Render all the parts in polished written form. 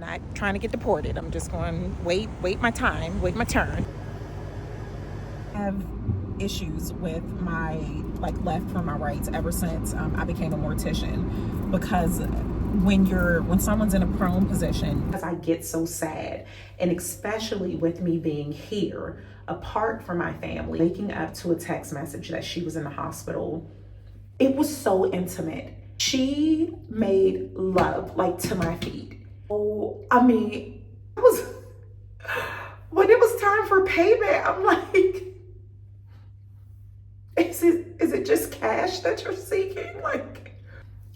Not trying to get deported. I'm just going to wait my time, wait my turn. I have issues with my left from my rights ever since I became a mortician, because when someone's in a prone position, I get so sad, and especially with me being here apart from my family, waking up to a text message that she was in the hospital. It was so intimate. She made love to my feet. Oh, I mean, when it was time for payment, I'm like, is it just cash that you're seeking?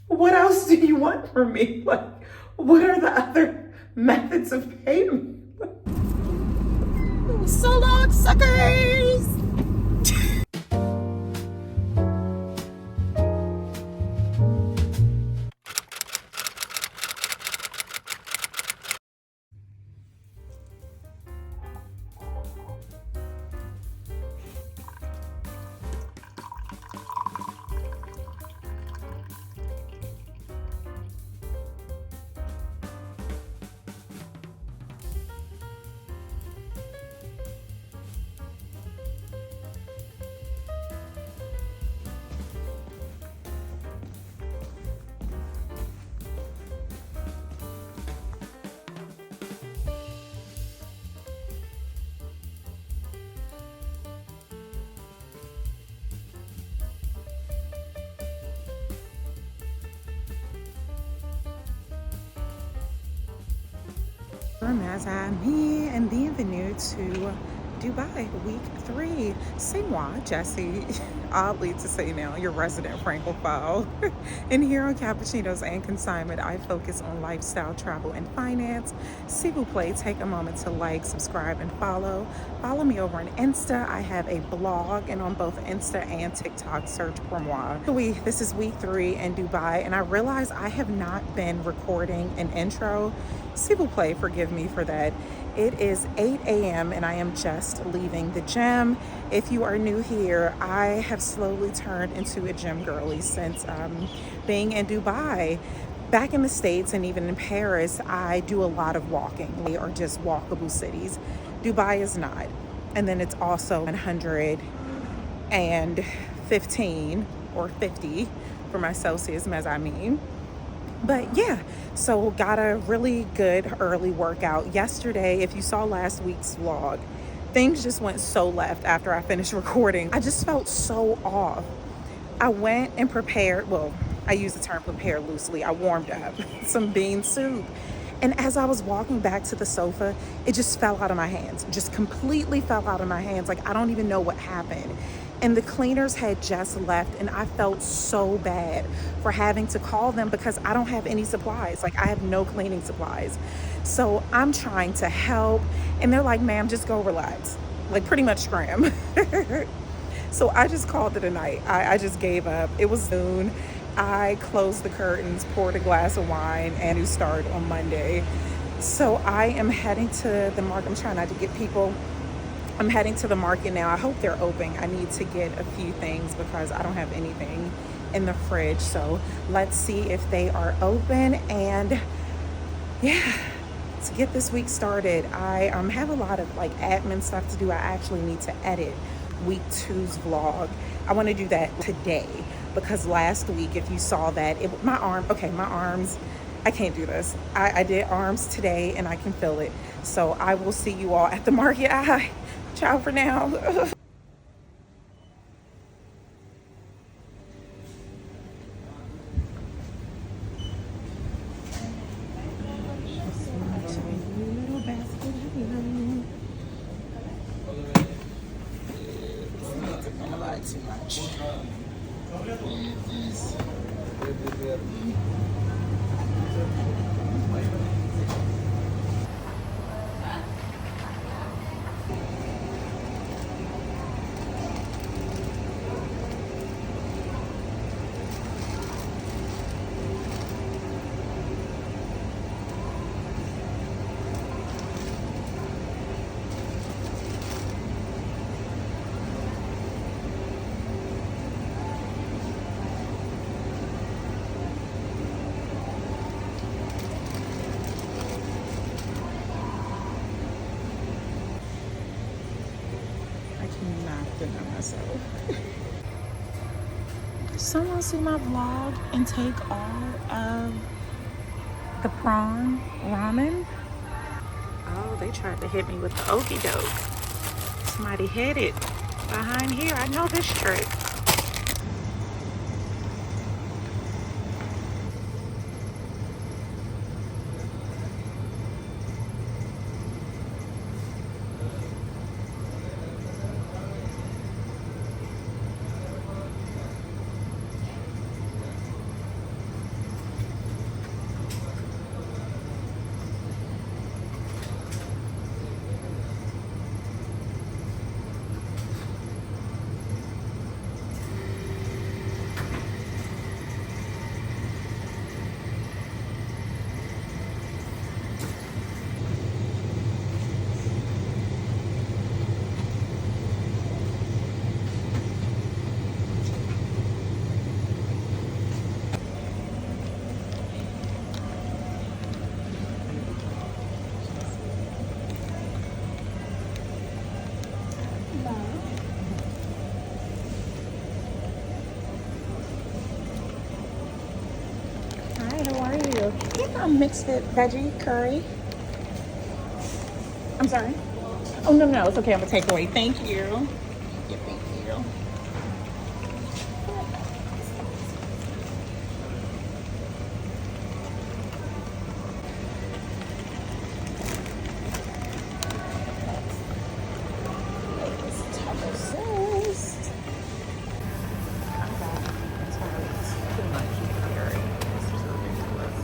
What else do you want from me? What are the other methods of payment? So long, suckers! Mes amis, and bienvenue to Dubai, week 3. C'est moi, Jessie, oddly to say now, your resident francophile. And here on Cappuccinos and Consignment, I focus on lifestyle, travel, and finance. S'il vous plaît, take a moment to like, subscribe, and follow. Follow me over on Insta. I have a blog, and on both Insta and TikTok, search pour moi. This is week 3 in Dubai, and I realize I have not been recording an intro. S'il vous plaît, forgive me for that. It is 8 a.m. and I am just leaving the gym. If you are new here, I have slowly turned into a gym girly since being in Dubai. Back in the States and even in Paris, I do a lot of walking. They are just walkable cities. Dubai is not. And then it's also 115 or 50 for my Celsius, as I mean. But yeah, so got a really good early workout yesterday. If you saw last week's vlog, things just went so left after I finished recording. I just felt so off. I went and prepared, well, I use the term prepare loosely. I warmed up some bean soup. And as I was walking back to the sofa, it just fell out of my hands, just completely fell out of my hands. I don't even know what happened. And the cleaners had just left, and I felt so bad for having to call them because I don't have any supplies. I have no cleaning supplies. So I'm trying to help, and they're like, ma'am, just go relax. Pretty much scram. So I just called it a night. I just gave up. It was noon. I closed the curtains, poured a glass of wine, and we start on Monday. So I am heading to the market. I'm trying not to get people. I'm heading to the market now. I hope they're open. I need to get a few things because I don't have anything in the fridge. So let's see if they are open. And yeah, to get this week started, I have a lot of admin stuff to do. I actually need to edit week 2's vlog. I want to do that today because last week, if you saw that, my arms, I can't do this. I did arms today and I can feel it. So I will see you all at the market. Ciao for now. Too much. Deny myself. Someone see my vlog and take all of the prawn ramen? Oh, they tried to hit me with the okie doke. Somebody hit it behind here. I know this trick. Hi, how are you? Get a mixed veggie curry. I'm sorry. Oh, no, it's okay. I'm gonna take away. Thank you. Yeah, thank you. It's taco sauce. I'm back. I'm sorry. It's too much dairy. This is ridiculous.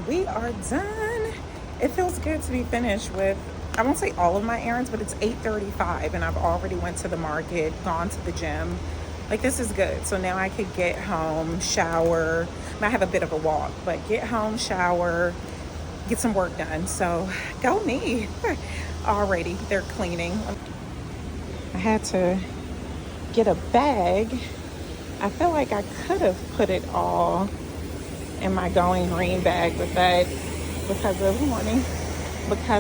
We are done. It feels good to be finished with, I won't say all of my errands, but it's 8:35 and I've already went to the market, gone to the gym. Like, this is good. So now I could get home, shower. I have a bit of a walk, but get home, shower, get some work done. So go me. Already, they're cleaning. I had to get a bag. I feel like I could have put it all in my going green bag, but that because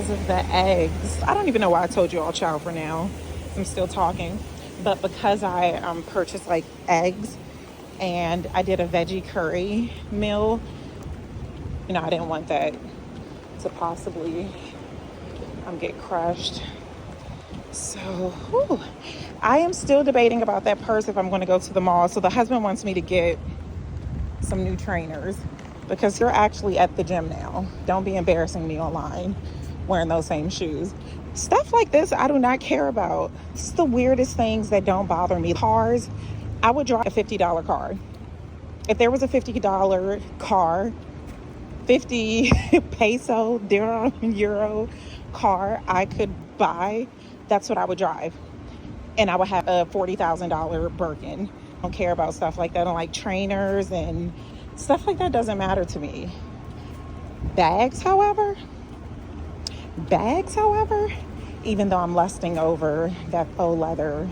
of the eggs. I don't even know why I told you all, child, for now. I'm still talking. But because I purchased like eggs and I did a veggie curry meal, you know, I didn't want that to possibly get crushed. So, whew, I am still debating about that purse if I'm going to go to the mall. So the husband wants me to get some new trainers because you're actually at the gym now. Don't be embarrassing me online wearing those same shoes. Stuff like this I do not care about. It's the weirdest things that don't bother me. Cars, I would drive a $50 car. If there was a $50 car, 50 peso, dirham, euro car I could buy, that's what I would drive. And I would have a $40,000 Birkin. I don't care about stuff like that. I don't like trainers and stuff like that. Doesn't matter to me. Bags, however, even though I'm lusting over that faux leather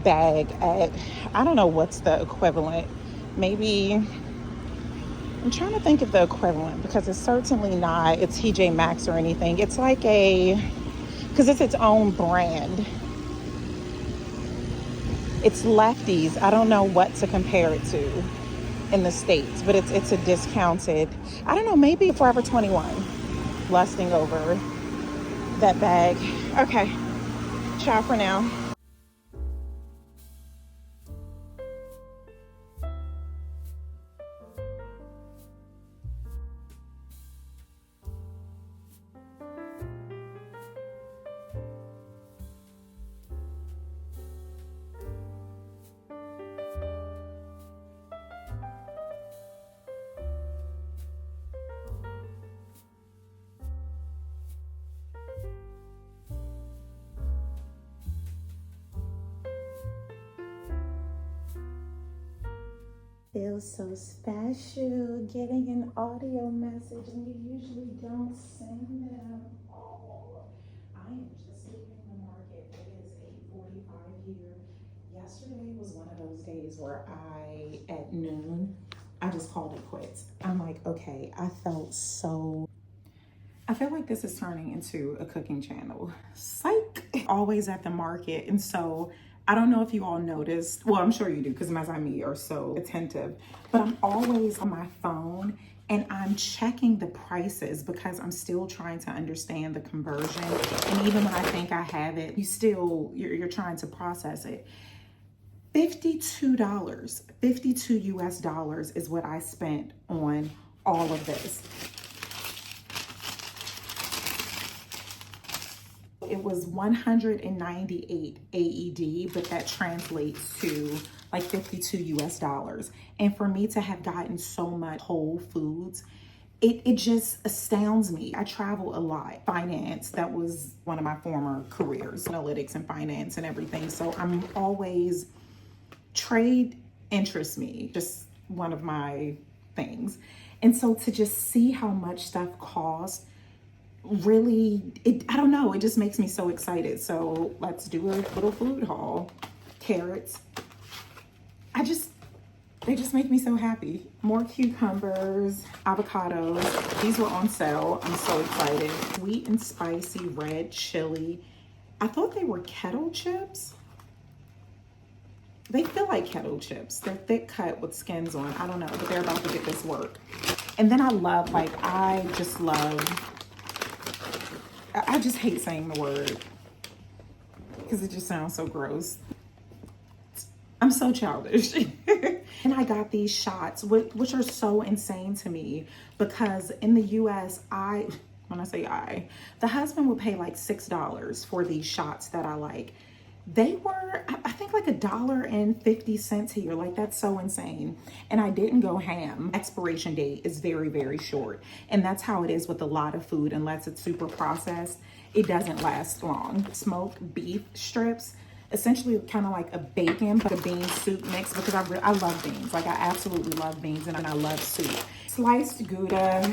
bag at, I don't know what's the equivalent. Maybe, I'm trying to think of the equivalent because it's certainly not, it's TJ Maxx or anything. It's like because it's its own brand. It's Lefties. I don't know what to compare it to in the States, but it's a discounted, I don't know, maybe Forever 21. Lusting over that bag. Okay, ciao for now. Feels so special getting an audio message and you usually don't send them. Oh, I am just Yesterday was one of those days where at noon, I just called it quits. I'm like, okay, I feel like this is turning into a cooking channel. Psych. Always at the market. And so I don't know if you all noticed. Well, I'm sure you do because my me are so attentive. But I'm always on my phone and I'm checking the prices because I'm still trying to understand the conversion. And even when I think I have it, you're trying to process it. $52, 52 US dollars is what I spent on all of this. It was 198 AED, but that translates to like 52 US dollars. And for me to have gotten so much Whole Foods, it just astounds me. I travel a lot. Finance, that was one of my former careers, analytics and finance and everything. So I'm always, trade interests me, just one of my things. And so to just see how much stuff costs, really, I don't know, it just makes me so excited. So let's do a little food haul. Carrots, they just make me so happy. More cucumbers, avocados. These were on sale. I'm so excited. Sweet and spicy red chili. I thought they were kettle chips. They feel like kettle chips. They're thick cut with skins on. I don't know, but they're about to get this work. And then I just hate saying the word because it just sounds so gross. I'm so childish. And I got these shots, which are so insane to me because in the US, the husband would pay like $6 for these shots that I like. They were, I think, like $1.50 here. Like, that's so insane. And I didn't go ham. Expiration date is very, very short. And that's how it is with a lot of food. Unless it's super processed, it doesn't last long. Smoked beef strips, essentially kind of like a bacon, but a bean soup mix because I love beans. Like, I absolutely love beans and I love soup. Sliced Gouda.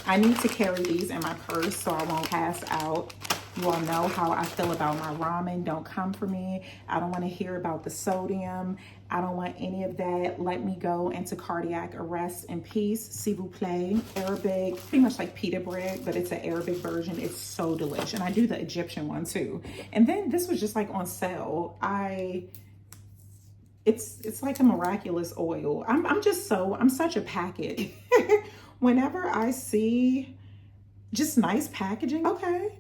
I need to carry these in my purse so I won't pass out. You all know how I feel about my ramen. Don't come for me. I don't want to hear about the sodium. I don't want any of that. Let me go into cardiac arrest in peace. S'il vous plaît. Arabic, pretty much like pita bread, but it's an Arabic version. It's so delicious. And I do the Egyptian one too. And then this was just like on sale. It's like a miraculous oil. I'm such a packet. Whenever I see just nice packaging, okay,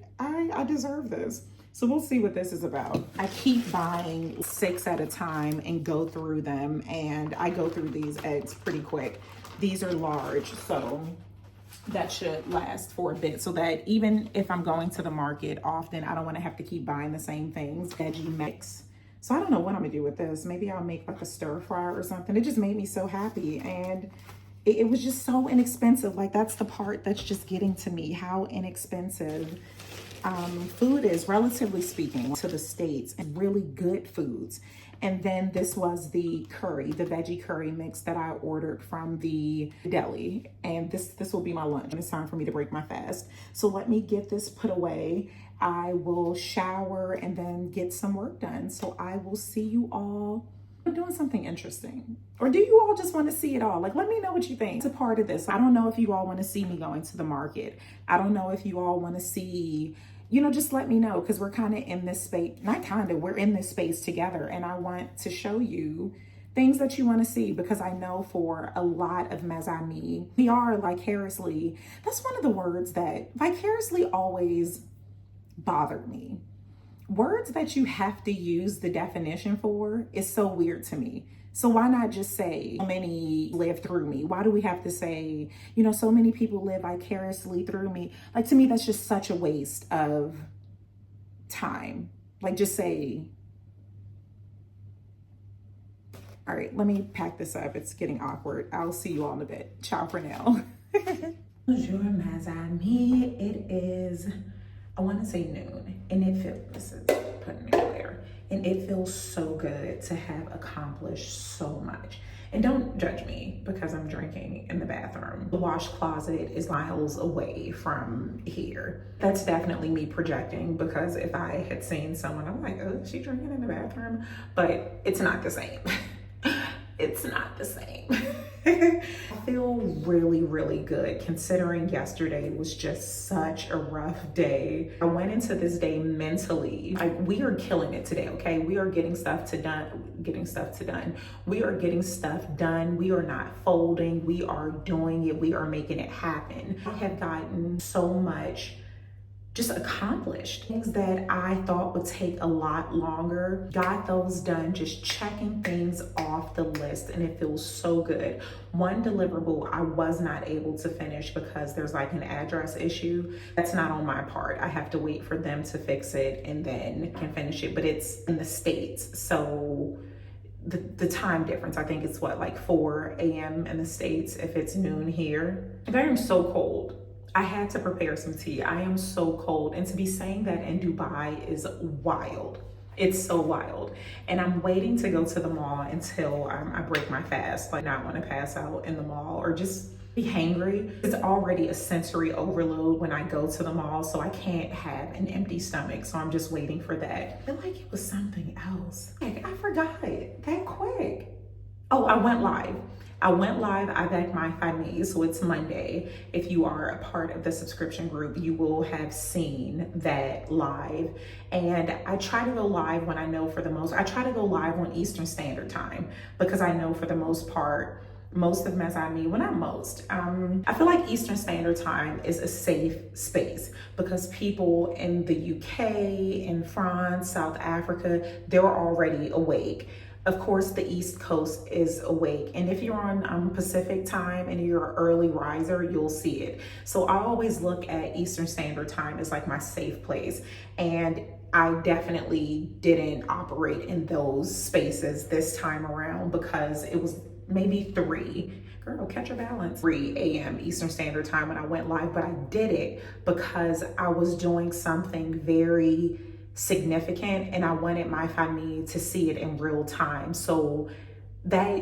I deserve this. So we'll see what this is about. I keep buying 6 at a time and go through them, and I go through these eggs pretty quick. These are large, so that should last for a bit, so that even if I'm going to the market often, I don't want to have to keep buying the same things. Veggie mix. So I don't know what I'm gonna do with this. Maybe I'll make like a stir fry or something. It just made me so happy, and it was just so inexpensive. Like, that's the part that's just getting to me, how inexpensive food is, relatively speaking, to the States, and really good foods. And then this was the curry, the veggie curry mix that I ordered from the deli. And this will be my lunch. It's time for me to break my fast. So let me get this put away. I will shower and then get some work done. So I will see you all. I'm doing something interesting. Or do you all just want to see it all? Like, let me know what you think. It's a part of this. I don't know if you all want to see me going to the market. I don't know if you all want to see, just let me know, because we're kind of in this space. Not kind of, we're in this space together. And I want to show you things that you want to see, because I know for a lot of mes amis, we are vicariously, that's one of the words that vicariously always bothered me. Words that you have to use the definition for is so weird to me. So why not just say, so many live through me? Why do we have to say, so many people live vicariously through me? Like, to me, that's just such a waste of time. Like, just say, all right, let me pack this up. It's getting awkward. I'll see you all in a bit. Ciao for now. Bonjour, mes amis. It is, I want to say noon, and this is putting me there, and it feels so good to have accomplished so much. And don't judge me because I'm drinking in the bathroom. The wash closet is miles away from here. That's definitely me projecting, because if I had seen someone, I'm like, oh, is she drinking in the bathroom? But it's not the same. It's not the same. I feel really, really good considering yesterday was just such a rough day. I went into this day mentally, like, we are killing it today, okay? We are getting stuff done. We are getting stuff done. We are not folding. We are doing it. We are making it happen. I have gotten so much just accomplished. Things that I thought would take a lot longer, got those done, just checking things off the list, and it feels so good. One deliverable I was not able to finish because there's like an address issue. That's not on my part. I have to wait for them to fix it and then can finish it, but it's in the States. So the time difference, I think it's what, like 4 a.m. in the States if it's noon here. And I am so cold. I had to prepare some tea. I am so cold. And to be saying that in Dubai is wild. It's so wild. And I'm waiting to go to the mall until I break my fast. Like, not want to pass out in the mall or just be hangry. It's already a sensory overload when I go to the mall, so I can't have an empty stomach. So I'm just waiting for that. I feel like it was something else. Like, I forgot it that quick. Oh, I went live. I backed my famille, so it's Monday. If you are a part of the subscription group, you will have seen that live. And I try to go live when I know I try to go live on Eastern Standard Time, because I know for the most part, most of Mesami, well, not most, I feel like Eastern Standard Time is a safe space because people in the UK, in France, South Africa, they're already awake. Of course, the East Coast is awake. And if you're on Pacific time and you're an early riser, you'll see it. So I always look at Eastern Standard Time as like my safe place. And I definitely didn't operate in those spaces this time around because it was maybe 3 a.m. Eastern Standard Time when I went live, but I did it because I was doing something very significant and I wanted my family to see it in real time so that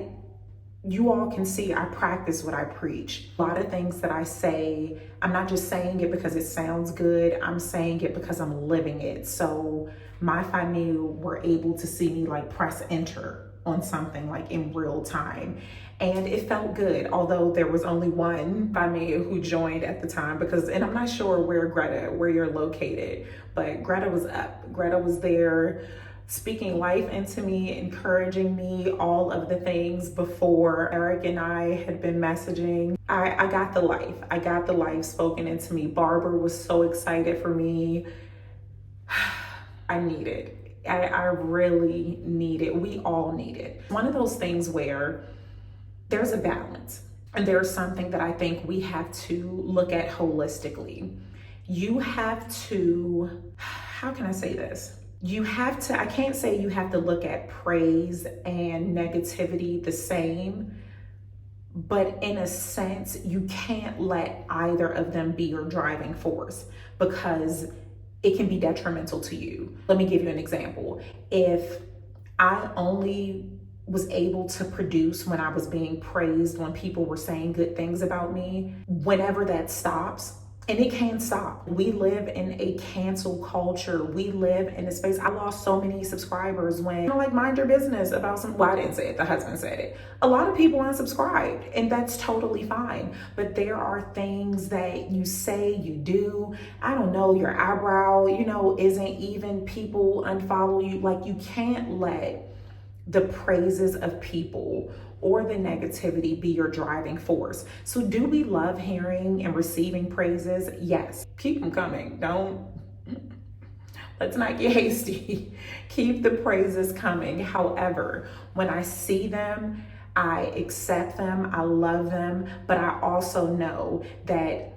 you all can see I practice what I preach. A lot of things that I say, I'm not just saying it because it sounds good, I'm saying it because I'm living it. So my family were able to see me like press enter on something like in real time. And it felt good, although there was only one family who joined at the time and I'm not sure where you're located, but Greta was up. Greta was there speaking life into me, encouraging me, all of the things before Eric and I had been messaging. I got the life. I got the life spoken into me. Barbara was so excited for me. I need it. I really need it. We all need it. One of those things where there's a balance, and there's something that I think we have to look at holistically. You have to, how can I say this? I can't say you have to look at praise and negativity the same, but in a sense, you can't let either of them be your driving force because it can be detrimental to you. Let me give you an example. If I only was able to produce when I was being praised, when people were saying good things about me, whenever that stops, and it can stop. We live in a cancel culture. We live in a space. I lost so many subscribers when, like, mind your business about well, I didn't say it, the husband said it. A lot of people unsubscribed, and that's totally fine. But there are things that you say, you do, I don't know, your eyebrow, isn't even, people unfollow you. Like, you can't let the praises of people or the negativity be your driving force. So do we love hearing and receiving praises? Yes. Keep them coming. Let's not get hasty. Keep the praises coming. However, when I see them, I accept them, I love them, but I also know that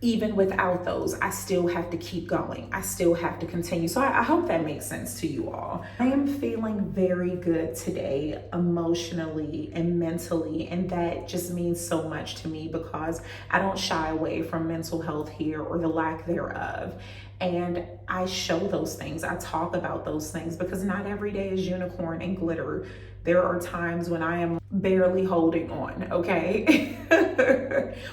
even without those, I still have to keep going. I still have to continue. So I hope that makes sense to you all. I am feeling very good today, emotionally and mentally, and that just means so much to me because I don't shy away from mental health here or the lack thereof. And I show those things. I talk about those things because not every day is unicorn and glitter. There are times when I am barely holding on, okay?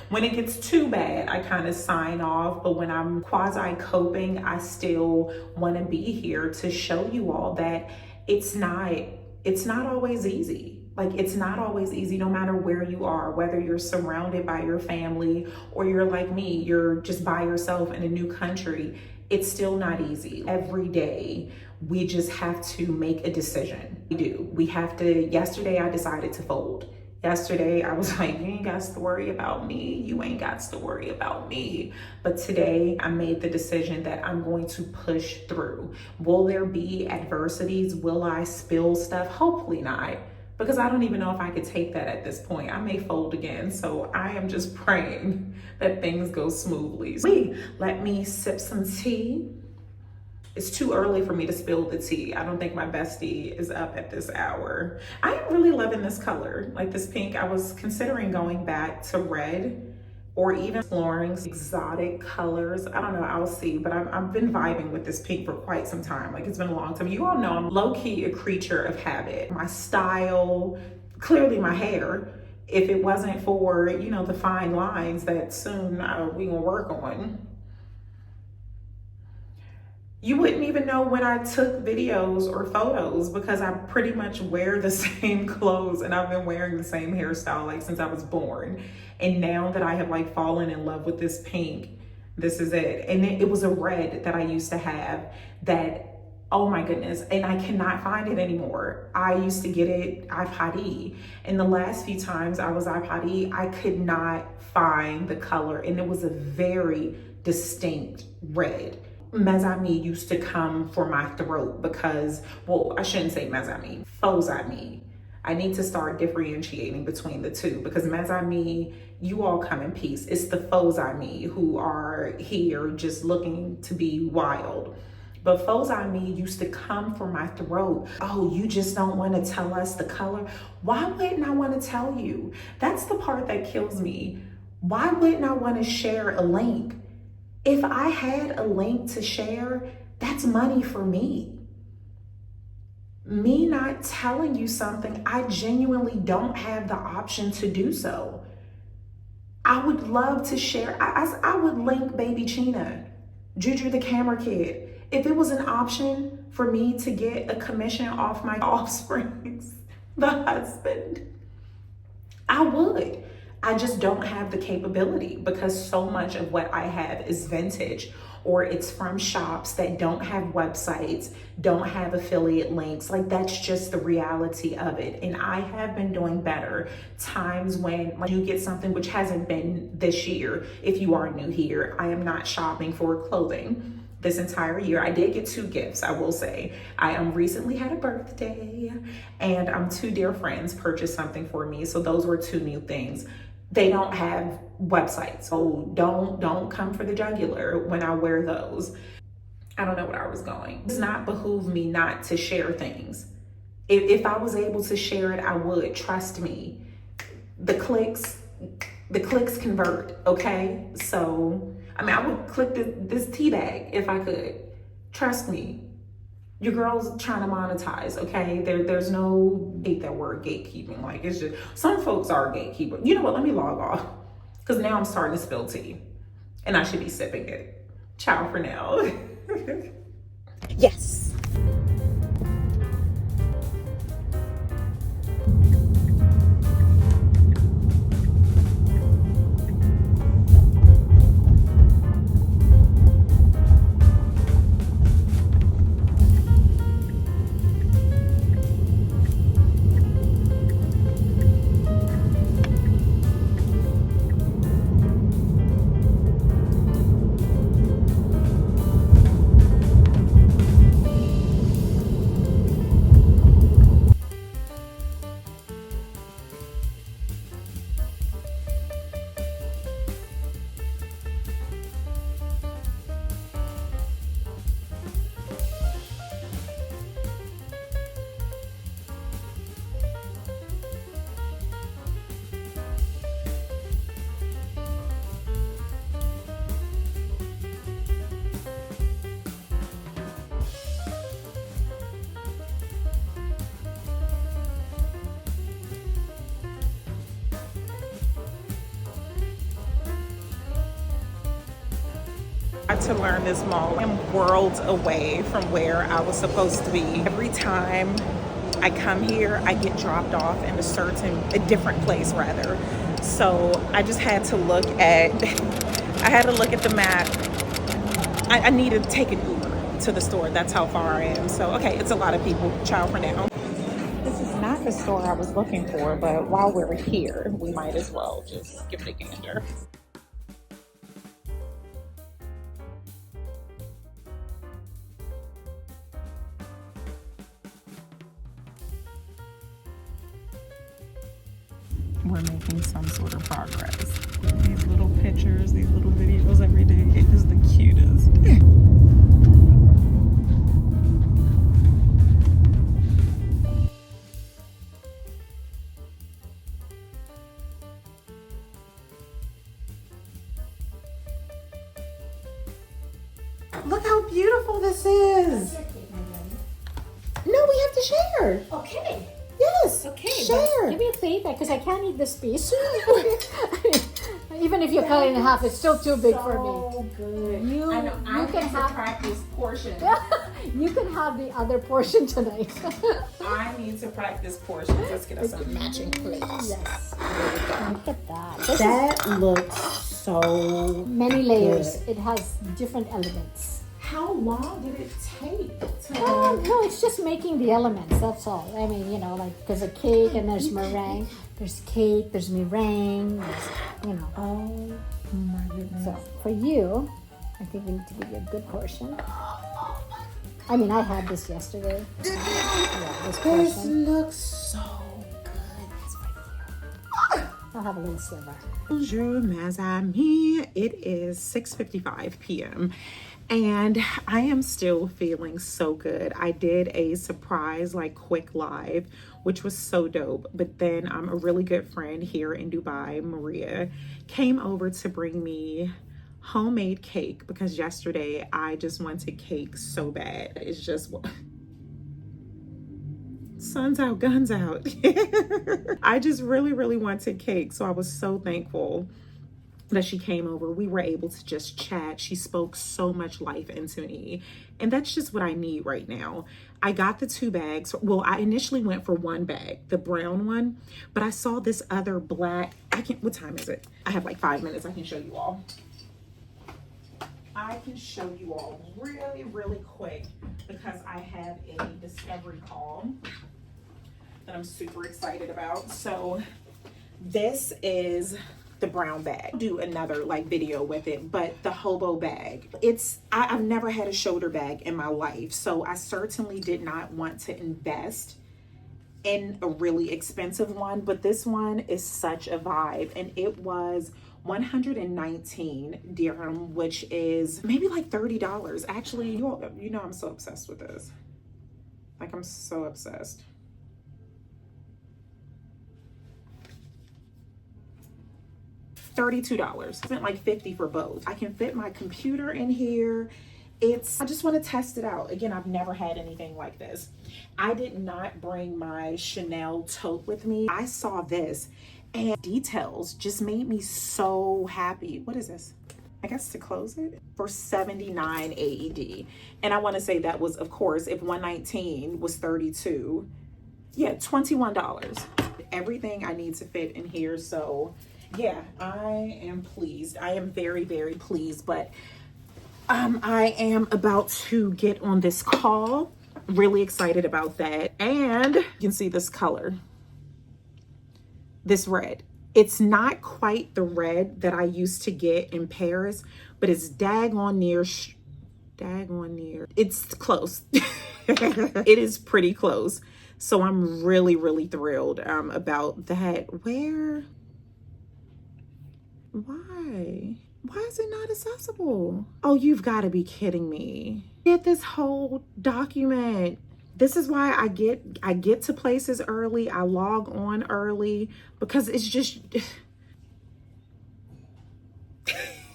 When it gets too bad, I kind of sign off. But when I'm quasi coping, I still want to be here to show you all that it's not always easy. Like, it's not always easy, no matter where you are, whether you're surrounded by your family or you're like me, you're just by yourself in a new country. It's still not easy. Every day, we just have to make a decision. We do. We have to. Yesterday, I decided to fold. Yesterday, I was like, you ain't got to worry about me. You ain't got to worry about me. But today, I made the decision that I'm going to push through. Will there be adversities? Will I spill stuff? Hopefully not, because I don't even know if I could take that at this point. I may fold again. So I am just praying that things go smoothly. Let me sip some tea. It's too early for me to spill the tea. I don't think my bestie is up at this hour. I am really loving this color, like this pink. I was considering going back to red or even exploring exotic colors. I don't know, I'll see, but I've been vibing with this pink for quite some time. Like, it's been a long time. You all know I'm low-key a creature of habit. My style, clearly my hair, if it wasn't for, you know, the fine lines that soon we gonna work on, you wouldn't even know when I took videos or photos, because I pretty much wear the same clothes and I've been wearing the same hairstyle like since I was born. And now that I have like fallen in love with this pink, this is it. And it was a red that I used to have that, oh my goodness, and I cannot find it anymore. I used to get it iPod-y. And the last few times I was iPod-y, I could not find the color, and it was a very distinct red. Mes-Amis used to come for my throat because, well, I shouldn't say Mes-Amis, Faux-Amis. I need to start differentiating between the two, because Mes-Amis, you all come in peace. It's the Faux-Amis who are here just looking to be wild. But Faux-Amis used to come for my throat. Oh, you just don't want to tell us the color? Why wouldn't I want to tell you? That's the part that kills me. Why wouldn't I want to share a link? If I had a link to share, that's money for me. Me not telling you something, I genuinely don't have the option to do so. I would love to share. I would link baby Chena, Juju the camera kid. If it was an option for me to get a commission off my offsprings, the husband, I would. I just don't have the capability, because so much of what I have is vintage, or it's from shops that don't have websites, don't have affiliate links. Like, that's just the reality of it. And I have been doing better times when, like, you get something, which hasn't been this year. If you are new here, I am not shopping for clothing this entire year. I did get 2 gifts, I will say. I recently had a birthday, and two dear friends purchased something for me. So those were 2 new things. They don't have websites, so don't come for the jugular when I wear those. I don't know what I was going. It does not behoove me not to share things. If I was able to share it, I would. Trust me. The clicks convert, okay? So, I mean, I would click this tea bag if I could. Trust me. Your girl's trying to monetize, okay? There's no, hate that word, gatekeeping. Like, it's just, some folks are gatekeepers. You know what, let me log off, because now I'm starting to spill tea, and I should be sipping it. Ciao for now. Yes. got to learn this mall. I'm worlds away from where I was supposed to be. Every time I come here, I get dropped off in a different place rather. So I just had to look at, I had to look at the map. I need to take an Uber to the store. That's how far I am. So, okay, it's a lot of people. Ciao for now. This is not the store I was looking for, but while we're here, we might as well just give it a gander. We're making some sort of progress. These little pictures, these little videos every day, it is the cutest. Look how beautiful this is. No, we have to share. Okay. Yes. Okay. Share. Give me a plate because I can't eat this piece. Even if you cut it in half, it's still too big for me. So good. You can have practice portions. You can have the other portion tonight. I need to practice portions. Let's get us some matching plates. Yes. Look at that. That looks so Many layers. good. It has different elements. How long did it take to... No, it's just making the elements. That's all. I mean, you know, like there's a cake and there's meringue. There's cake. There's meringue. There's, you know. Oh my goodness. So for you, I think we need to give you a good portion. I mean, I had this yesterday. Yeah, this portion. looks so good. It's for you. I'll have a little sliver. Bonjour, mes amis. It is 6:55 p.m. and I am still feeling so good. I did a surprise, like quick live, which was so dope. But then a really good friend here in Dubai, Maria, came over to bring me homemade cake because yesterday I just wanted cake so bad. It's just... Sun's out, guns out. I just really wanted cake. So I was so thankful that she came over. We were able to just chat. She spoke so much life into me. And that's just what I need right now. I got the 2 bags. Well, I initially went for 1 bag, the brown one, but I saw this other black. What time is it? I have like 5 minutes. I can show you all. I can show you all really quick because I have a discovery call that I'm super excited about. So this is the brown bag. I'll do another like video with it, but the hobo bag, I've never had a shoulder bag in my life, so I certainly did not want to invest in a really expensive one, but this one is such a vibe. And it was 119 dirham, which is maybe like $30. Actually, you know I'm so obsessed with this. Like, I'm so obsessed. $32. Spent like $50 for both. I can fit my computer in here. I just want to test it out. Again, I've never had anything like this. I did not bring my Chanel tote with me. I saw this and details just made me so happy. What is this? I guess to close it for 79 AED. And I want to say that was, of course, if 119 was 32, yeah, $21. Everything I need to fit in here. So yeah, I am pleased. I am very pleased, but I am about to get on this call. Really excited about that. And you can see this color, this red. It's not quite the red that I used to get in Paris, but it's daggone near. It's close. It is pretty close. So I'm really thrilled about that. Why is it not accessible? Oh, you've got to be kidding me. Get this whole document. This is why I get to places early. I log on early because it's just...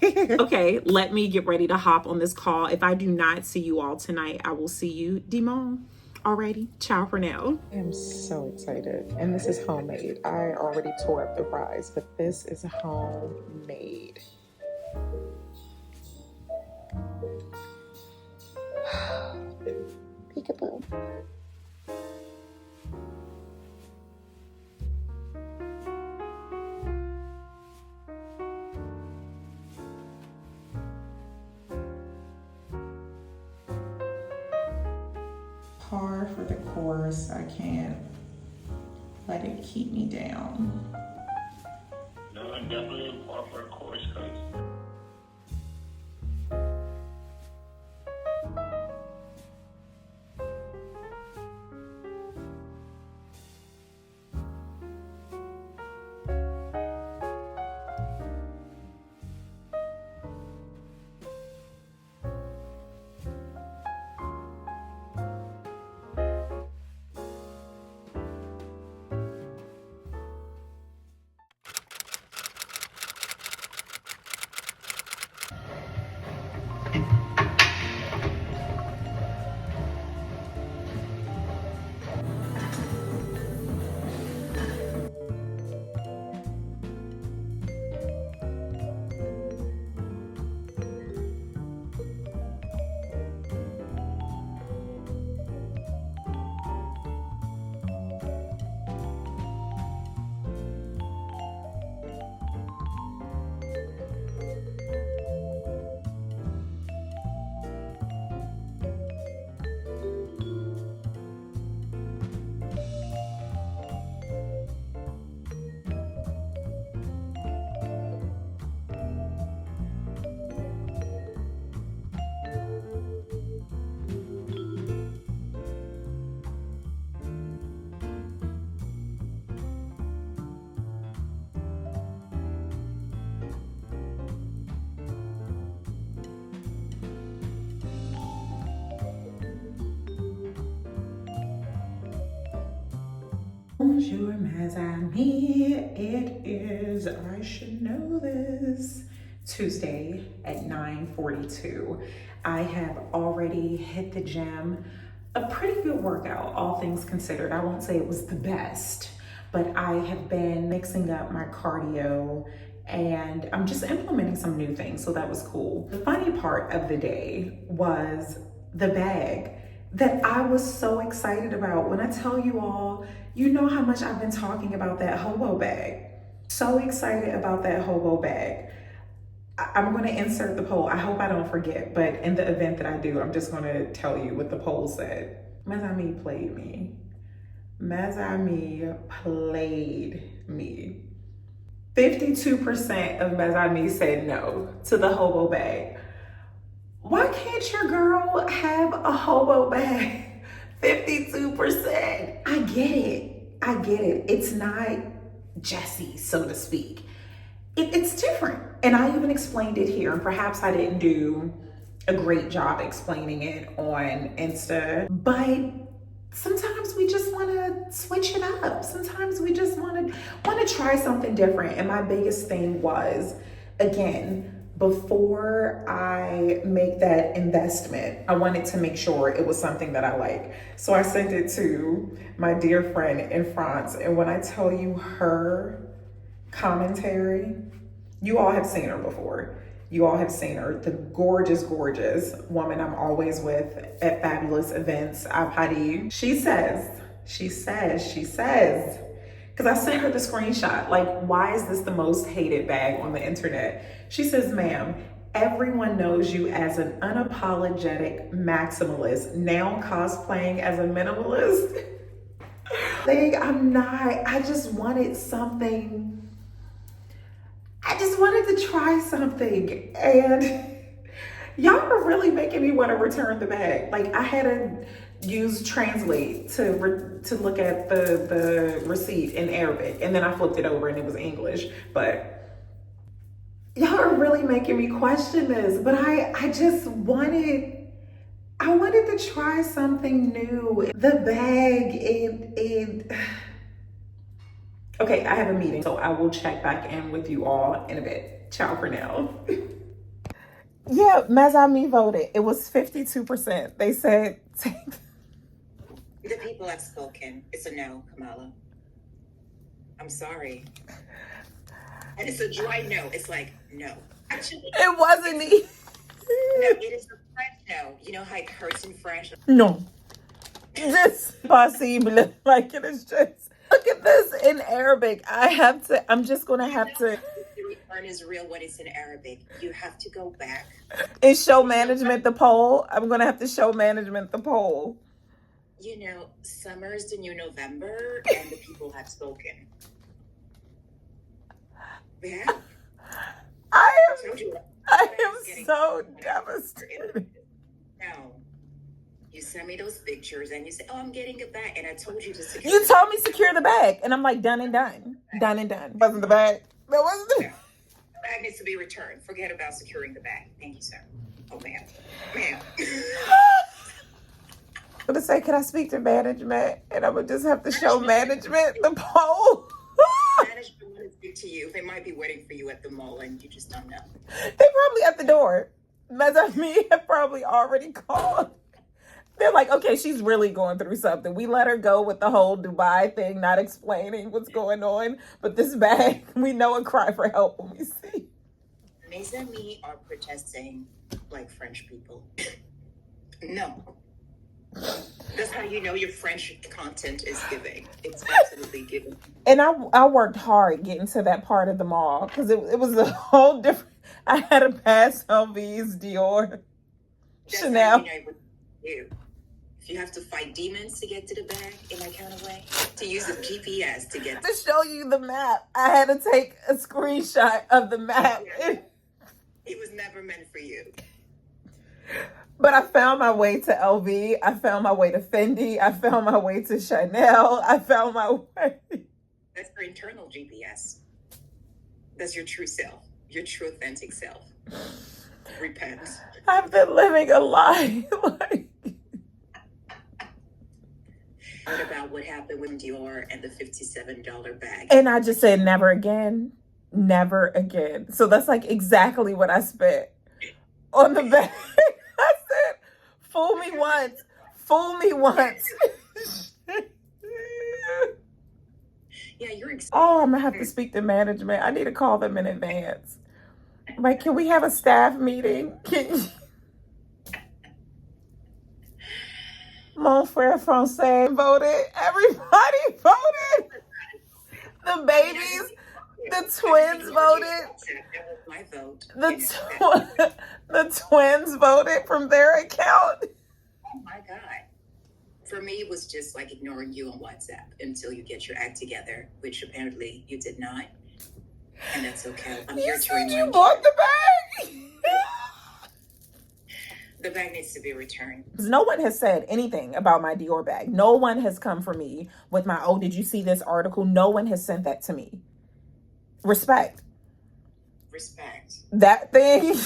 Okay, let me get ready to hop on this call. If I do not see you all tonight, I will see you tomorrow. Alrighty, ciao for now. I am so excited. And this is homemade. I already tore up the fries, but this is homemade. peekaboo. Par for the course. I can't let it keep me down. No, I'm definitely a par for a course, guys. Bonjour, mes amis. It is, I should know this, Tuesday at 9:42. I have already hit the gym. A pretty good workout, all things considered. I won't say it was the best, but I have been mixing up my cardio and I'm just implementing some new things, so that was cool. The funny part of the day was the bag that I was so excited about. When I tell you all, you know how much I've been talking about that hobo bag. So excited about that hobo bag. I'm gonna insert the poll. I hope I don't forget, but in the event that I do, I'm just gonna tell you what the poll said. Mes amis played me. Mes amis played me. 52% of mes amis said no to the hobo bag. Why can't your girl have a hobo bag? 52%. I get it. It's not Jessie, so to speak. It's different. And I even explained it here, and perhaps I didn't do a great job explaining it on Insta, but sometimes we just want to switch it up. Sometimes we just want to try something different. And my biggest thing was, again, before I make that investment, I wanted to make sure it was something that I like. So I sent it to my dear friend in France. And when I tell you her commentary, you all have seen her before. You all have seen her, the gorgeous, gorgeous woman I'm always with at fabulous events, Paris. She says, because I sent her the screenshot, like, why is this the most hated bag on the internet? She says, ma'am, everyone knows you as an unapologetic maximalist, now cosplaying as a minimalist. Like, I'm not, I just wanted something. I just wanted to try something, and y'all are really making me want to return the bag. Like, I had to use Translate to look at the receipt in Arabic, and then I flipped it over and it was English. But y'all are really making me question this. But I just wanted to try something new. The bag, okay, I have a meeting, so I will check back in with you all in a bit. Ciao for now. Yeah, mes amis voted. It was 52%. They said The people have spoken. It's a no, Kamala. I'm sorry. And it's a dry no. It's like, no. Actually, it wasn't me. no, it is a French no. You know how it hurts in French? No. This possible, like it is just. Look at this in Arabic. I'm just gonna have to. The return is real when it's in Arabic. You have to go back. Is show management the poll? I'm gonna have to show management the poll. You know, summer is the new November, and the people have spoken. Yeah. I told you. am so devastated. No. You sent me those pictures and you said, "Oh, I'm getting it back," and I told you to secure. You told me secure the bag, and I'm like, done and done, done and done. Wasn't the bag? That wasn't the. No. The bag needs to be returned. Forget about securing the bag. Thank you, sir. Oh, ma'am. I'm gonna say, can I speak to management? And I would just have to show management the poll. Management want to speak to you. They might be waiting for you at the mall, and you just don't know. They probably at the door. Me have probably already called. They're like, okay, she's really going through something. We let her go with the whole Dubai thing, not explaining what's going on. But this bag, we know a cry for help when we see. Mes amis are protesting like French people. No. That's how you know your French content is giving. It's absolutely giving. And I worked hard getting to that part of the mall because it was a whole different. I had to pass LVs, Dior, That's Chanel. How you know it was you. If you have to fight demons to get to the bag in that kind of way, to use the GPS to get To show you the map, I had to take a screenshot of the map. It was never meant for you. But I found my way to LV. I found my way to Fendi. I found my way to Chanel. I found my way. That's your internal GPS. That's your true self, your true authentic self. Repent. I've been living a lie. What about what happened with Dior and the $57 bag? And I just said, never again. Never again. So that's like exactly what I spent on the bag. I said, fool me once. Fool me once. Yeah, you're Oh, I'm going to have to speak to management. I need to call them in advance. Like, can we have a staff meeting? Mon frère français voted. Everybody voted. The babies, the twins voted. That was my vote. The twins voted from their account. Oh my God. For me, it was just like ignoring you on WhatsApp until you get your act together, which apparently you did not. And that's okay. I'm here to remind You bought the bag. The bag needs to be returned. No one has said anything about my Dior bag. No one has come for me with my, oh, did you see this article? No one has sent that to me. Respect. That thing.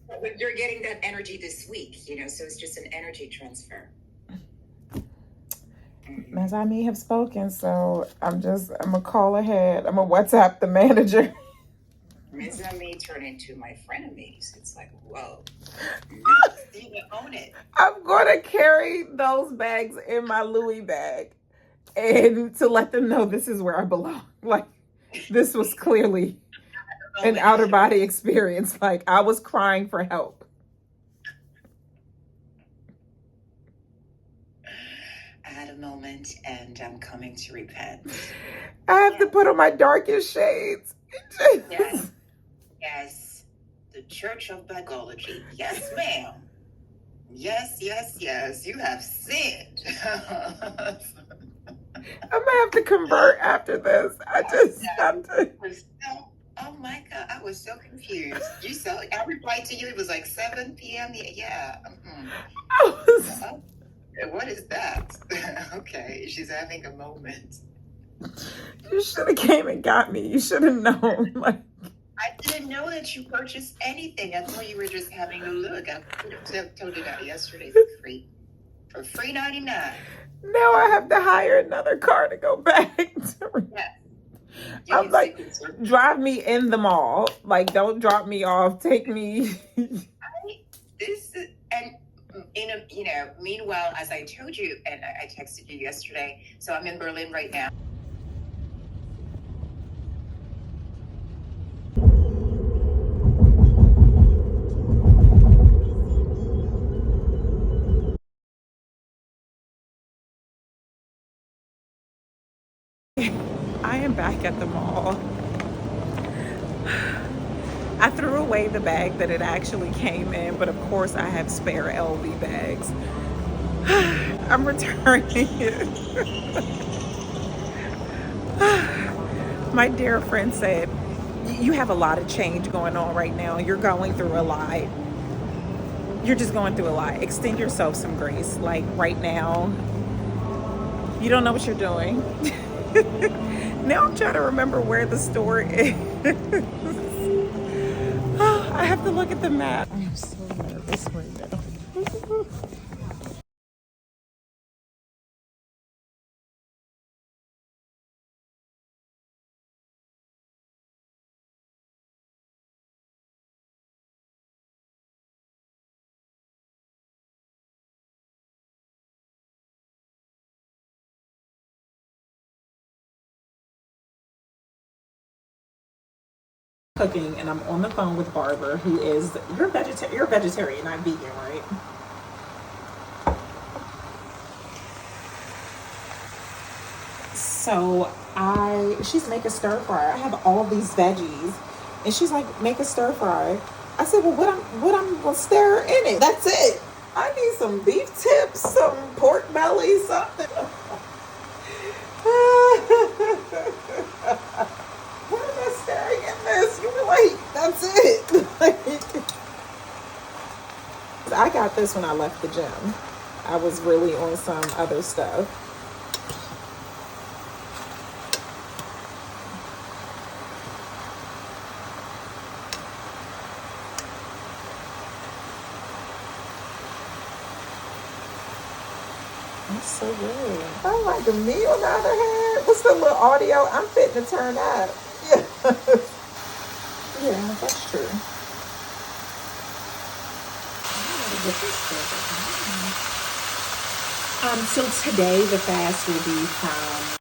But you're getting that energy this week, you know, so it's just an energy transfer. As I may have spoken, so I'm gonna call ahead. I'm gonna WhatsApp the manager. Ms. Me turn into my frenemies. It's like, whoa. You own it. I'm gonna carry those bags in my Louis bag and to let them know this is where I belong. Like, this was clearly an outer body experience. Like, I was crying for help. I had a moment and I'm coming to repent. I have to put on my darkest shades. Yes. Yes. The Church of Biology. Yes, ma'am. Yes. You have sinned. I'm gonna have to convert after this. I just have to. Oh my God, I was so confused. I replied to you, it was like 7 p.m. Yeah. What is that? Okay, she's having a moment. You should have came and got me. You should have known. Like, I didn't know that you purchased anything. I thought you were just having a look. I could have told you that yesterday for free. For $3.99. now I have to hire another car to go back. Yes. I'm like, drive me in the mall. Like, don't drop me off. Take me. Meanwhile, as I told you, and I texted you yesterday, so I'm in Berlin right now. back at the mall. I threw away the bag that it actually came in, but of course I have spare LV bags. I'm returning it. My dear friend said, you have a lot of change going on right now. You're going through a lot. You're just going through a lot. Extend yourself some grace. Like right now, you don't know what you're doing. Now I'm trying to remember where the store is. I have to look at the map. I'm so nervous right now. Cooking, and I'm on the phone with Barbara, who is you're a vegetarian, not vegan, right? So she's making stir fry. I have all these veggies, and she's like, make a stir fry. I said, well, what I'm gonna stir in it? That's it. I need some beef tips, some pork belly, something. What am I staring in this? You were like, that's it. I got this when I left the gym. I was really on some other stuff. That's so good. I like the meat on the other hand. What's the little audio? I'm fitting to turn up. Yeah. Yeah, that's true. So today the fast will be from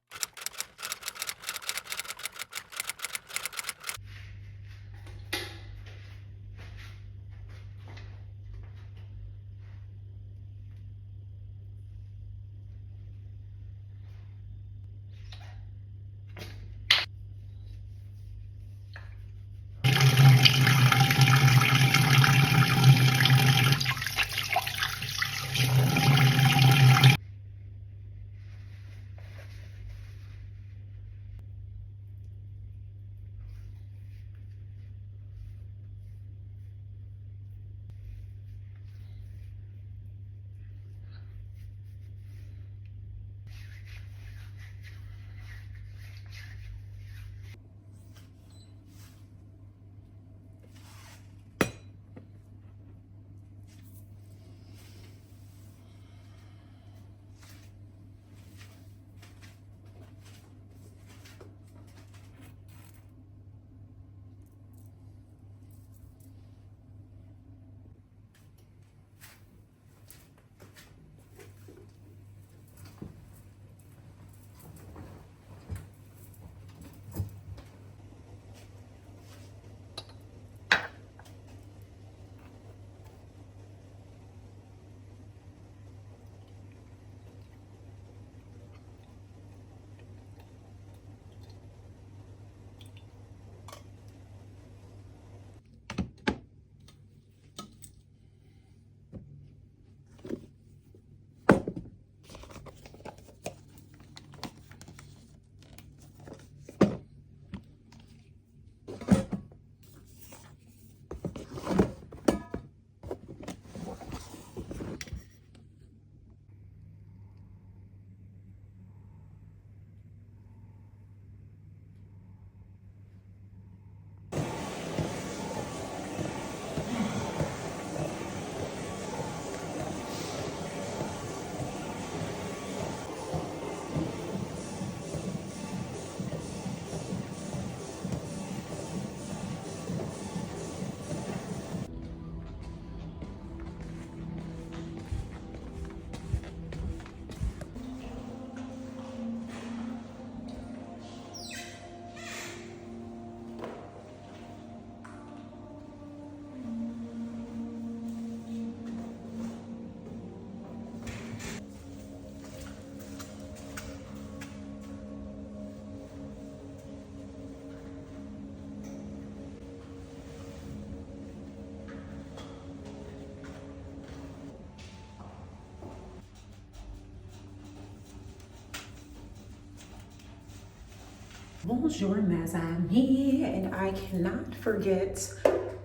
Bonjour, mes amis, and I cannot forget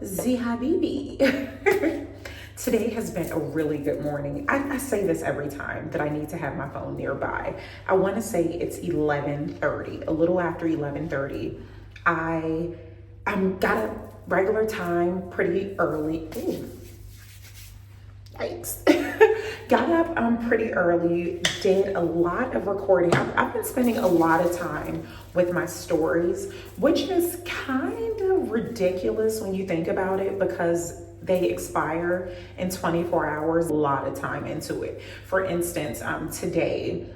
the Habibi. Today has been a really good morning. I say this every time that I need to have my phone nearby. I want to say it's 11:30, a little after 11:30. I got a regular time pretty early. Ooh. Yikes. Got up pretty early, did a lot of recording. I've been spending a lot of time with my stories, which is kind of ridiculous when you think about it because they expire in 24 hours, a lot of time into it. For instance, today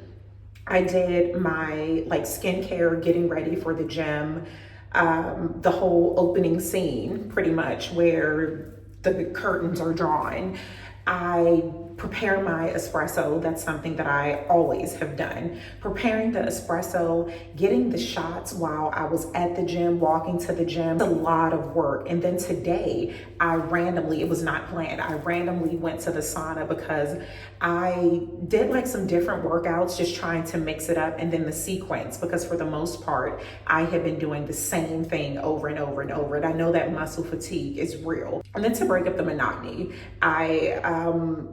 I did my skincare, getting ready for the gym, the whole opening scene pretty much where the curtains are drawn. I prepare my espresso. That's something that I always have done. Preparing the espresso, getting the shots while I was at the gym, walking to the gym, a lot of work. And then today, it was not planned, I randomly went to the sauna because I did some different workouts, just trying to mix it up, and then the sequence, because for the most part, I have been doing the same thing over and over and over. And I know that muscle fatigue is real. And then to break up the monotony, I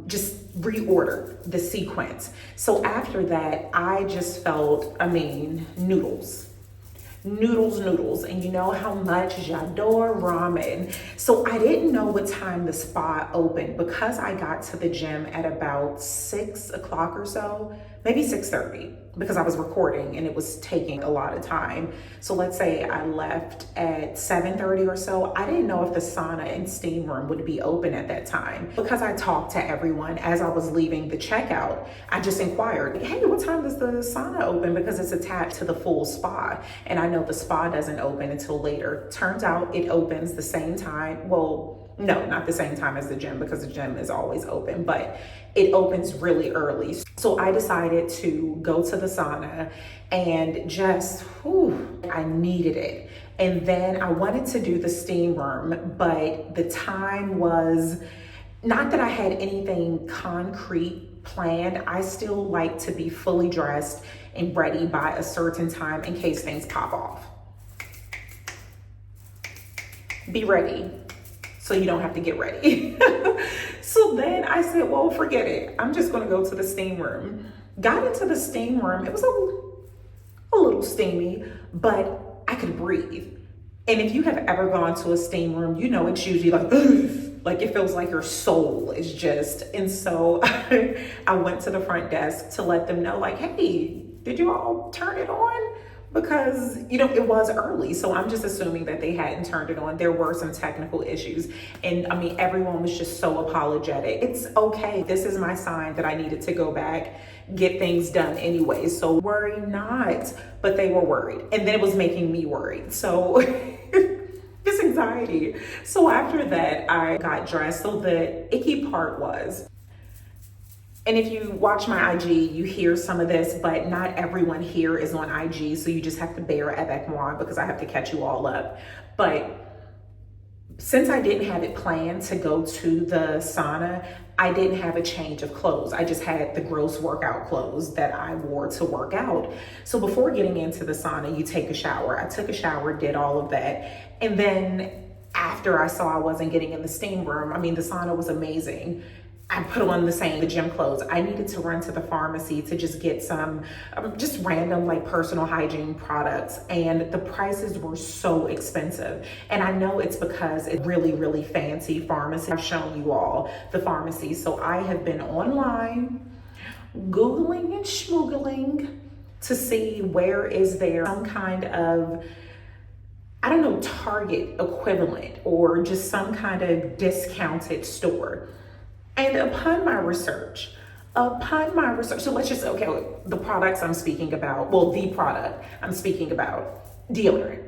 just reordered the sequence. So after that, I just felt, noodles. And you know how much j'adore ramen. So I didn't know what time the spa opened because I got to the gym at about 6 o'clock or so, maybe 6:30, because I was recording and it was taking a lot of time. So let's say I left at 7:30 or so. I didn't know if the sauna and steam room would be open at that time. Because I talked to everyone as I was leaving the checkout, I just inquired, hey, what time does the sauna open? Because it's attached to the full spa. And I know the spa doesn't open until later. Turns out it opens the same time. Well, no, not the same time as the gym because the gym is always open, but it opens really early. So I decided to go to the sauna and just, I needed it. And then I wanted to do the steam room, but the time was, not that I had anything concrete planned. I still like to be fully dressed and ready by a certain time in case things pop off. Be ready so you don't have to get ready. So then I said, well, forget it. I'm just gonna go to the steam room. Got into the steam room. It was a little steamy, but I could breathe. And if you have ever gone to a steam room, you know it's usually like it feels like your soul is just. And so I went to the front desk to let them know, hey, did you all turn it on? Because, it was early. So I'm just assuming that they hadn't turned it on. There were some technical issues. And everyone was just so apologetic. It's okay. This is my sign that I needed to go back, get things done anyway. So worry not, but they were worried. And then it was making me worried. So this anxiety. So after that, I got dressed. So the icky part was, and if you watch my IG, you hear some of this, but not everyone here is on IG, so you just have to bear avec moi because I have to catch you all up. But since I didn't have it planned to go to the sauna, I didn't have a change of clothes. I just had the gross workout clothes that I wore to work out. So before getting into the sauna, you take a shower. I took a shower, did all of that. And then after I saw I wasn't getting in the steam room, the sauna was amazing. I put on the gym clothes. I needed to run to the pharmacy to just get some just random personal hygiene products, and the prices were so expensive. And I know it's because it's really, really fancy pharmacy. I've shown you all the pharmacy. So I have been online, Googling and schmoogling to see where is there some kind of, Target equivalent or just some kind of discounted store. And upon my research, so let's just, the products I'm speaking about, the product I'm speaking about, deodorant.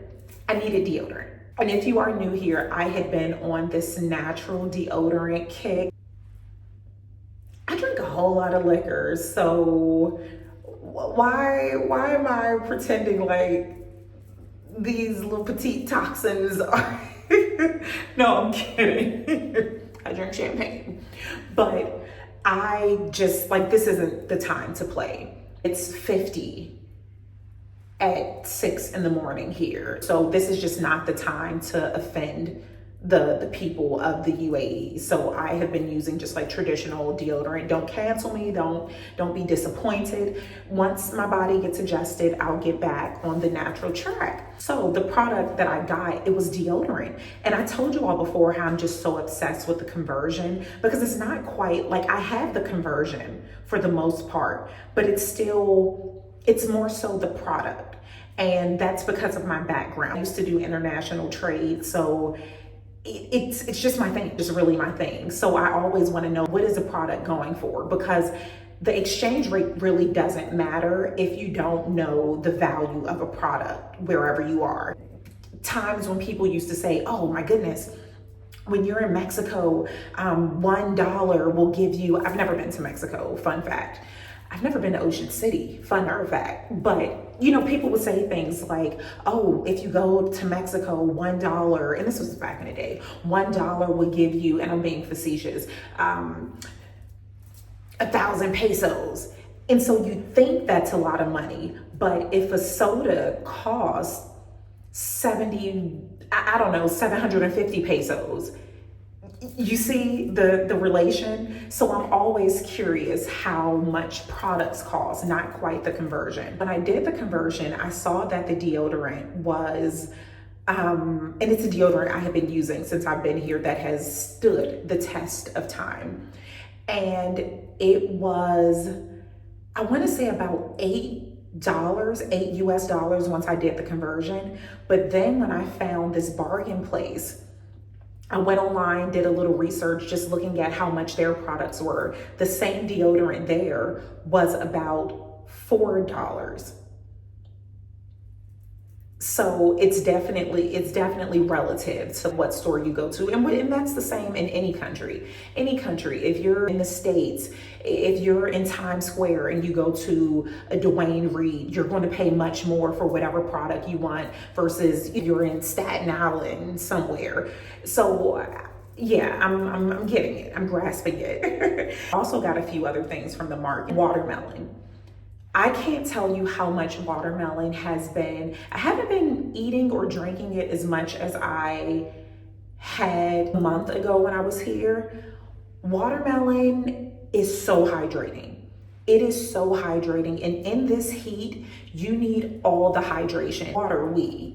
I needed deodorant. And if you are new here, I had been on this natural deodorant kick. I drink a whole lot of liquor, so why am I pretending like these little petite toxins are, no, I'm kidding. I drink champagne, but I just this isn't the time to play. It's 50 at 6 in the morning here. So this is just not the time to offend the people of the UAE. So I have been using just like traditional deodorant. Don't cancel me, don't be disappointed. Once my body gets adjusted, I'll get back on the natural track. So the product that I got, it was deodorant. And I told you all before how I'm just so obsessed with the conversion, because it's not quite like I have the conversion for the most part, but it's more so the product. And that's because of my background. I used to do international trade, so it's just my thing. It's really my thing. So I always want to know, what is a product going for? Because the exchange rate really doesn't matter if you don't know the value of a product wherever you are. Times when people used to say, oh my goodness, when you're in Mexico, $1 will give you, I've never been to Mexico, fun fact. I've never been to Ocean City, fun fact, but people would say things like, oh, if you go to Mexico, $1, and this was back in the day, $1 will give you, and I'm being facetious, 1,000 pesos. And so you think that's a lot of money, but if a soda costs 750 pesos, you see the relation? So I'm always curious how much products cost, not quite the conversion. When I did the conversion, I saw that the deodorant was, and it's a deodorant I have been using since I've been here that has stood the test of time. And it was, I want to say about $8 US once I did the conversion. But then when I found this bargain place, I went online, did a little research, just looking at how much their products were. The same deodorant there was about $4. So it's definitely relative to what store you go to. And that's the same in any country. If you're in the States, if you're in Times Square and you go to a Dwayne Reed, you're going to pay much more for whatever product you want versus if you're in Staten Island somewhere. So yeah, I'm getting it. I'm grasping it. Also got a few other things from the market. Watermelon. I can't tell you how much watermelon has been. I haven't been eating or drinking it as much as I had a month ago when I was here. Watermelon is so hydrating. It is so hydrating. And in this heat, you need all the hydration. Water,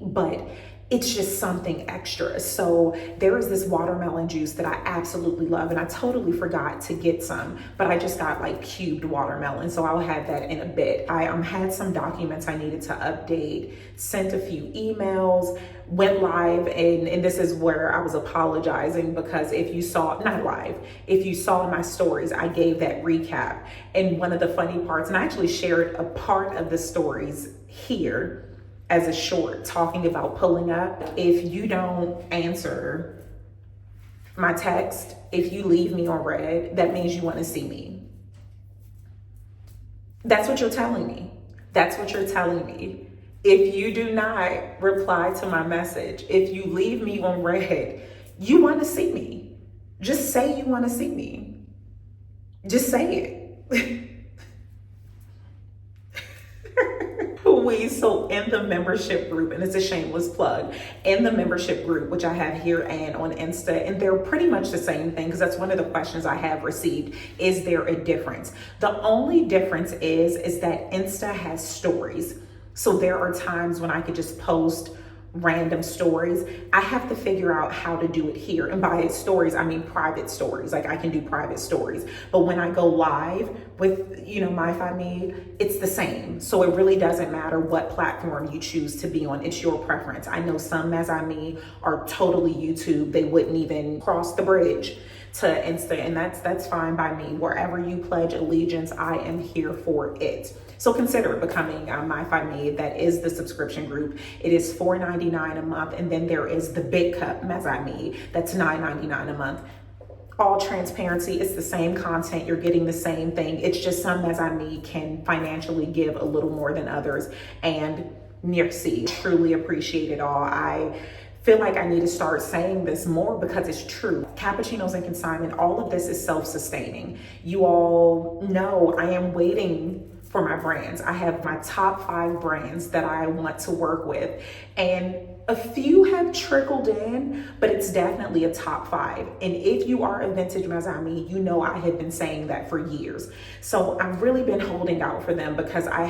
but it's just something extra. So there is this watermelon juice that I absolutely love, and I totally forgot to get some, but I just got like cubed watermelon, so I'll have that in a bit. I had some documents I needed to update, sent a few emails, went live, and this is where I was apologizing, because if you saw, not live, if you saw my stories, I gave that recap. And one of the funny parts, and I actually shared a part of the stories here as a short, talking about pulling up. If you don't answer my text, if you leave me on red, that means you want to see me. That's what you're telling me. That's what you're telling me. If you do not reply to my message, if you leave me on red, you want to see me. Just say you want to see me. Just say it. So in the membership group, and it's a shameless plug, in the membership group, which I have here and on Insta, and they're pretty much the same thing, because that's one of the questions I have received. Is there a difference? The only difference is that Insta has stories. So there are times when I could just post random stories. I have to figure out how to do it here. And by stories, I mean private stories. Like, I can do private stories. But when I go live with, my family, it's the same. So it really doesn't matter what platform you choose to be on. It's your preference. I know some, as I mean, are totally YouTube. They wouldn't even cross the bridge to Insta, and that's fine by me. Wherever you pledge allegiance, I am here for it. So consider becoming my family. That is the subscription group. It is $4.99 a month, and then there is the Big Cup Mezami. That's $9.99 a month. All transparency, it's the same content. You're getting the same thing. It's just some Mezami can financially give a little more than others, and merci, truly appreciate it all. I feel like I need to start saying this more because it's true. Cappuccinos and Consignment, all of this is self-sustaining. You all know I am waiting for for my brands. I have my top 5 brands that I want to work with, and a few have trickled in, but it's definitely a top 5. And if you are a vintage Mazami, you know I have been saying that for years. So I've really been holding out for them because I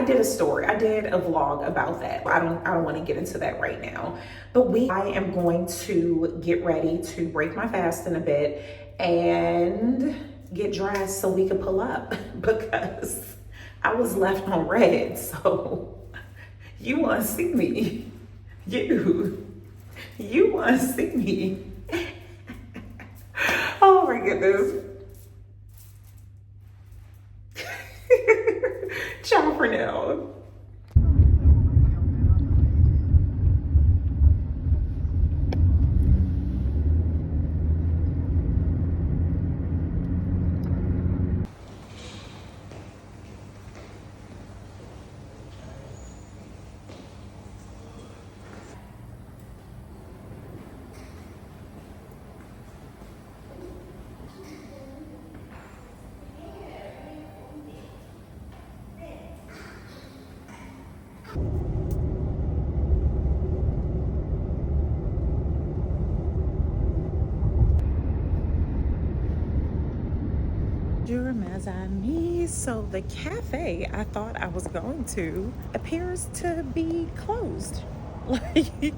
did a story. I did a vlog about that. I don't want to get into that right now. But I am going to get ready to break my fast in a bit and get dressed so we can pull up because I was left on red. So you want to see me? You want to see me? Oh my goodness. Ciao for now. So the cafe I thought I was going to appears to be closed, like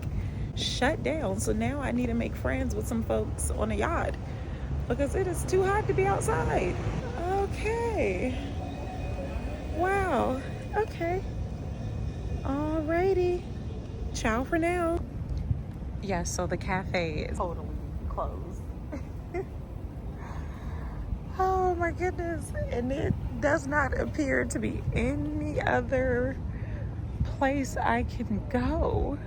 shut down. So now I need to make friends with some folks on a yacht because it is too hot to be outside. Okay. Wow. Okay. Alrighty. Ciao for now. Yeah, so the cafe is totally closed. Oh my goodness. And it does not appear to be any other place I can go.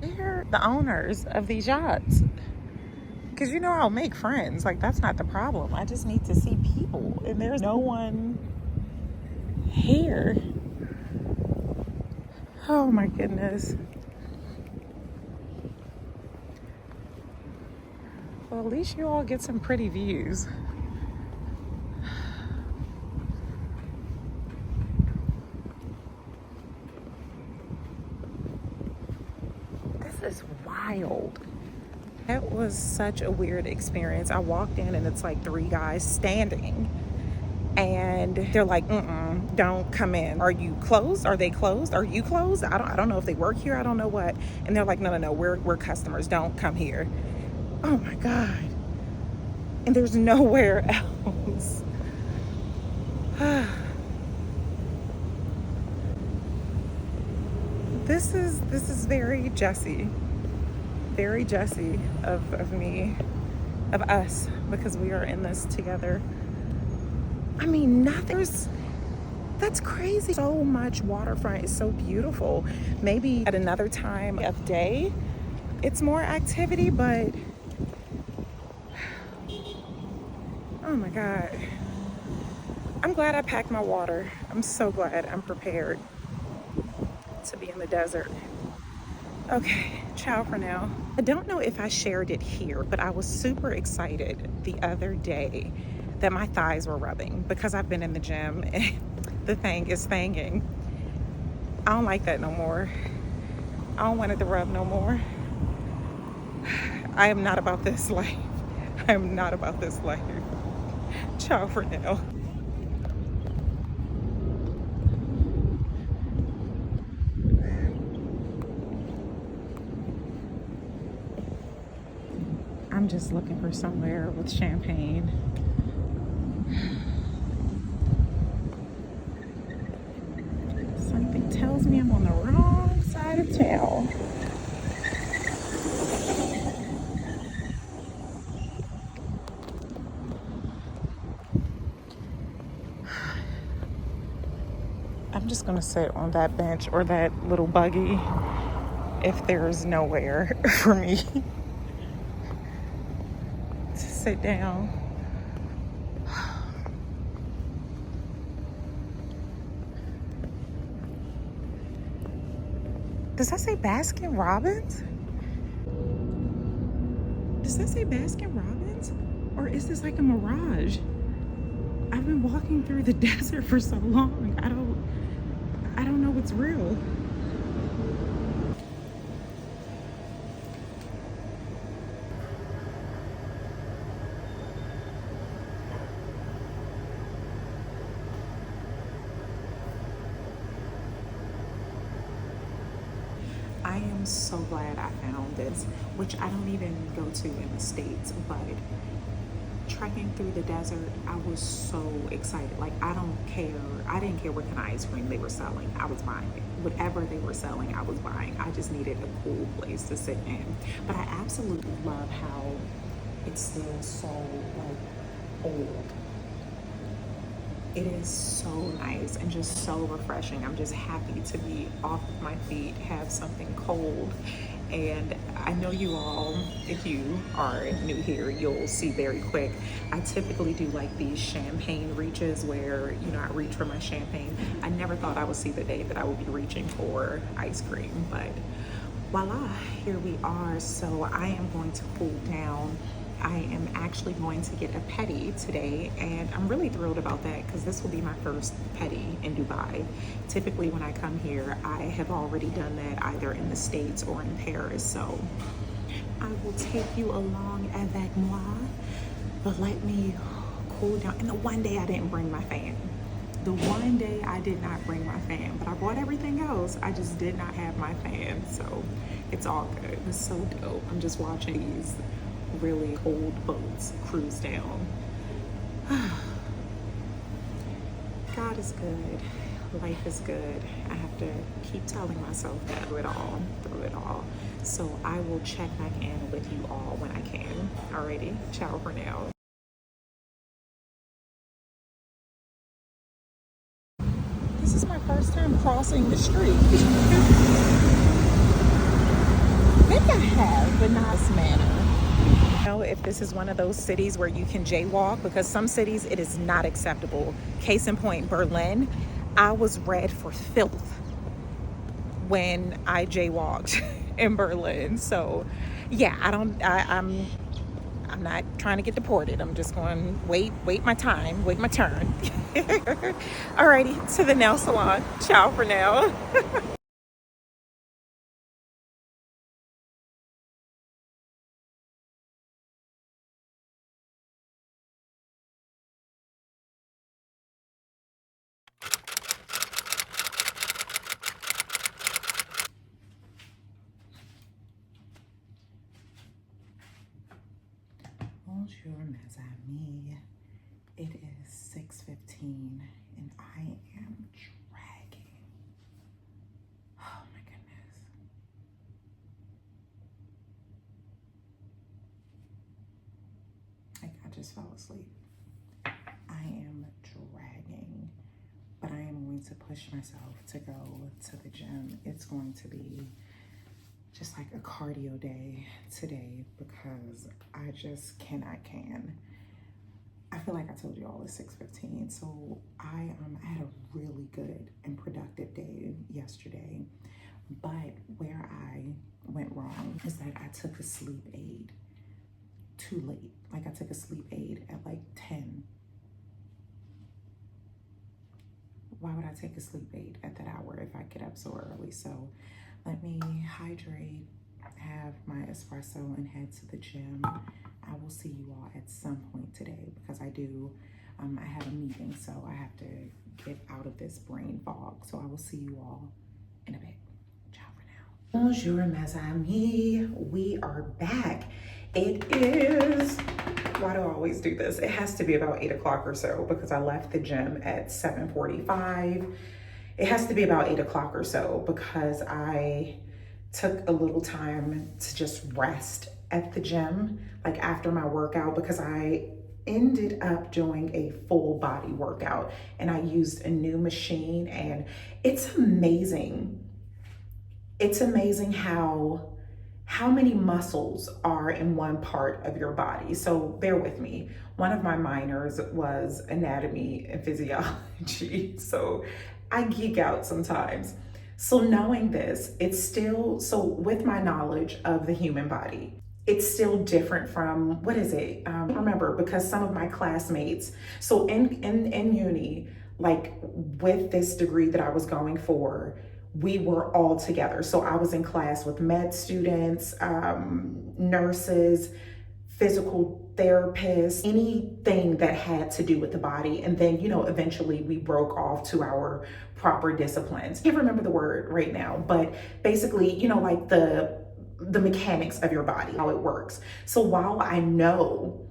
They're the owners of these yachts. Because you know I'll make friends. Like, that's not the problem. I just need to see people. And there's no one here. Oh my goodness. Well, at least you all get some pretty views. This is wild. That was such a weird experience. I walked in and it's like 3 guys standing and they're like, don't come in. Are you closed? Are they closed? Are you closed? I don't know if they work here. I don't know what. And they're like, no, we're customers. Don't come here. Oh my God. And there's nowhere else. This is very Jessie. Very Jessie of me, of us, because we are in this together. I mean, that's crazy. So much waterfront is so beautiful. Maybe at another time of day, it's more activity, but oh my God. I'm glad I packed my water. I'm so glad I'm prepared to be in the desert. Okay, ciao for now. I don't know if I shared it here, but I was super excited the other day that my thighs were rubbing because I've been in the gym and the thing is thanging. I don't like that no more. I don't want it to rub no more. I am not about this life. I am not about this life. Ciao for now. I'm just looking for somewhere with champagne. Something tells me I'm on the wrong side of town. I'm just gonna sit on that bench or that little buggy if there's nowhere for me to sit down. Does that say Baskin Robbins? Does that say Baskin Robbins? Or is this like a mirage? I've been walking through the desert for so long. I don't know what's real. I am so glad I found this, which I don't even go to in the States, but trekking through the desert, I was so excited. Like, I didn't care what kind of ice cream they were selling. I was buying it. Whatever they were selling, I was buying. I just needed a cool place to sit in. But I absolutely love how it's still so like old. It is so nice and just so refreshing. I'm just happy to be off of my feet, have something cold. And I know you all, if you are new here, you'll see very quick. I typically do like these champagne reaches where, you know, I reach for my champagne. I never thought I would see the day that I would be reaching for ice cream, but voila, here we are. So I am going to cool down. I am actually going to get a pedi today, and I'm really thrilled about that because this will be my first pedi in Dubai. Typically when I come here, I have already done that either in the States or in Paris, so I will take you along avec moi, but let me cool down. And the one day I didn't bring my fan. The one day I did not bring my fan, but I brought everything else. I just did not have my fan, so it's all good. It's so dope. I'm just watching these really old boats cruise down. God is good. Life is good. I have to keep telling myself that through it all. So I will check back in with you all when I can. Alrighty, ciao for now. This is my first time crossing the street. Maybe I have, but not this manner. Know if this is one of those cities where you can jaywalk, because some cities it is not acceptable. Case in point, Berlin, I was red for filth when I jaywalked in Berlin. So yeah, I'm not trying to get deported. I'm just going wait my time, wait my turn. Alrighty, to the nail salon. Ciao for now. Bonjour, mes amis. It is 6:15 and I am dragging. Oh my goodness. Like, I just fell asleep. I am dragging, but I am going to push myself to go to the gym. It's going to be just like a cardio day today because I just can. I feel like I told you all it's 6:15, so I had a really good and productive day yesterday. But where I went wrong is that I took a sleep aid too late. Like, I took a sleep aid at like 10. Why would I take a sleep aid at that hour if I get up so early? So let me hydrate, have my espresso, and head to the gym. I will see you all at some point today because I have a meeting, so I have to get out of this brain fog. So I will see you all in a bit. Ciao for now. Bonjour, mes amis. We are back. It is, why do I always do this? It has to be about 8 o'clock or so because I left the gym at 7:45. It has to be about 8 o'clock or so because I took a little time to just rest at the gym, like after my workout, because I ended up doing a full body workout and I used a new machine, and it's amazing. It's amazing how many muscles are in one part of your body. So bear with me. One of my minors was anatomy and physiology, so I geek out sometimes. So knowing this, it's still, so with my knowledge of the human body, it's still different from, what is it? Remember, because some of my classmates, so in uni, like with this degree that I was going for, we were all together. So I was in class with med students, nurses, physical therapists, anything that had to do with the body. And then, eventually we broke off to our proper disciplines. I can't remember the word right now, but basically, like the mechanics of your body, how it works. So while I know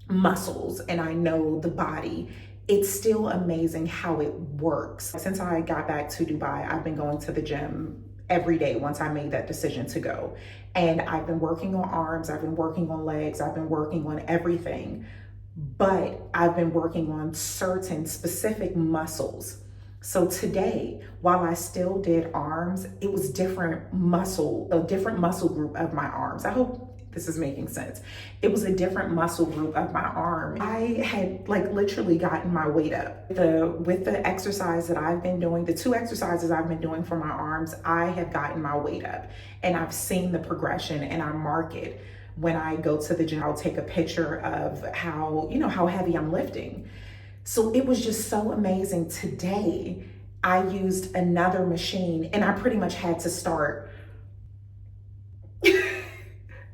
muscles and I know the body, it's still amazing how it works. Since I got back to Dubai, I've been going to the gym every day once I made that decision to go. And I've been working on arms, I've been working on legs, I've been working on everything, but I've been working on certain specific muscles. So today, while I still did arms, it was a different muscle group of my arms. I hope this is making sense. It was a different muscle group of my arm. I had literally gotten my weight up. With the exercise that I've been doing, the 2 exercises I've been doing for my arms, I have gotten my weight up and I've seen the progression, and I mark it. When I go to the gym, I'll take a picture of how heavy I'm lifting. So it was just so amazing. Today, I used another machine and I pretty much had to start.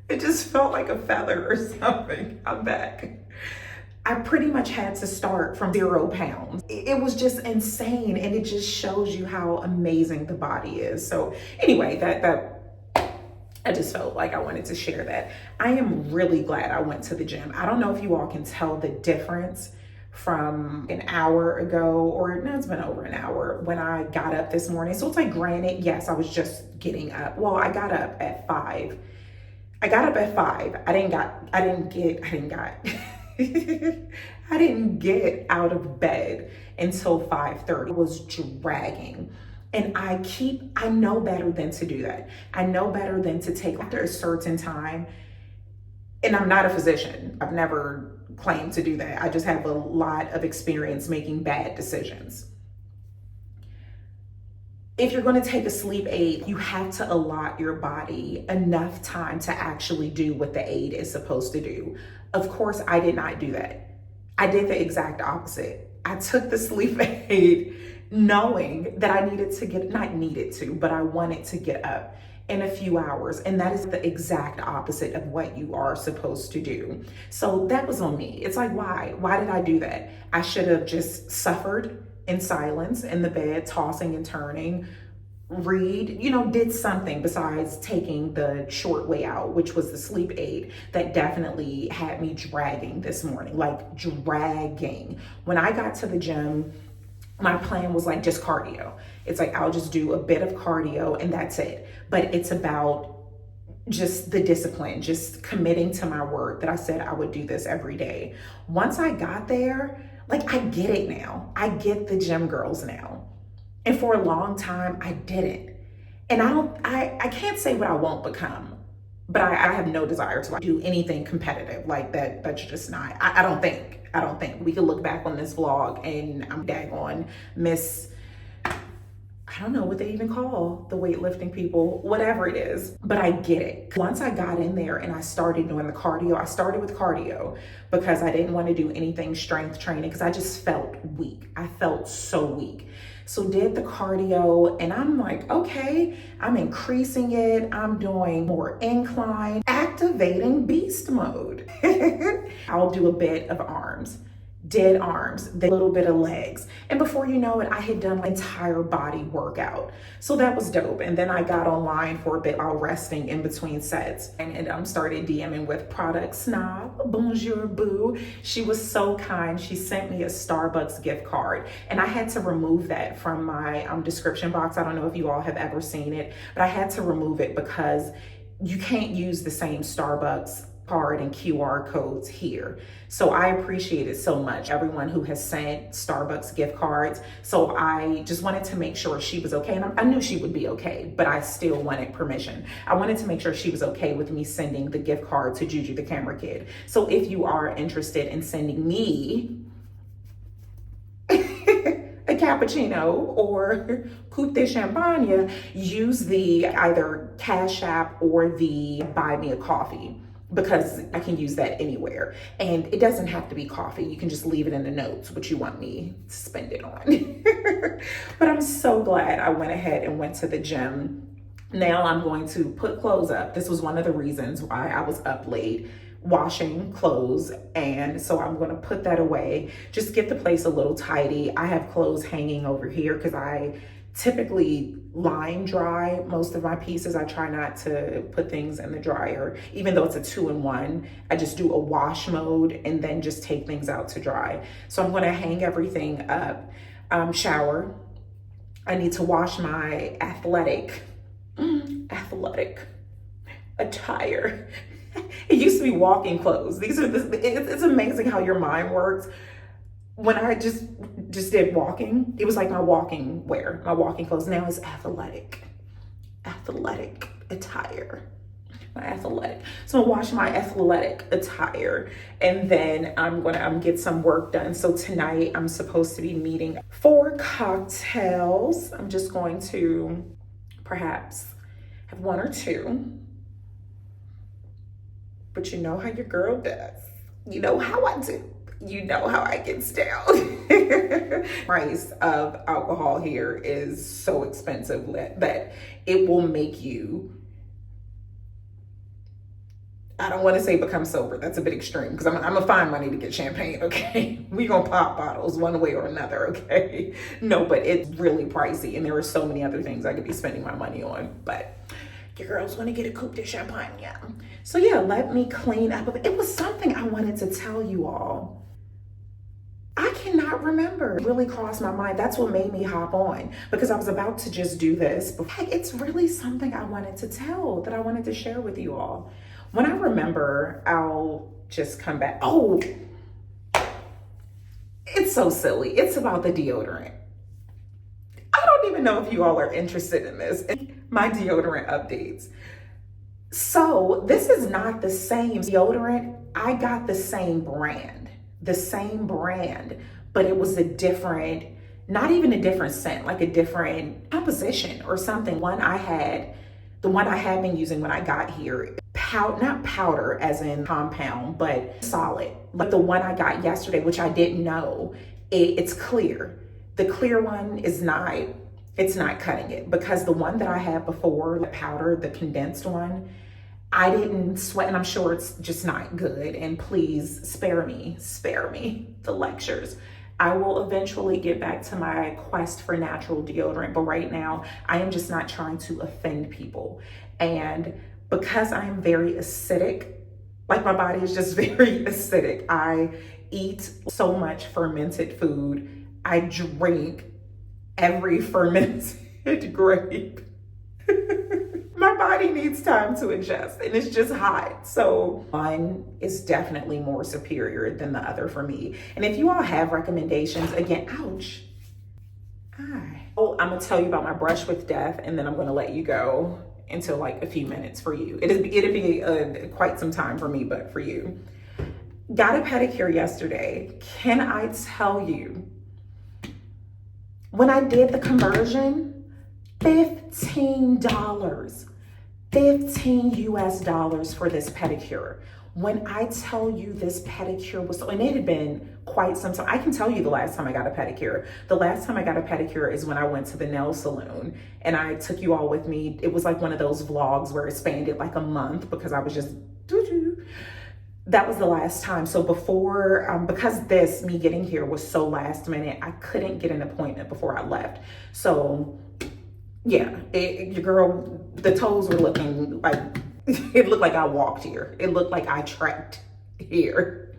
It just felt like a feather or something. I'm back. I pretty much had to start from 0 pounds. It was just insane, and it just shows you how amazing the body is. So anyway, I just felt like I wanted to share that. I am really glad I went to the gym. I don't know if you all can tell the difference from an hour ago, or no, it's been over an hour when I got up this morning. So it's like, granted, yes, I was just getting up. Well, I got up at 5. I didn't get out of bed until 5:30. It was dragging. And I know better than to do that. I know better than to take after a certain time. And I'm not a physician. I've never claimed to do that. I just have a lot of experience making bad decisions. If you're going to take a sleep aid, you have to allot your body enough time to actually do what the aid is supposed to do. Of course, I did not do that. I did the exact opposite. I took the sleep aid knowing that I I wanted to get up in a few hours. And that is the exact opposite of what you are supposed to do. So that was on me. It's like, why? Why did I do that? I should have just suffered in silence in the bed, tossing and turning, did something besides taking the short way out, which was the sleep aid that definitely had me dragging this morning, like dragging. When I got to the gym, my plan was like just cardio. It's like, I'll just do a bit of cardio and that's it. But it's about just the discipline, just committing to my word that I said I would do this every day. Once I got there, I get it now. I get the gym girls now. And for a long time, I didn't. And I can't say what I won't become, but I have no desire to do anything competitive like that. That's just not, I don't think. We could look back on this vlog and I'm daggone Miss, I don't know what they even call the weightlifting people, whatever it is, but I get it. Once I got in there and I started doing the cardio, I started with cardio because I didn't want to do anything strength training because I just felt weak. I felt so weak. So did the cardio and I'm like, okay, I'm increasing it. I'm doing more incline, activating beast mode. I'll do a bit of arms. Did arms, then a little bit of legs. And before you know it, I had done my entire body workout. So that was dope. And then I got online for a bit while resting in between sets and started DMing with Product Snob, Bonjour Boo. She was so kind. She sent me a Starbucks gift card and I had to remove that from my description box. I don't know if you all have ever seen it, but I had to remove it because you can't use the same Starbucks card and QR codes here. So I appreciate it so much, everyone who has sent Starbucks gift cards. So I just wanted to make sure she was okay. And I knew she would be okay, but I still wanted permission. I wanted to make sure she was okay with me sending the gift card to Juju the camera kid. So if you are interested in sending me a cappuccino or coupe de champagne, use the either Cashapp or the buy me a coffee. because I can use that anywhere. And it doesn't have to be coffee. You can just leave it in the notes what you want me to spend it on. But I'm so glad I went ahead and went to the gym. Now I'm going to put clothes up. This was one of the reasons why I was up late, washing clothes. And so I'm going to put that away, just get the place a little tidy. I have clothes hanging over here because I typically line dry most of my pieces. I try not to put things in the dryer, even though it's a 2-in-1. I just do a wash mode and then just take things out to dry. So I'm going to hang everything up, shower. I need to wash my athletic attire. It used to be walking clothes. It's amazing how your mind works. When I just did walking, it was like my walking wear, my walking clothes. Now it's athletic attire, my athletic. So I'm wash my athletic attire, and then I'm gonna get some work done. So tonight I'm supposed to be meeting 4 cocktails. I'm just going to perhaps have 1 or 2, but you know how your girl does. You know how I do. You know how I get down. Price of alcohol here is so expensive that it will make you, I don't want to say become sober. That's a bit extreme because I'm gonna find money to get champagne, okay? We gonna pop bottles one way or another, okay? No, but it's really pricey, and there are so many other things I could be spending my money on, but your girl's gonna get a coupe de champagne, yeah. So yeah, let me clean up. It was something I wanted to tell you all. I cannot remember. It really crossed my mind. That's what made me hop on, because I was about to just do this. But it's really something I wanted to tell, that I wanted to share with you all. When I remember, I'll just come back. Oh, it's so silly. It's about the deodorant. I don't even know if you all are interested in this. My deodorant updates. So this is not the same deodorant. I got the same brand, but it was a different, not even a different scent, like a different composition or something. The one I had been using when I got here, not powder as in compound, but solid. But the one I got yesterday, which I didn't know, it's clear. The clear one is not, it's not cutting it, because the one that I had before, the powder, the condensed one, I didn't sweat, and I'm sure it's just not good. And please spare me the lectures. I will eventually get back to my quest for natural deodorant, but right now I am just not trying to offend people. And because I am very acidic, like my body is just very acidic. I eat so much fermented food. I drink every fermented grape. My body needs time to adjust, and it's just hot. So one is definitely more superior than the other for me. And if you all have recommendations, again, ouch. Oh, I'm gonna tell you about my brush with death, and then I'm gonna let you go until like a few minutes for you. It'll be quite some time for me, but for you. Got a pedicure yesterday. Can I tell you, when I did the conversion, $15 US for this pedicure. When I tell you this pedicure was, and it had been quite some time. I can tell you the last time I got a pedicure. The last time I got a pedicure is when I went to the nail salon, and I took you all with me. It was like one of those vlogs where it spanned like a month, because I was just that was the last time. So before, because me getting here was so last minute, I couldn't get an appointment before I left. So yeah, your girl, the toes were looking like, it looked like I walked here. It looked like I trekked here.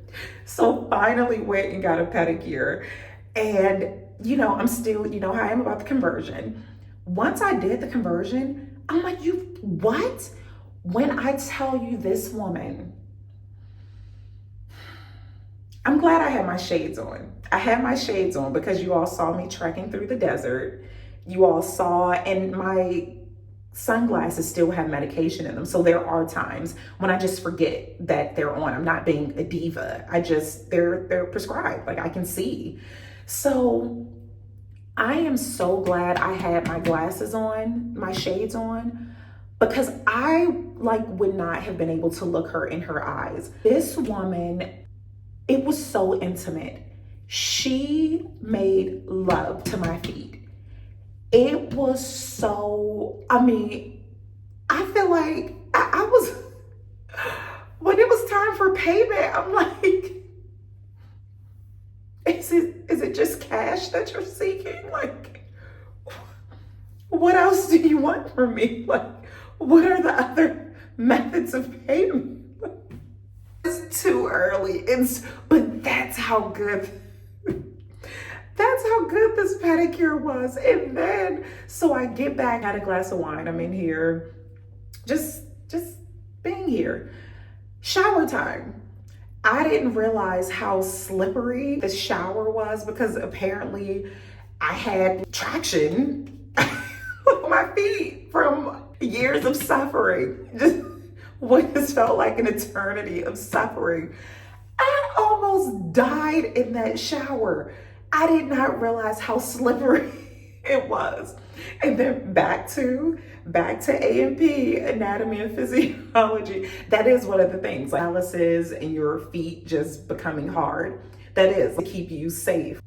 So finally went and got a pedicure. And you know, I'm still, you know how I am about the conversion. Once I did the conversion, I'm like, what? When I tell you, this woman, I'm glad I had my shades on. I had my shades on because you all saw me trekking through the desert. You all saw, and my sunglasses still have medication in them. So there are times when I just forget that they're on. I'm not being a diva. They're prescribed, like I can see. So I am so glad I had my glasses on, my shades on, because I like would not have been able to look her in her eyes. This woman, it was so intimate. She made love to my feet. It was so, I mean, I feel like I was, when it was time for payment, I'm like, is it just cash that you're seeking? Like, what else do you want from me? Like, what are the other methods of payment? It's too early. But that's how good this pedicure was. And then, so I get back, had a glass of wine. I'm in here, just being here. Shower time. I didn't realize how slippery the shower was because apparently I had traction with my feet from years of suffering. Just what has felt like an eternity of suffering. I almost died in that shower. I did not realize how slippery it was. And then back to A&P, anatomy and physiology. That is one of the things, analysis and your feet just becoming hard. That is to keep you safe.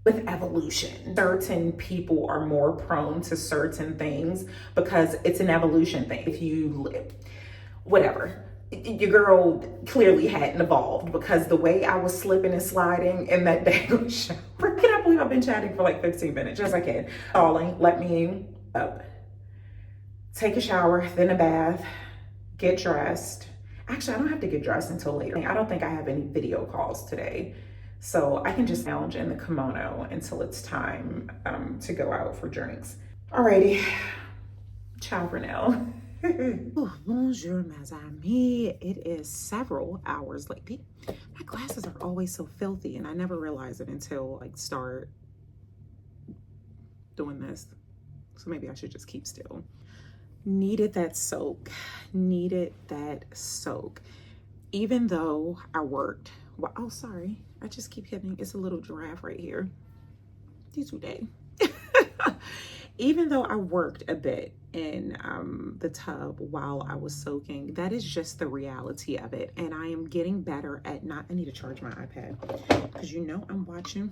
With evolution, certain people are more prone to certain things because it's an evolution thing. If you live, whatever, your girl clearly hadn't evolved because the way I was slipping and sliding in that daggone shower. Can I believe I've been chatting for like 15 minutes? Yes, I can. Stalling, let me up. Take a shower, then a bath, get dressed. Actually, I don't have to get dressed until later. I don't think I have any video calls today. So I can just lounge in the kimono until it's time to go out for drinks. Alrighty, ciao for now. Bonjour, mes amis. It is several hours late. My glasses are always so filthy and I never realize it until I start doing this. So maybe I should just keep still. Needed that soak. Even though I worked, well, oh, sorry. I just keep hitting, it's a little giraffe right here. These two days. Even though I worked a bit in the tub while I was soaking, that is just the reality of it. And I am getting better at I need to charge my iPad because you know I'm watching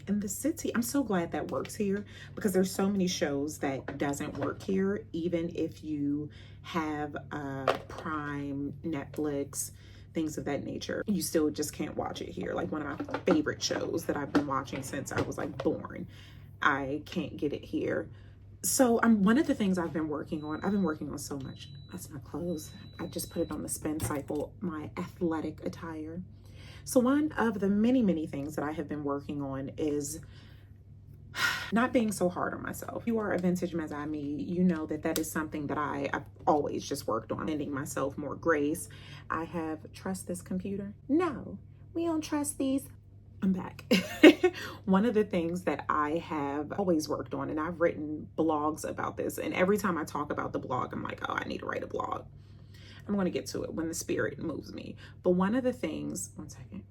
in the city. I'm so glad that works here because there's so many shows that doesn't work here. Even if you have Prime, Netflix, things of that nature, you still just can't watch it here. Like one of my favorite shows that I've been watching since I was like born. I can't get it here. So one of the things I've been working on so much. That's my clothes. I just put it on the spin cycle, my athletic attire. So one of the many things that I have been working on is not being so hard on myself. If you are a vintage mes-ami, you know that is something that I've always just worked on, lending myself more grace. I have, trust this computer? No, we don't trust these. I'm back. One of the things that I have always worked on, and I've written blogs about this, and every time I talk about the blog, I'm like, oh, I need to write a blog. I'm going to get to it when the spirit moves me. But one of the things, one second.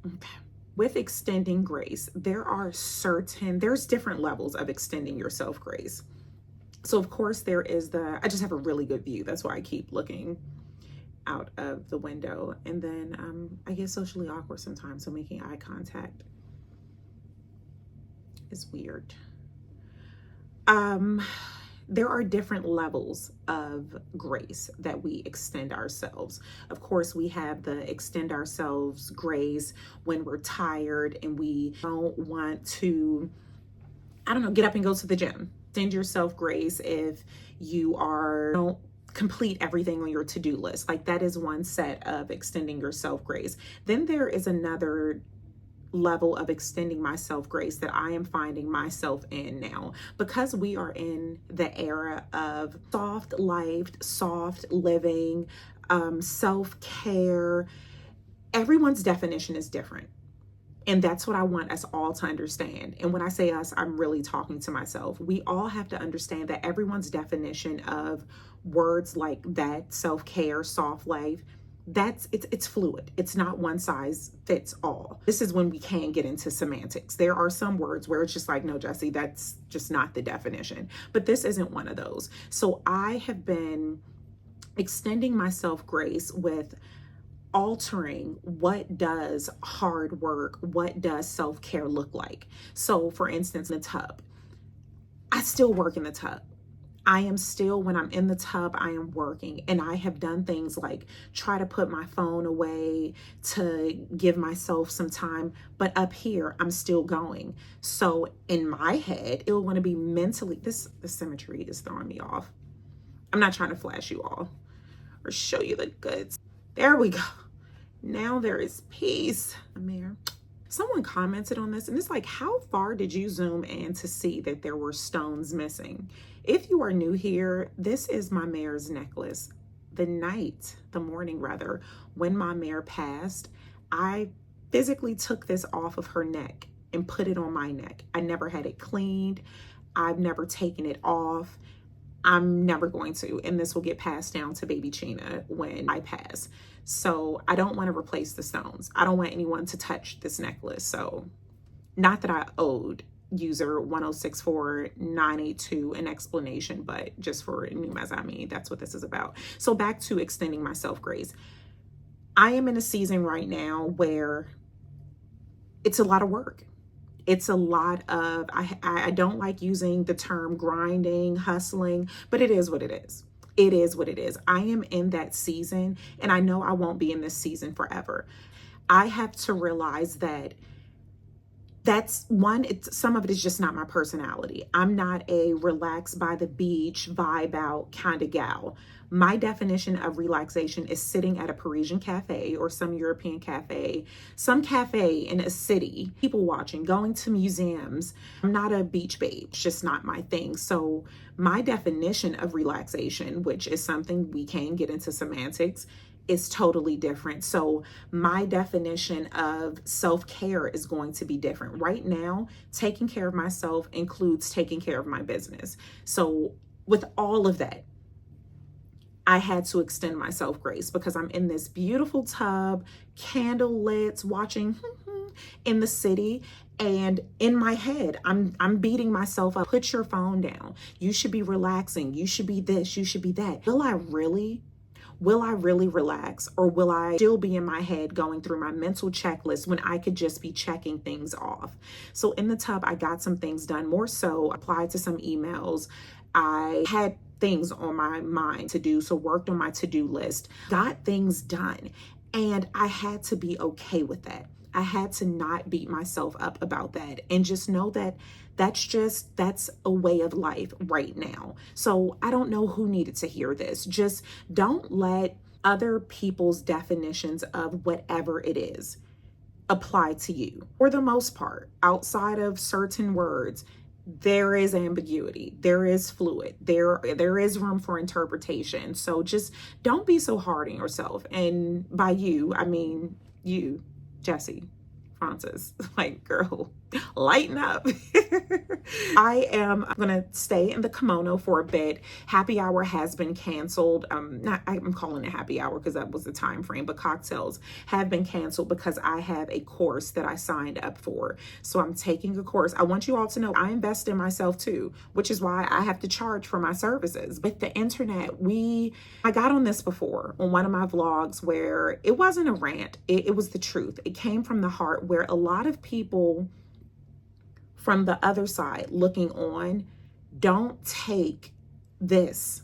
Okay. With extending grace, there's different levels of extending yourself grace. So of course there is I just have a really good view. That's why I keep looking out of the window. And then I get socially awkward sometimes, so making eye contact is weird. There are different levels of grace that we extend ourselves. Of course, we have the extend ourselves grace when we're tired and we don't want to, get up and go to the gym. Extend yourself grace if you don't complete everything on your to-do list. Like that is one set of extending yourself grace. Then there is another level of extending myself grace that I am finding myself in now, because we are in the era of soft life, soft living, self-care. Everyone's definition is different. And that's what I want us all to understand. And when I say us, I'm really talking to myself. We all have to understand that everyone's definition of words like that, self-care, soft life, it's fluid. It's not one size fits all. This is when we can get into semantics. There are some words where it's just like, no, Jesse, that's just not the definition. But this isn't one of those. So I have been extending myself grace with altering what does hard work, what does self-care look like. So for instance, in the tub, I still work in the tub. I am still, when I'm in the tub, I am working, and I have done things like try to put my phone away to give myself some time, but up here, I'm still going. So in my head, it'll want to be mentally, the symmetry is throwing me off. I'm not trying to flash you all or show you the goods. There we go. Now there is peace. Amir. Someone commented on this, and it's like, how far did you zoom in to see that there were stones missing? If you are new here, this is my mare's necklace. The morning rather, when my mare passed, I physically took this off of her neck and put it on my neck. I never had it cleaned. I've never taken it off. I'm never going to, and this will get passed down to baby Chena when I pass. So I don't want to replace the stones. I don't want anyone to touch this necklace. So not that I owed user 1064982 an explanation, but just for new as I mean, that's what this is about. So back to extending myself grace. I am in a season right now where it's a lot of work. It's a lot of, I don't like using the term grinding, hustling, but it is what it is. It is what it is. I am in that season, and I know I won't be in this season forever. I have to realize that some of it is just not my personality. I'm not a relax by the beach, vibe out kind of gal. My definition of relaxation is sitting at a Parisian cafe or some European cafe, some cafe in a city, people watching, going to museums. I'm not a beach babe. It's just not my thing. So my definition of relaxation, which is something we can get into semantics, is totally different. So my definition of self-care is going to be different. Right now, taking care of myself includes taking care of my business. So with all of that, I had to extend myself grace because I'm in this beautiful tub, candle lit, watching in the city. And in my head, I'm beating myself up. Put your phone down. You should be relaxing. You should be this. You should be that. Will I really relax, or will I still be in my head going through my mental checklist when I could just be checking things off? So in the tub, I got some things done, more so applied to some emails. I had things on my mind to do, so worked on my to-do list, got things done, and I had to be okay with that. I had to not beat myself up about that and just know that that's a way of life right now. So I don't know who needed to hear this. Just don't let other people's definitions of whatever it is apply to you. For the most part, outside of certain words, there is ambiguity, there is fluid, there is room for interpretation. So just don't be so hard on yourself. And by you, I mean you, Jesse Francis. Like, girl, lighten up. I am gonna stay in the kimono for a bit. Happy hour has been canceled. I'm calling it happy hour because that was the time frame, but cocktails have been canceled because I have a course that I signed up for. So I'm taking a course. I want you all to know I invest in myself too, which is why I have to charge for my services. With the internet, I got on this before on one of my vlogs where it wasn't a rant. It was the truth. It came from the heart, where a lot of people from the other side looking on don't take this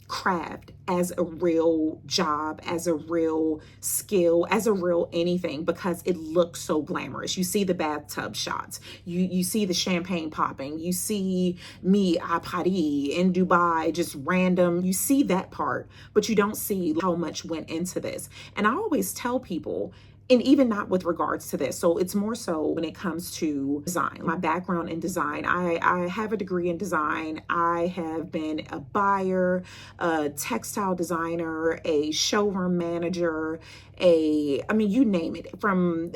craft as a real job, as a real skill, as a real anything, because it looks so glamorous. You see the bathtub shots, you see the champagne popping, you see me à Paris, in Dubai, just random, you see that part, but you don't see how much went into this. And I always tell people, and even not with regards to this. So it's more so when it comes to design, my background in design. I have a degree in design. I have been a buyer, a textile designer, a showroom manager, you name it, from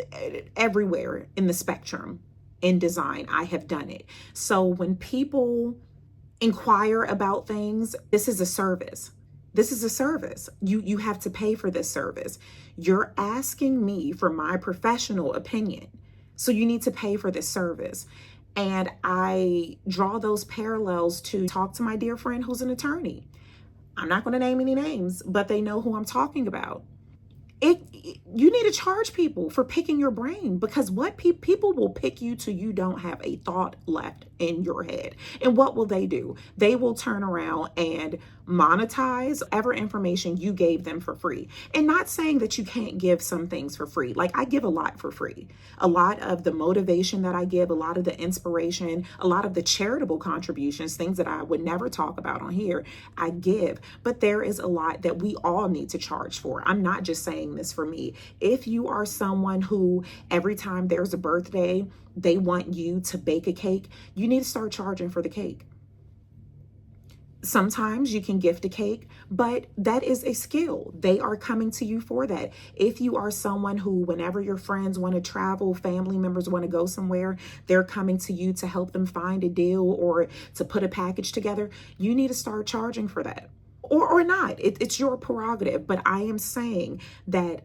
everywhere in the spectrum in design, I have done it. So when people inquire about things, this is a service. This is a service. You have to pay for this service. You're asking me for my professional opinion. So you need to pay for this service. And I draw those parallels to talk to my dear friend who's an attorney. I'm not going to name any names, but they know who I'm talking about. You need to charge people for picking your brain, because what people will pick you till you don't have a thought left in your head. And what will they do? They will turn around and monetize whatever information you gave them for free. And not saying that you can't give some things for free. Like, I give a lot for free. A lot of the motivation that I give, a lot of the inspiration, a lot of the charitable contributions, things that I would never talk about on here, I give. But there is a lot that we all need to charge for. I'm not just saying this for me. If you are someone who every time there's a birthday, they want you to bake a cake, you need to start charging for the cake. Sometimes you can gift a cake, but that is a skill. They are coming to you for that. If you are someone who, whenever your friends want to travel, family members want to go somewhere, they're coming to you to help them find a deal or to put a package together, you need to start charging for that. Or not. It's your prerogative. But I am saying that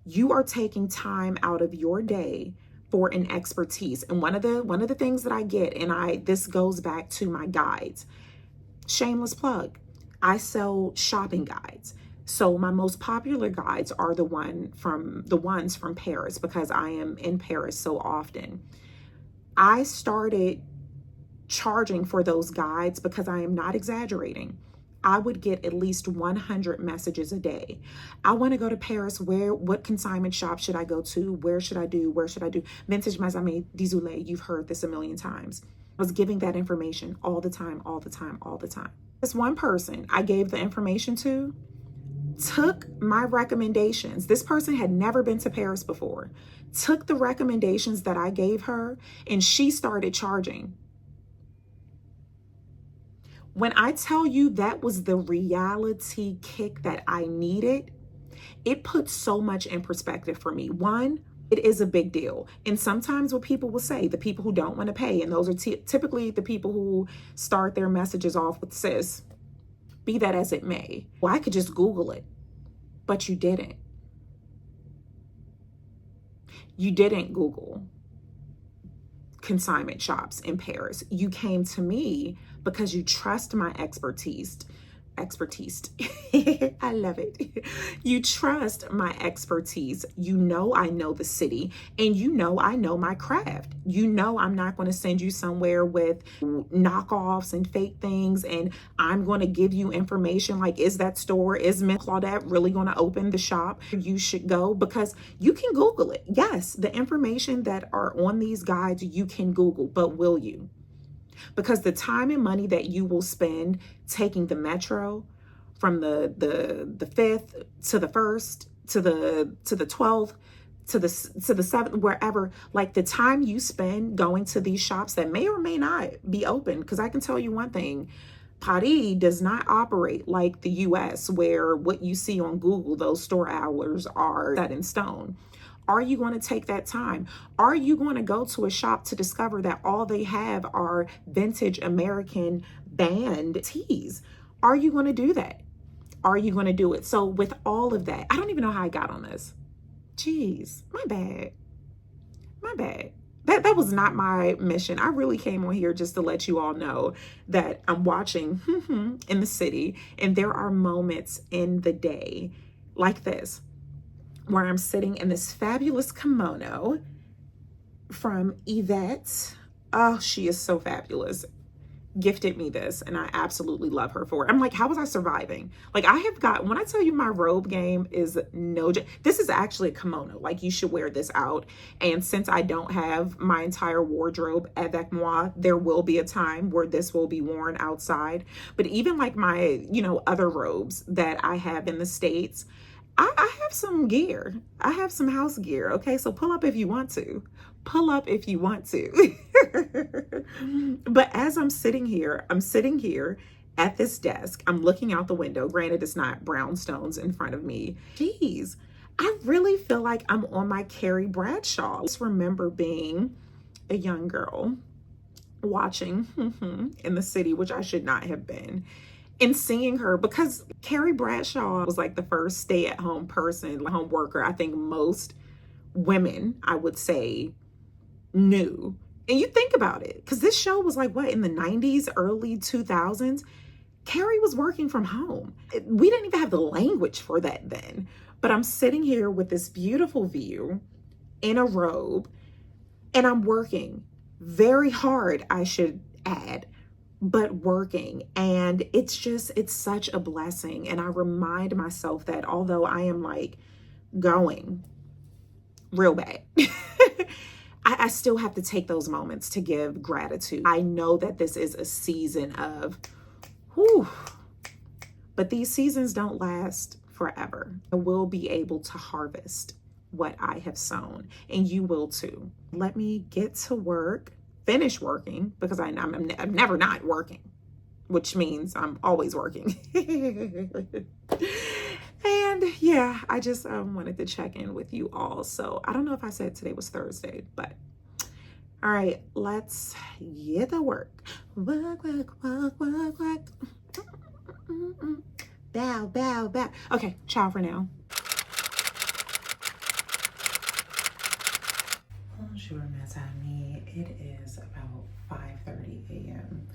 you are taking time out of your day for an expertise. And one of the things that I get, and this goes back to my guides. Shameless plug. I sell shopping guides. So my most popular guides are the ones from Paris, because I am in Paris so often. I started charging for those guides because I am not exaggerating. I would get at least 100 messages a day. I want to go to Paris. What consignment shop should I go to? Where should I do? Vintage Madame Désolé. You've heard this a million times. I was giving that information all the time. This one person I gave the information to took my recommendations. This person had never been to Paris before, took the recommendations that I gave her, and she started charging. When I tell you that was the reality kick that I needed, it put so much in perspective for me. One, it is a big deal. And sometimes what people will say, the people who don't want to pay, and those are typically the people who start their messages off with "sis, be that as it may." Well, I could just Google it, but you didn't. You didn't Google consignment shops in Paris. You came to me because you trust my expertise. I love it. You trust my expertise. You know I know the city, and you know I know my craft. You know I'm not going to send you somewhere with knockoffs and fake things, and I'm going to give you information like, is that store, is Miss Claudette really going to open the shop? You should go, because you can Google it. Yes, the information that are on these guides you can Google, but will you? Because the time and money that you will spend taking the metro from the 5th to the 1st to the 12th to the 7th, wherever, like the time you spend going to these shops that may or may not be open. Because I can tell you one thing, Paris does not operate like the US, where what you see on Google, those store hours are set in stone. Are you going to take that time? Are you going to go to a shop to discover that all they have are vintage American band tees? Are you going to do that? Are you going to do it? So with all of that, I don't even know how I got on this. Jeez, my bad. That was not my mission. I really came on here just to let you all know that I'm watching in the city, and there are moments in the day like this, where I'm sitting in this fabulous kimono from Yvette. Oh, she is so fabulous. Gifted me this, and I absolutely love her for it. I'm like, how was I surviving? Like, I have got, when I tell you my robe game is this is actually a kimono. Like, you should wear this out. And since I don't have my entire wardrobe avec moi, there will be a time where this will be worn outside. But even like my, other robes that I have in the States, I have some gear. I have some house gear. Okay, so pull up if you want to. But as I'm sitting here at this desk. I'm looking out the window. Granted, it's not brownstones in front of me. Jeez, I really feel like I'm on my Carrie Bradshaw. I just remember being a young girl watching in the city, which I should not have been. And seeing her, because Carrie Bradshaw was like the first stay-at-home person, home worker, I think most women, I would say, knew. And you think about it, because this show was like, what, in the 90s, early 2000s? Carrie was working from home. We didn't even have the language for that then. But I'm sitting here with this beautiful view in a robe, and I'm working very hard, I should add, but working. And it's such a blessing. And I remind myself that although I am like going real bad, I still have to take those moments to give gratitude. I know that this is a season of, whew, but these seasons don't last forever. I will be able to harvest what I have sown, and you will too. Let me get to work, finish working, because I'm never not working, which means I'm always working. And yeah, I just wanted to check in with you all. So I don't know if I said today was Thursday, but all right, let's get to work. Work, work, work, work, work. Bow, bow, bow. Okay, ciao for now. Bonjour, mes amis. It is about 5:30 a.m.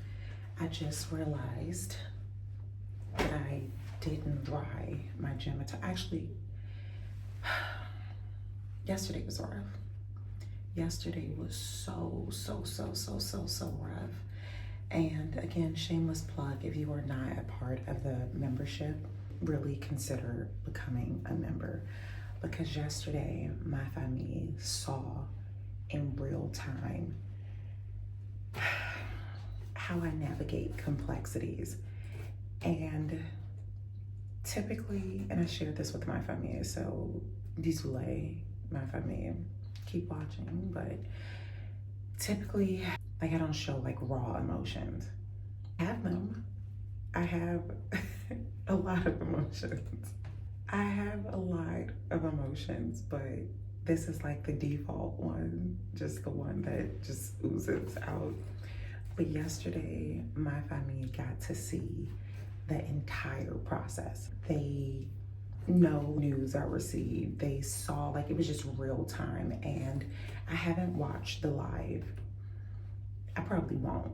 I just realized that I didn't dry my gym. Actually, yesterday was rough. Yesterday was so rough. And again, shameless plug, if you are not a part of the membership, really consider becoming a member, because yesterday my family saw in real time how I navigate complexities. And typically, and I shared this with my family, so désolé, my family, keep watching, but typically, like, I don't show like raw emotions. I have them. I have a lot of emotions. I have a lot of emotions, but this is like the default one, just the one that just oozes out. But yesterday, my family got to see the entire process. They know news I received. They saw, like, it was just real time. And I haven't watched the live. I probably won't.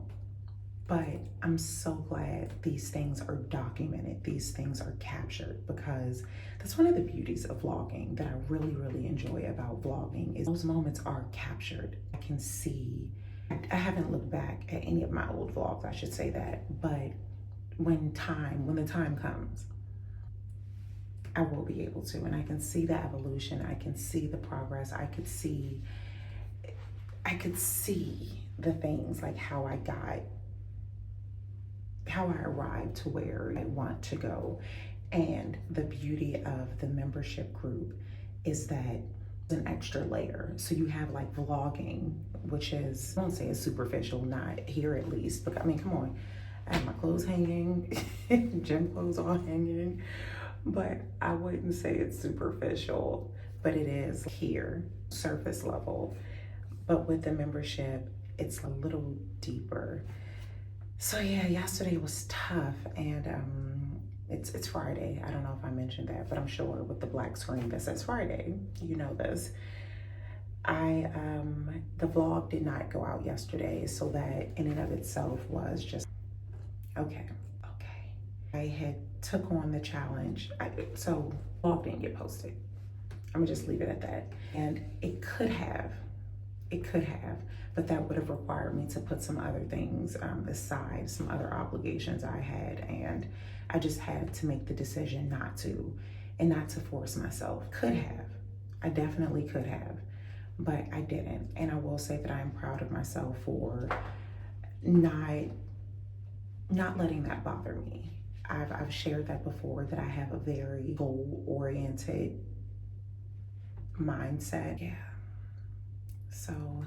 But I'm so glad these things are documented. These things are captured, because that's one of the beauties of vlogging that I really enjoy about vlogging, is those moments are captured. I can see, I haven't looked back at any of my old vlogs, I should say that, but when the time comes, I will be able to, and I can see the evolution. I can see the progress. I could see the things, like how I arrived to where I want to go. And the beauty of the membership group is that it's an extra layer. So you have like vlogging, which is, I won't say it's superficial, not here at least, but I mean, come on. I have my clothes hanging, gym clothes all hanging, but I wouldn't say it's superficial, but it is here, surface level. But with the membership, it's a little deeper. So yeah, yesterday was tough, and it's Friday. I don't know if I mentioned that, but I'm sure with the black screen that says Friday, you know this. The vlog did not go out yesterday, so that in and of itself was just okay. I had took on the challenge, so vlog didn't get posted. I'm gonna just leave it at that. And it could have, but that would have required me to put some other things aside, some other obligations I had, and I just had to make the decision not to, and not to force myself. Could have, I definitely could have, but I didn't. And I will say that I am proud of myself for not letting that bother me. I've shared that before, that I have a very goal-oriented mindset. Yeah. So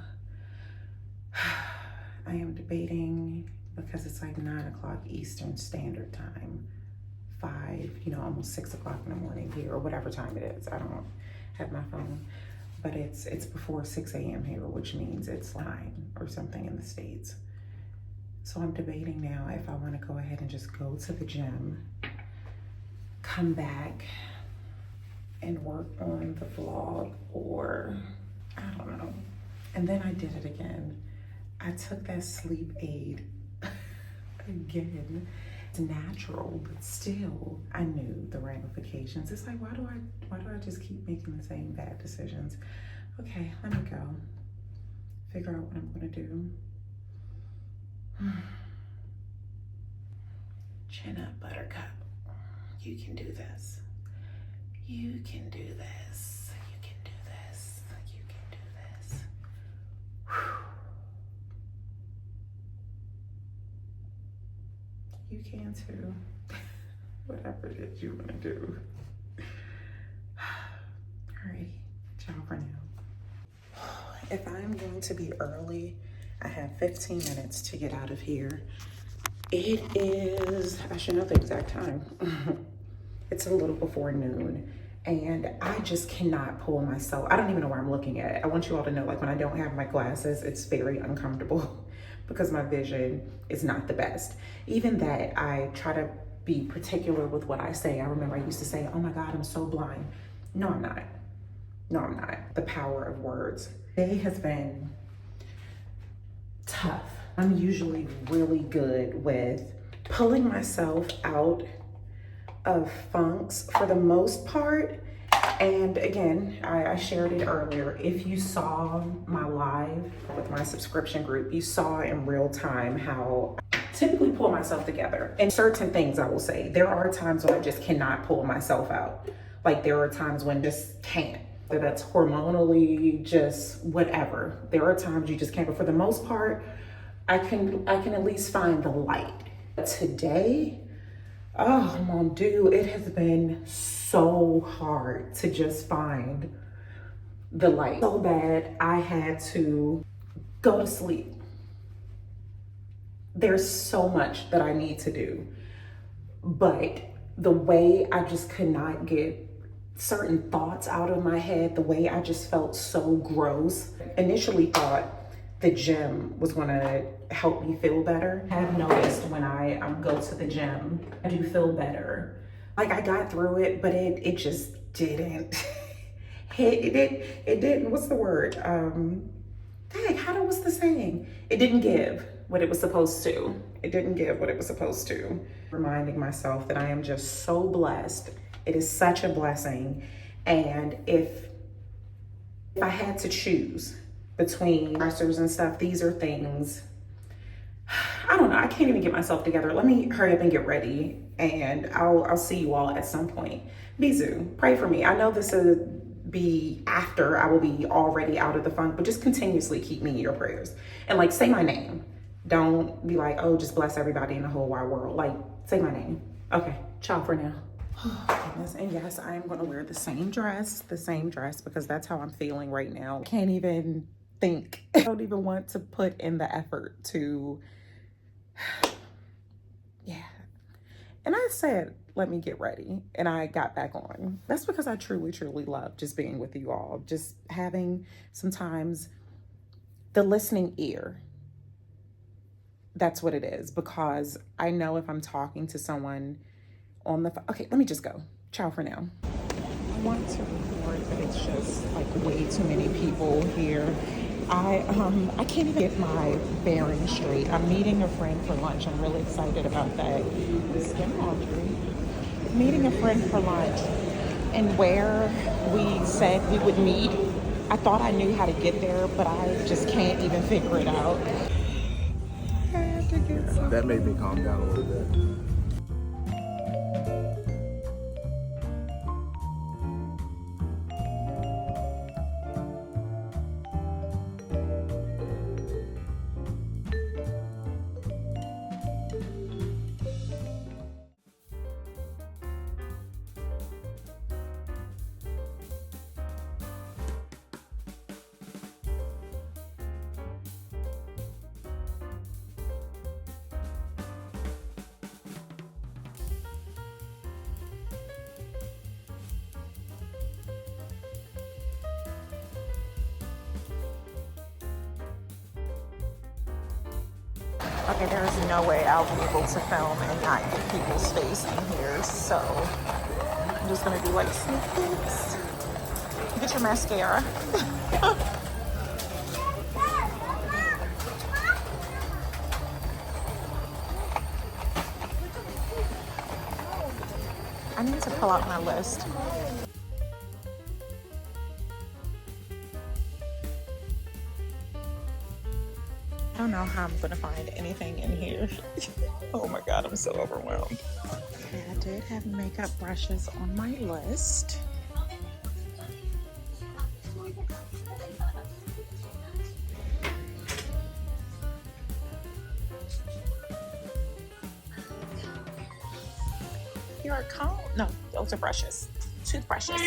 I am debating, because it's like 9 o'clock Eastern Standard Time, 5, almost 6 o'clock in the morning here, or whatever time it is. I don't have my phone, but it's before 6 a.m. here, which means it's 9 or something in the States. So I'm debating now if I want to go ahead and just go to the gym, come back and work on the vlog, or I don't know. And then I did it again. I took that sleep aid again. It's natural, but still I knew the ramifications. It's like, why do I just keep making the same bad decisions? Okay, let me go. Figure out what I'm gonna do. Chin up, Buttercup. You can do this. You can do this. You can do this. You can do this. You can too. Whatever it is you want to do. Alrighty, ciao for now. If I'm going to be early, I have 15 minutes to get out of here. It is, I should know the exact time. It's a little before noon, and I just cannot pull myself. I don't even know where I'm looking at. I want you all to know, like, when I don't have my glasses, it's very uncomfortable because my vision is not the best. Even that, I try to be particular with what I say. I remember I used to say, oh my God, I'm so blind. No, I'm not. No, I'm not. The power of words. Today has been tough. I'm usually really good with pulling myself out of funks for the most part. And again, I shared it earlier. If you saw my live with my subscription group, you saw in real time how I typically pull myself together. And certain things I will say, there are times when I just cannot pull myself out. Like there are times when just can't. Whether that's hormonally, just whatever. There are times you just can't, but for the most part, I can at least find the light. Today, oh mon Dieu, it has been so hard to just find the light. So bad I had to go to sleep. There's so much that I need to do, but the way I just could not get certain thoughts out of my head, the way I just felt so gross. Initially thought the gym was gonna help me feel better. I have noticed when I go to the gym, I do feel better. Like I got through it, but it just didn't. it didn't, what's the word? What's the saying? It didn't give what it was supposed to. It didn't give what it was supposed to. Reminding myself that I am just so blessed. It is such a blessing. And if I had to choose between stressors and stuff, these are things, I don't know, I can't even get myself together. Let me hurry up and get ready, and I'll see you all at some point. Bizu, pray for me. I know this will be after I will be already out of the funk, but just continuously keep me in your prayers. And like, say my name. Don't be like, oh, just bless everybody in the whole wide world. Like, say my name. Okay, ciao for now. Oh, goodness. And yes, I am going to wear the same dress, because that's how I'm feeling right now. Can't even think. I don't even want to put in the effort to, yeah. And I said, let me get ready. And I got back on. That's because I truly, truly love just being with you all. Just having sometimes the listening ear. That's what it is. Because I know if I'm talking to someone on the phone. Okay, let me just go. Ciao for now. I want to report that it's just like way too many people here. I can't even get my bearings straight. I'm meeting a friend for lunch. I'm really excited about that. Skin laundry. Meeting a friend for lunch, and where we said we would meet, I thought I knew how to get there, but I just can't even figure it out. I have to get some. That made me calm down a little bit. Okay, there is no way I'll be able to film and not get people's face in here, so I'm just gonna do like sneak peeks. Get your mascara. I need to pull out my list. I don't know how I'm gonna find anything in here. Oh my God, I'm so overwhelmed. Okay, I did have makeup brushes on my list. Here are comb. No, those are brushes. Toothbrushes.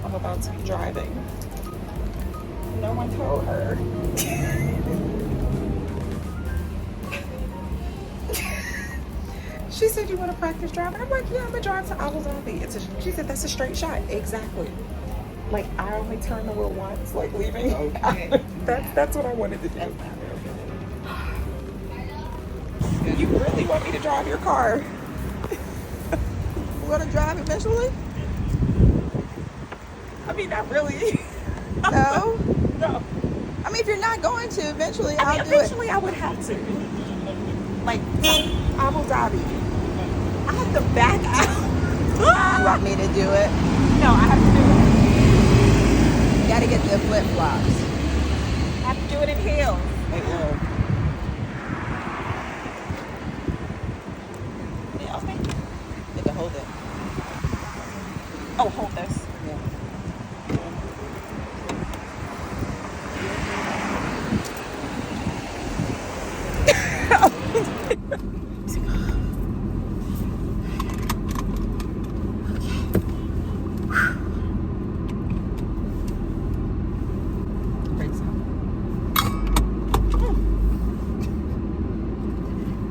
I'm about to be driving. No one told her. She said, you want to practice driving? I'm like, yeah, I'm going to drive to Abu Dhabi. She said, that's a straight shot. Exactly. Like, I only turned the wheel once, like leaving. Okay. That's what I wanted to do. You really want me to drive your car? We're gonna drive eventually? I mean, not really. No? No. I mean, if you're not going to, eventually I mean, I'll do it. eventually I would have to. Like, Abu Dhabi. I have to back out. You want me to do it? No, I have to do it. You gotta get the flip-flops. I have to do it in heels. Yeah, okay. You can hold it. Oh, hold this. Brakes on.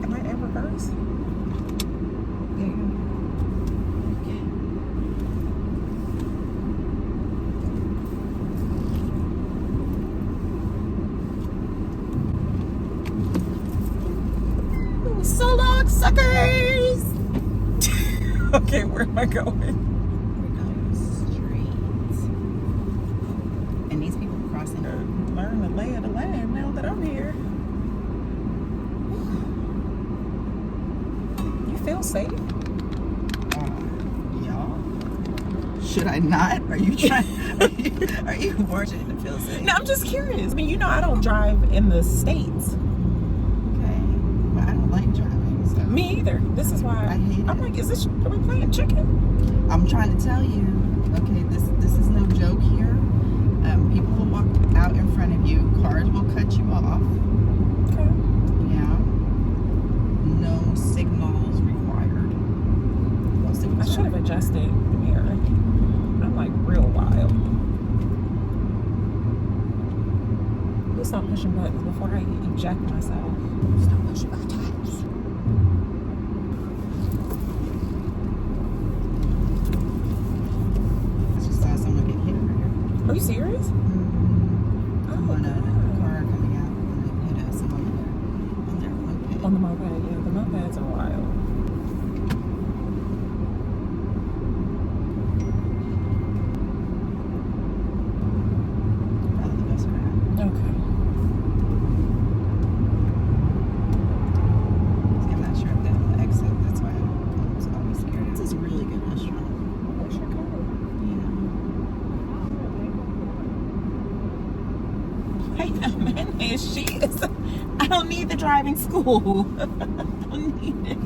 Am I in reverse? So long, suckers! Okay, where am I going? We're going straight. And these people crossing. Learn the lay of the land now that I'm here. You feel safe? Y'all. Should I not? Are you trying? Are you working to feel safe? No, I'm just curious. I mean, you know, I don't drive in the States. Okay. But I don't like driving. So. Me either. This is why I hate I'm it. like, are we playing chicken? I'm trying to tell you, okay, this is no joke here. People will walk out in front of you. Cars will cut you off. Okay. Yeah. No signals required. No I signals should have adjusted the mirror. I'm like real wild. Please stop pushing buttons before I eject myself. Stop pushing buttons. I just saw someone get hit over here. Are you serious? I'm on a car coming out and it hit someone on their moped. On the moped, yeah. The mopeds are wild. Probably the best route. Okay. I'm not sure if they'll exit. That's why I'm always scared. This is a really good restaurant. Where's your car? Wait a minute, she is. I don't need the driving school. I don't need it.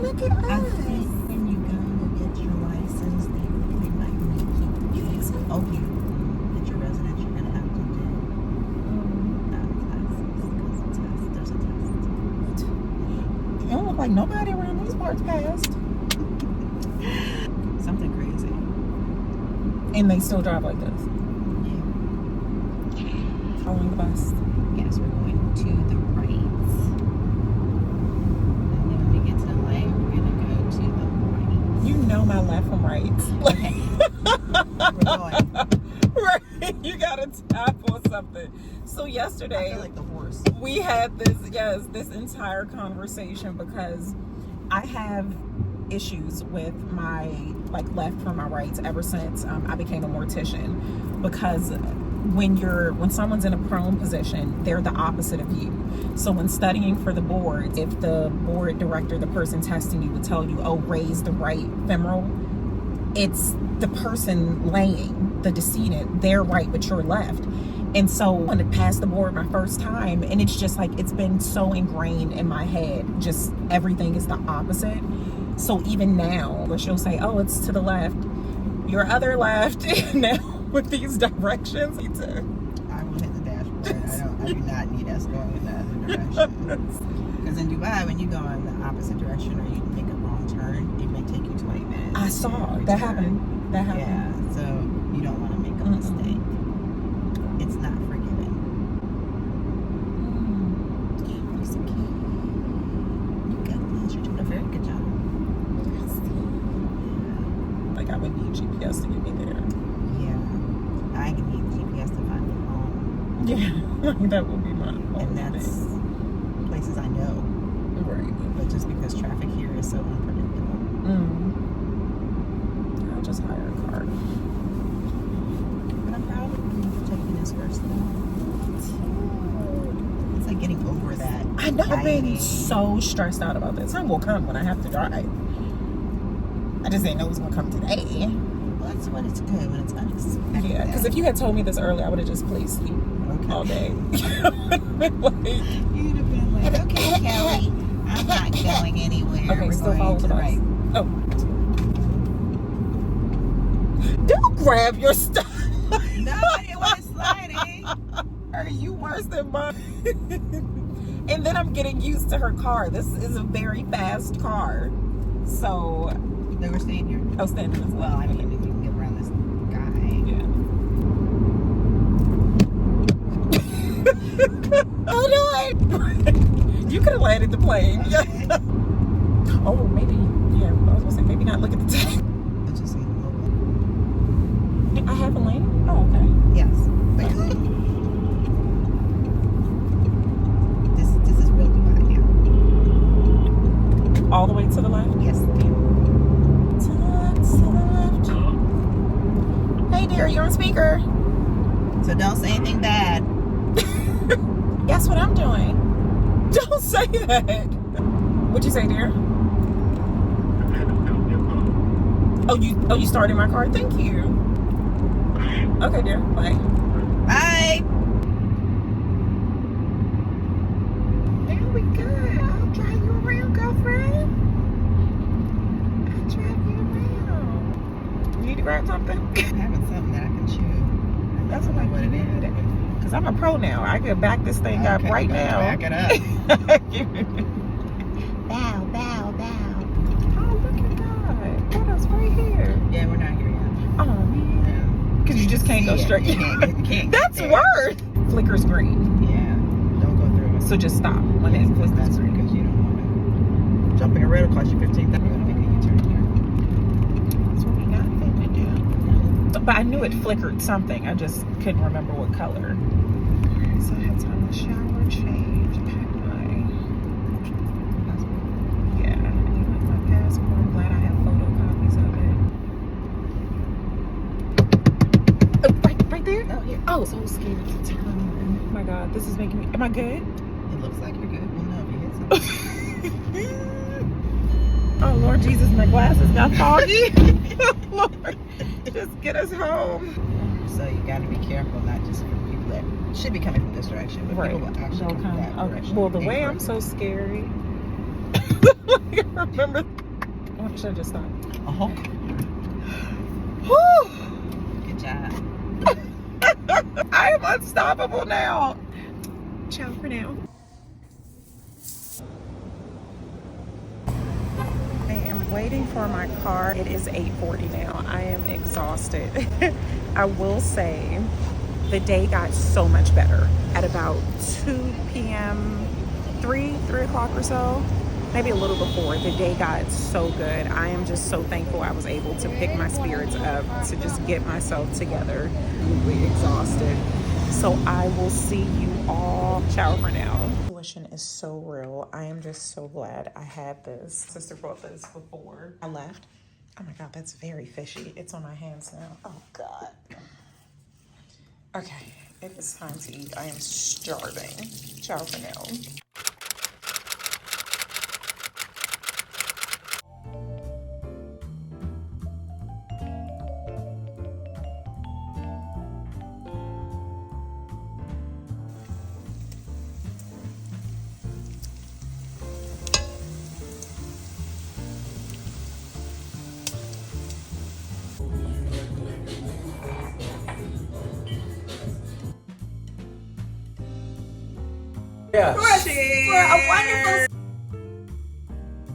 Look at I us. think when you go to get your license, they might make you get your residence. You're gonna have to do classes because there's a test. It don't look like nobody around these parts passed. Something crazy. And they still drive like this. Yeah. following the bus. Yes, we're going to the right. And then when we get to the light, we're gonna go to the right. You know my left from right. Okay. We're going. Right. You gotta tap on something. So yesterday, I feel like the horse. we had this entire conversation because I have issues with my left from my rights ever since I became a mortician, because when someone's in a prone position, they're the opposite of you. So when studying for the board, if the board director, the person testing you, would tell you, oh, raise the right femoral, it's the person laying, the decedent, they're right but you're left. And so when it passed the board my first time, and it's just like, it's been so ingrained in my head, just everything is the opposite. So even now, where she'll say, oh, it's to the left, your other left, now with these directions. I will hit the dashboard. I do not need us going in the other direction. Because in Dubai, when you go in the opposite direction or you make a wrong turn, it may take you 20 minutes. I saw that happen. That happened. Yeah, so you don't want to make a mistake. It's not forgiving. Piece of cake. You got this. You're doing a very good job. Like, I would need GPS to get me there. Yeah. I need GPS to find me home. Yeah, that would be my And that's places I know. right. But just because traffic here is so unpredictable. I'll just hire a car. But I'm proud of you for taking this first step. It's like getting over that. I know, I've been anxiety. so stressed out about this. Time will come when I have to drive. I just didn't know it was gonna come today. Well, that's when it's good, when it's unexpected. Yeah, because if you had told me this earlier, I would have just played sleep all day. You'd have been like, okay, Kelly, I'm not going anywhere. Okay, We're still going follow to the bus. right. Oh. Don't grab your stuff. No, I didn't want it sliding. Are you worse than mine? And then I'm getting used to her car. This is a very fast car. So, No, we're staying here. oh, standing as Well, I mean, we can get around this guy. Yeah. Oh, no. You could have landed the plane. Yeah. Oh, maybe. Yeah, I was going to say, maybe not look at the time. Let's just see. I have a lane? Oh, okay. Yes. But this is real Dubai now. All the way to the left? Yes, ma'am. To the left, to the left. Hey, dear, you're on speaker. So don't say anything bad. Guess what I'm doing? Don't say that. What'd you say, dear? Oh, you started my car? Thank you. Okay, dear. Bye. Bye. There we go. I'll drive you around, girlfriend. I'll drive you around. You need to grab something? I'm having something that I can chew. That's what I it need. is. Because I'm a pro now. I could back this thing up Okay, right let's now. Back it up. Bow, bow, bow. Oh, look at that. Oh, that's right here. Yeah, we're not here yet. Oh, man. Because you just can't go Yeah, straight. you can't That's get there. worse. Flicker's green. Yeah, don't go through it. So just stop when it Because flickers that's green. because you don't want to. Jumping a red will cost you $15,000. We're going to make a U-turn here. That's what we got to do. But I knew it flickered something. I just couldn't remember what color. So I had time to shower, change, pack my... Yeah, and like my passport. I'm glad I have photocopies of it. Oh, right there? Oh, here. Oh, so scared to turn. Oh my God, this is making me... Am I good? It looks like you're good. We'll know if you hit something. Oh, Lord Jesus, my glasses got foggy. Lord, just get us home. So you got to be careful, not just for people that should be coming from this direction, but people will actually They'll come from that Okay. direction. Well, the way I'm so scary. I remember. Oh, should I just stop? Uh-huh. Whew. Good job. I am unstoppable now. Ciao for now. I am waiting for my car. It is 8:40 now. I am exhausted. I will say the day got so much better at about 2 p.m., 3 o'clock or so, maybe a little before. The day got so good. I am just so thankful I was able to pick my spirits up to just get myself together. Completely exhausted. So I will see you all. Ciao for now. Intuition is so real. I am just so glad I had this. Sister brought this before I left. Oh my God, that's very fishy. It's on my hands now. Oh God. Okay, it is time to eat. I am starving. Ciao for now. Yeah. For a wonderful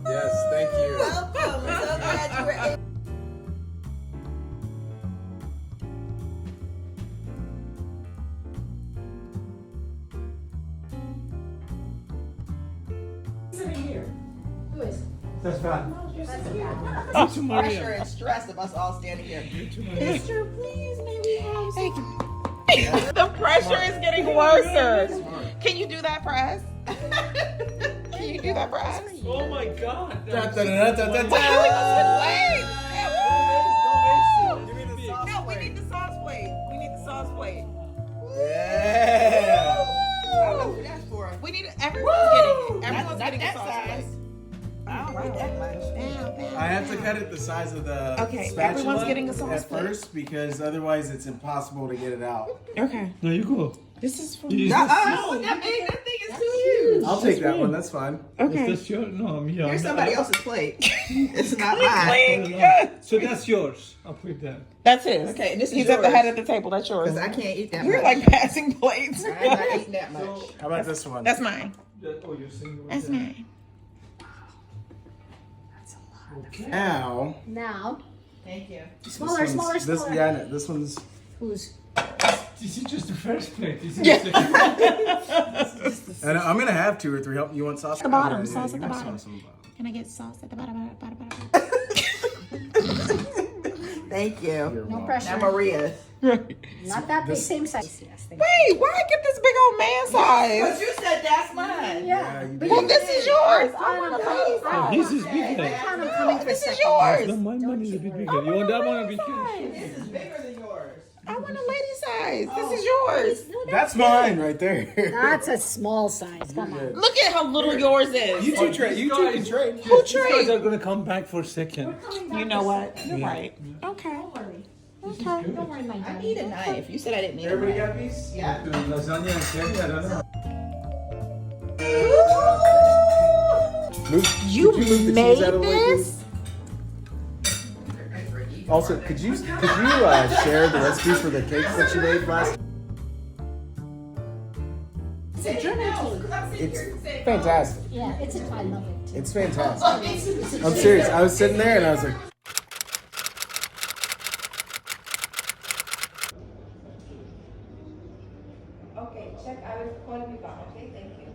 Yes, thank you. welcome. I'm so glad you were able. Who is? That's fine. That's Pressure and stress of us all standing here. Mister, please, maybe have some. The pressure is getting worse. Can you do that for us? Can you do that for us? Oh my God. Give me the sauce No, we plate. need the sauce plate. We need the sauce plate. Yeah. I don't know who that's for. We need everyone's getting it. Everyone's Not getting a that sauce size. plate. I don't need that much. I have to cut it the size of the Okay, spatula everyone's getting a sauce at plate. first because otherwise it's impossible to get it out. Okay, There you go. this is for Is No, this- that thing is too huge. I'll take that one. That's fine. okay. Is this your? No, I'm here. Here's somebody else's plate. It's not mine. So that's yours. I'll put that. That's his. Okay, and this is He's at the yours. head of the table. That's yours. Because I can't eat that We're much. like passing plates. I'm not eating that much. How about this one? That's mine. Oh, you're single. That's mine. Now. Now, Thank you. smaller, smaller, This, smaller. yeah, no, this one's. Who's? This is just the first plate. This is the second. And I'm gonna have 2 or 3. Help. You want sauce? The bottom, Yeah, sauce you at the got bottom. sauce on the bottom. Can I get sauce at the bottom? Thank you. You're No welcome. pressure. Now Maria's. Not that big, same size. Yes, thank you. Wait, why I get this big old man size? But you said that's mine. Yeah, you but did. Well, this is yours. I I want a don't lady know. size. This is bigger. plan on coming for This is second. yours. No, my money is a bit bigger. You want that one? I'll be careful. This is bigger than yours. I want a lady size. This is yours. No, That's mine right there. That's a small size. Come on. Look at how little yours is. You two trade. You two can trade. Who These guys trade? are gonna come back for a second. You know what? You're Yeah. right. Okay. Don't worry. Okay. Don't worry, my I darling. need a knife. You said I didn't need a Everybody knife. got these? Yeah. Lasagna and curry, I don't know. Move, You could move the made cheese out of the way, this? please? Also, could you share the recipe for the cakes that you made last? It's a German cake. It's fantastic. Yeah, I love it. It's fantastic. I'm serious. I was sitting there and I was like, Okay, check. I will call you back. Okay, thank you.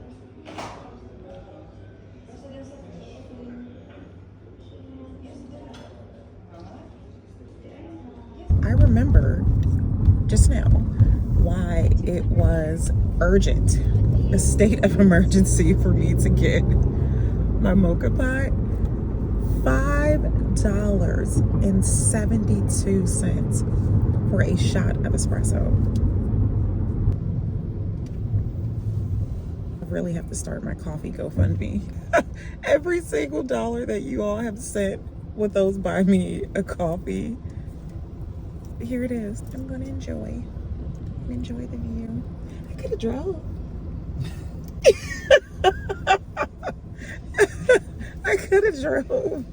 I remember just now why it was urgent, a state of emergency for me to get my mocha pot. $5.72 for a shot of espresso. I really have to start my coffee GoFundMe. Every single dollar that you all have sent with those buy me a coffee. Here it is. I'm gonna enjoy the view. I could have drove. I could have drove.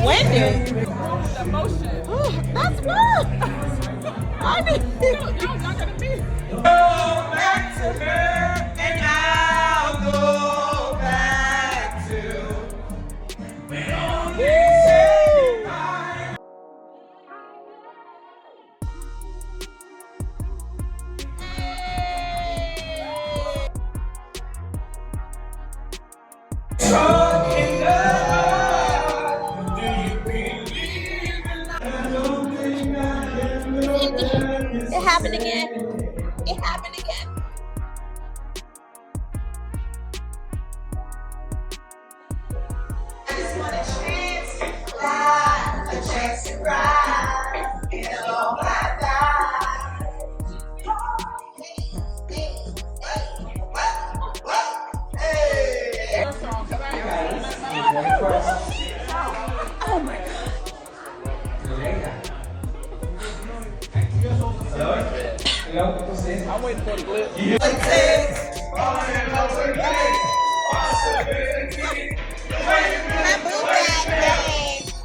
Wendy. That's what. I mean, y'all gotta be. Go back to her, and I'll go back to. It happened again. It happened again. I just want a chance to fly, a chance to ride in a long high dive. Oh my God. I'm waiting for the clip.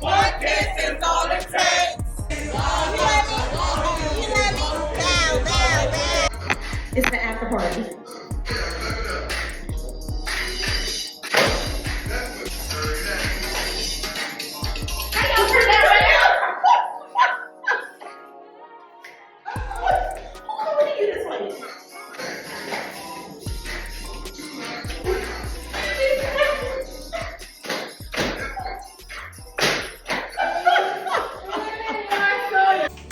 What this is all it takes. You let me bow. It's the after party.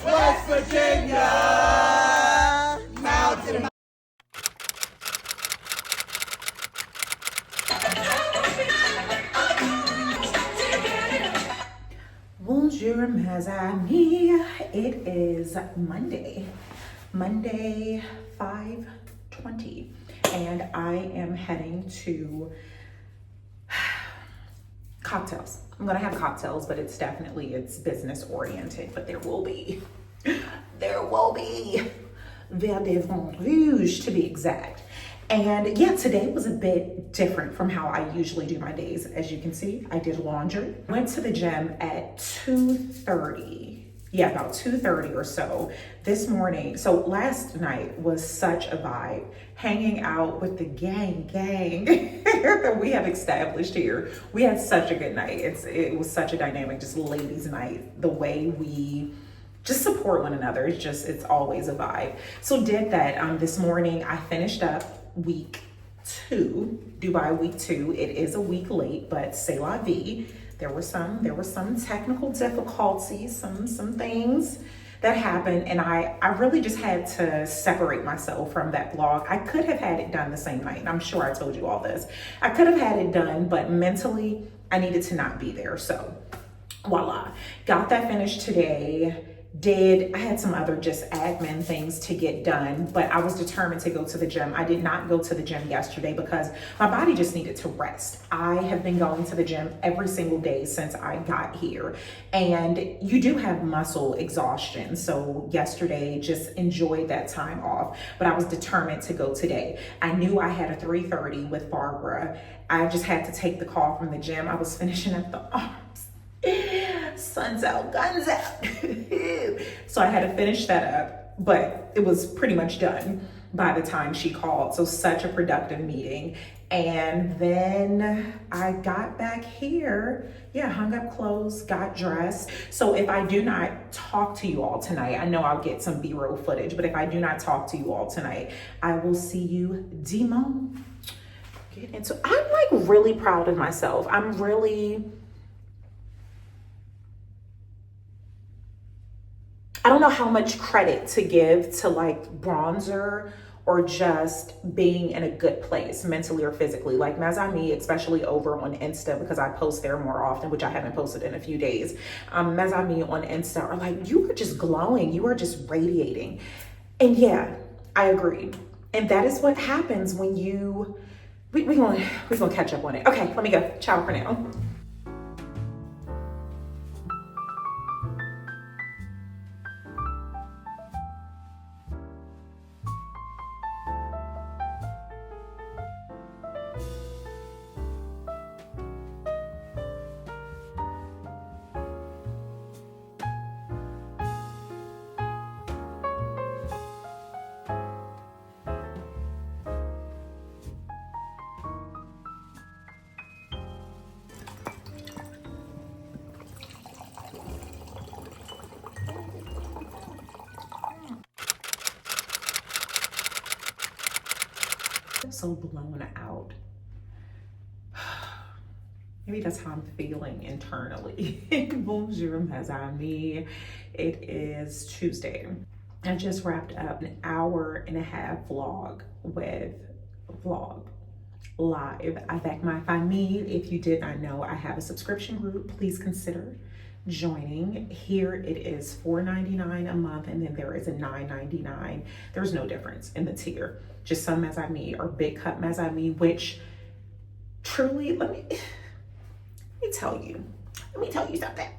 West Virginia, Mountain. Bonjour, mes amis. It is Monday, 5:20, and I am heading to cocktails. I'm gonna have cocktails, but it's business oriented, but there will be verre de vin rouge to be exact. And yeah, today was a bit different from how I usually do my days. As you can see, I did laundry. Went to the gym at 2:30. Yeah, about 2:30 or so this morning. So last night was such a vibe, hanging out with the gang that we have established here. We had such a good night. It was such a dynamic, just ladies' night. The way we just support one another, it's always a vibe. So did that this morning. I finished up week 2, Dubai week 2. It is a week late, but c'est la vie. There were some technical difficulties, some things that happened, and I really just had to separate myself from that vlog. I could have had it done the same night, and I'm sure I told you all this. I could have had it done, but mentally I needed to not be there. So voila, got that finished today. I had some other just admin things to get done, but I was determined to go to the gym. I did not go to the gym yesterday because my body just needed to rest. I have been going to the gym every single day since I got here, and you do have muscle exhaustion. So yesterday, just enjoyed that time off, but I was determined to go today. I knew I had a 3:30 with Barbara. I just had to take the call from the gym. I was finishing up the arms. Sun's out, guns out. So I had to finish that up, but it was pretty much done by the time she called. So such a productive meeting. And then I got back here, hung up clothes, got dressed. So if I do not talk to you all tonight, I know I'll get some B-roll footage, but if I do not talk to you all tonight, I will see you dimanche. And so I'm like really proud of myself. I don't know how much credit to give to like bronzer or just being in a good place mentally or physically. Like Mazami, especially over on Insta, because I post there more often, which I haven't posted in a few days. Mazami on Insta are like, you are just glowing. You are just radiating. And yeah, I agree. And that is what happens when we're gonna catch up on it. Okay, let me go. Ciao for now. so blown out. Maybe that's how I'm feeling internally. Bonjour, mes amis. It is Tuesday. I just wrapped up an 1.5-hour vlog with live avec ma famille. If you did not know, I have a subscription group. Please consider joining. Here it is $4.99 a month, and then there is a $9.99. There's no difference in the tier. Just some mes amis or big cup mes amis, which truly, let me tell you something.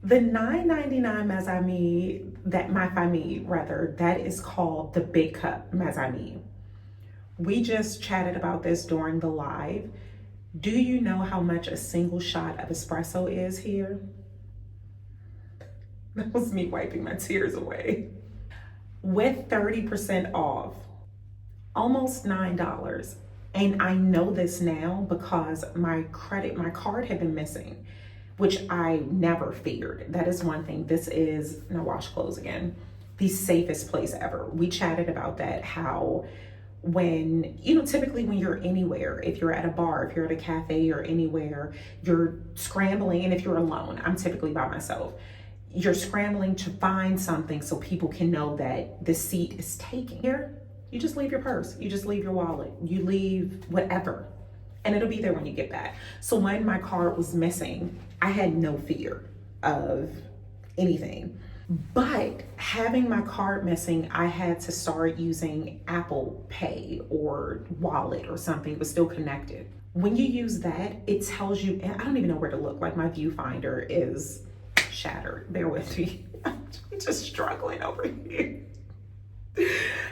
The $9.99 mes amis, that my famille rather, that is called the big cup mes amis. We just chatted about this during the live. Do you know how much a single shot of espresso is here? That was me wiping my tears away. With 30% off, almost $9. And I know this now because my card had been missing, which I never feared. That is one thing. This is, now wash clothes again, the safest place ever. We chatted about that, how when, typically when you're anywhere, if you're at a bar, if you're at a cafe or anywhere, you're scrambling, and if you're alone, I'm typically by myself, you're scrambling to find something so people can know that the seat is taken. Here, you just leave your purse, you just leave your wallet, you leave whatever, and it'll be there when you get back. So when my card was missing, I had no fear of anything. But having my card missing, I had to start using Apple Pay or wallet or something. It was still connected. When you use that, it tells you, and I don't even know where to look, like my viewfinder is shattered. Bear with me. I'm just struggling over here.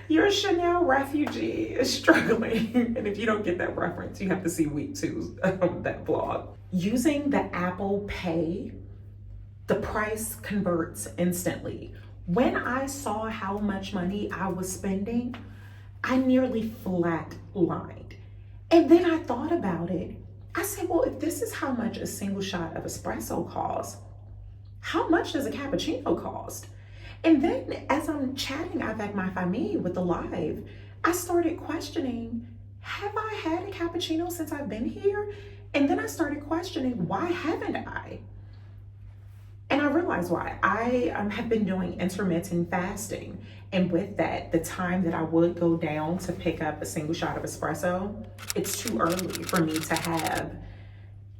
Your Chanel refugee is struggling. And if you don't get that reference, you have to see week 2 of that vlog. Using the Apple Pay, the price converts instantly. When I saw how much money I was spending, I nearly flat-lined. And then I thought about it. I said, well, if this is how much a single shot of espresso costs, how much does a cappuccino cost? And then as I'm chatting avec my famille with the live, I started questioning, have I had a cappuccino since I've been here? And then I started questioning, why haven't I? And I realized why. I have been doing intermittent fasting. And with that, the time that I would go down to pick up a single shot of espresso, it's too early for me to have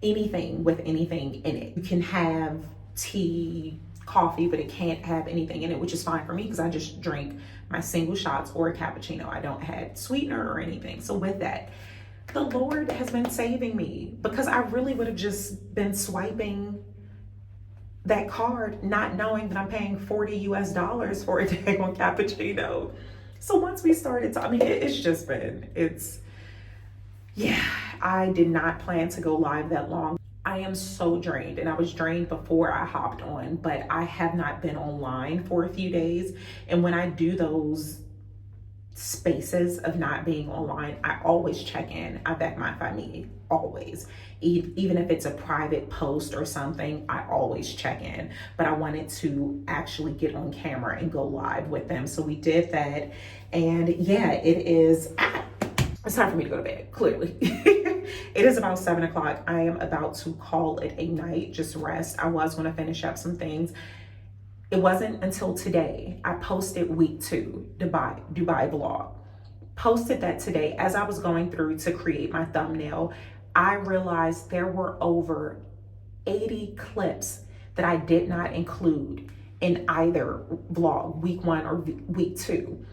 anything with anything in it. You can have tea, coffee, but it can't have anything in it, which is fine for me because I just drink my single shots or a cappuccino. I don't add sweetener or anything. So with that, the Lord has been saving me, because I really would have just been swiping that card, not knowing that I'm paying $40 US for a daggone cappuccino. So once we started, it's just been, I did not plan to go live that long. I am so drained, and I was drained before I hopped on, but I have not been online for a few days. And when I do those spaces of not being online, I always check in avec my famille, always. Even if it's a private post or something, I always check in. But I wanted to actually get on camera and go live with them. So we did that. And yeah, it's time for me to go to bed, clearly. It is about 7 o'clock. I am about to call it a night, just rest. I was going to finish up some things. It wasn't until today I posted week 2 Dubai vlog. Posted that today. As I was going through to create my thumbnail, I realized there were over 80 clips that I did not include in either vlog, week 1 or week 2.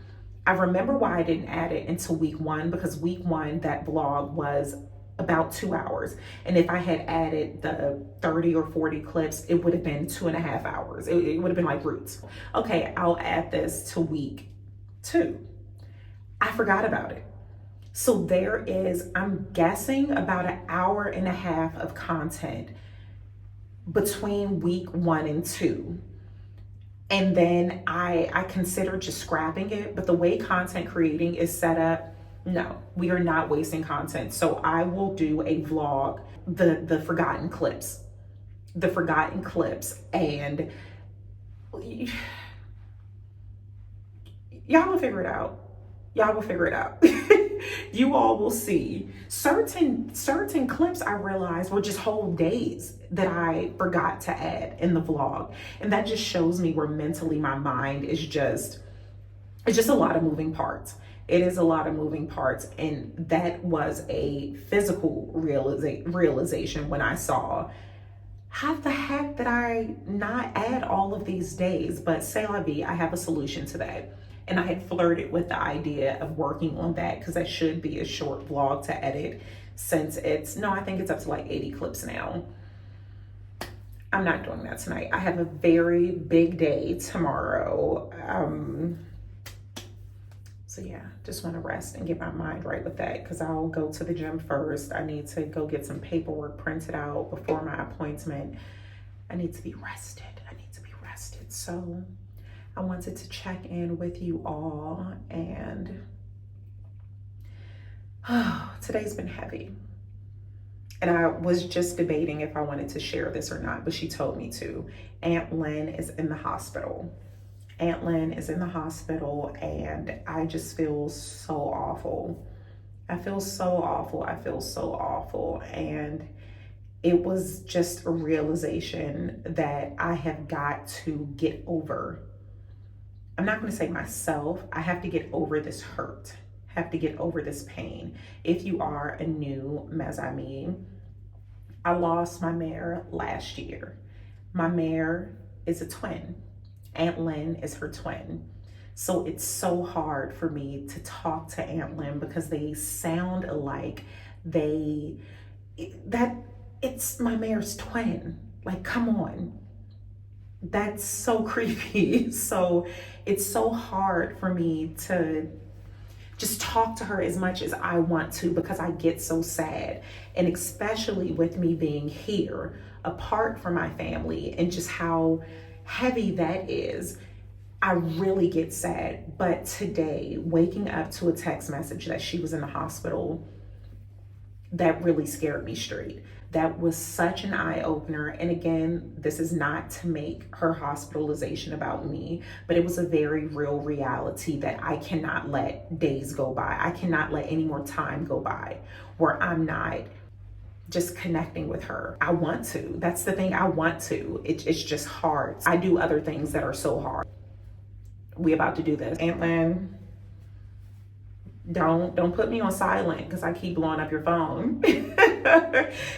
I remember why I didn't add it until week 1, because week 1, that vlog was about 2 hours. And if I had added the 30 or 40 clips, it would have been 2.5 hours. It would have been like Roots. Okay, I'll add this to week 2. I forgot about it. So there is, I'm guessing, about 1.5 hours of content between week 1 and 2. And then I considered just scrapping it, but the way content creating is set up, no, we are not wasting content. So I will do a vlog, the forgotten clips, and y'all will figure it out. You all will see. Certain clips I realized were just whole days that I forgot to add in the vlog. And that just shows me where mentally my mind is just, it's just a lot of moving parts. It is a lot of moving parts. And that was a physical realization when I saw, how the heck did I not add all of these days? But c'est la vie, I have a solution to that. And I had flirted with the idea of working on that because that should be a short vlog to edit, since it's, no, I think it's up to like 80 clips now. I'm not doing that tonight. I have a very big day tomorrow. So yeah, just want to rest and get my mind right with that, because I'll go to the gym first. I need to go get some paperwork printed out before my appointment. I need to be rested. So I wanted to check in with you all, and today's been heavy. And I was just debating if I wanted to share this or not, but she told me to. Aunt Lynn is in the hospital. Aunt Lynn is in the hospital, and I just feel so awful. I feel so awful. And it was just a realization that I have got to get over. I'm not going to say myself. I have to get over this hurt. Have to get over this pain. If you are a new mezzanine, I lost my mare last year. My mare is a twin. Aunt Lynn is her twin. So it's so hard for me to talk to Aunt Lynn because they sound alike. It's my mare's twin. Like, come on. That's so creepy. So it's so hard for me to just talk to her as much as I want to, because I get so sad. And especially with me being here, apart from my family, and just how heavy that is, I really get sad. But today, waking up to a text message that she was in the hospital, that really scared me straight. That was such an eye-opener. And again, this is not to make her hospitalization about me, but it was a very real reality that I cannot let days go by. I cannot let any more time go by where I'm not just connecting with her. I want to. That's the thing. I want to. It's just hard. I do other things that are so hard. We about to do this. Aunt Lynn, don't put me on silent because I keep blowing up your phone.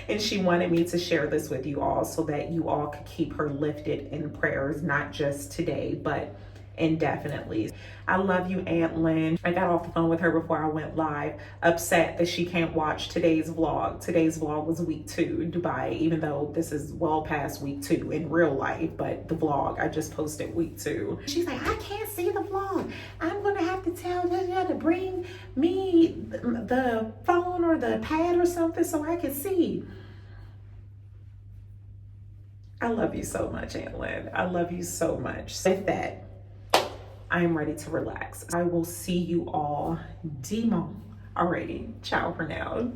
And she wanted me to share this with you all so that you all could keep her lifted in prayers, not just today, but indefinitely. I love you, Aunt Lynn. I got off the phone with her before I went live, upset that she can't watch today's vlog. Today's vlog was week 2 Dubai, even though this is well past week 2 in real life, but the vlog, I just posted week 2. She's like, I can't see the vlog. I'm gonna have to tell her to bring me the phone or the pad or something so I can see. I love you so much, Aunt Lynn. I love you so much. With that, I am ready to relax. I will see you all demo. Alrighty, ciao for now.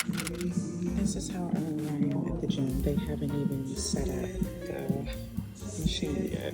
This is how early I am at the gym. They haven't even set up the machine yet.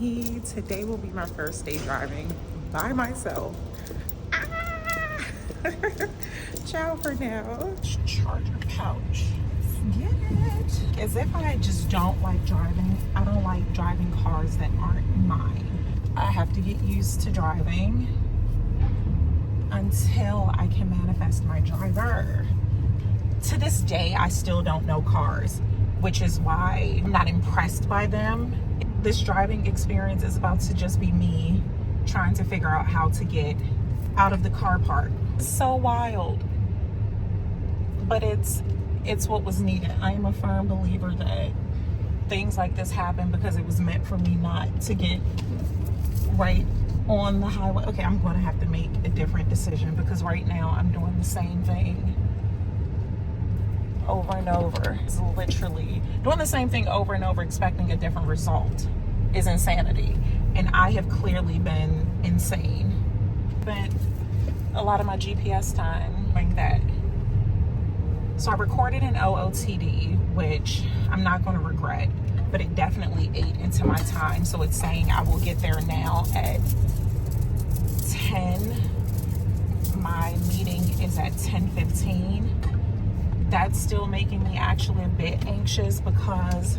Me. Today will be my first day driving by myself. Ah! Ciao for now. Charger pouch Get it? As if I just don't like driving. I don't like driving cars that aren't mine. I have to get used to driving until I can manifest my driver. To this day, I still don't know cars, which is why I'm not impressed by them. This driving experience is about to just be me trying to figure out how to get out of the car park. It's so wild, but it's what was needed. I am a firm believer that things like this happen because it was meant for me not to get right on the highway. Okay, I'm going to have to make a different decision because right now I'm doing the same thing over and over. It's literally doing the same thing over and over, expecting a different result is insanity. And I have clearly been insane. Spent a lot of my GPS time doing that. So I recorded an OOTD, which I'm not going to regret, but it definitely ate into my time. So it's saying I will get there now at 10. My meeting is at 10:15. That's still making me actually a bit anxious because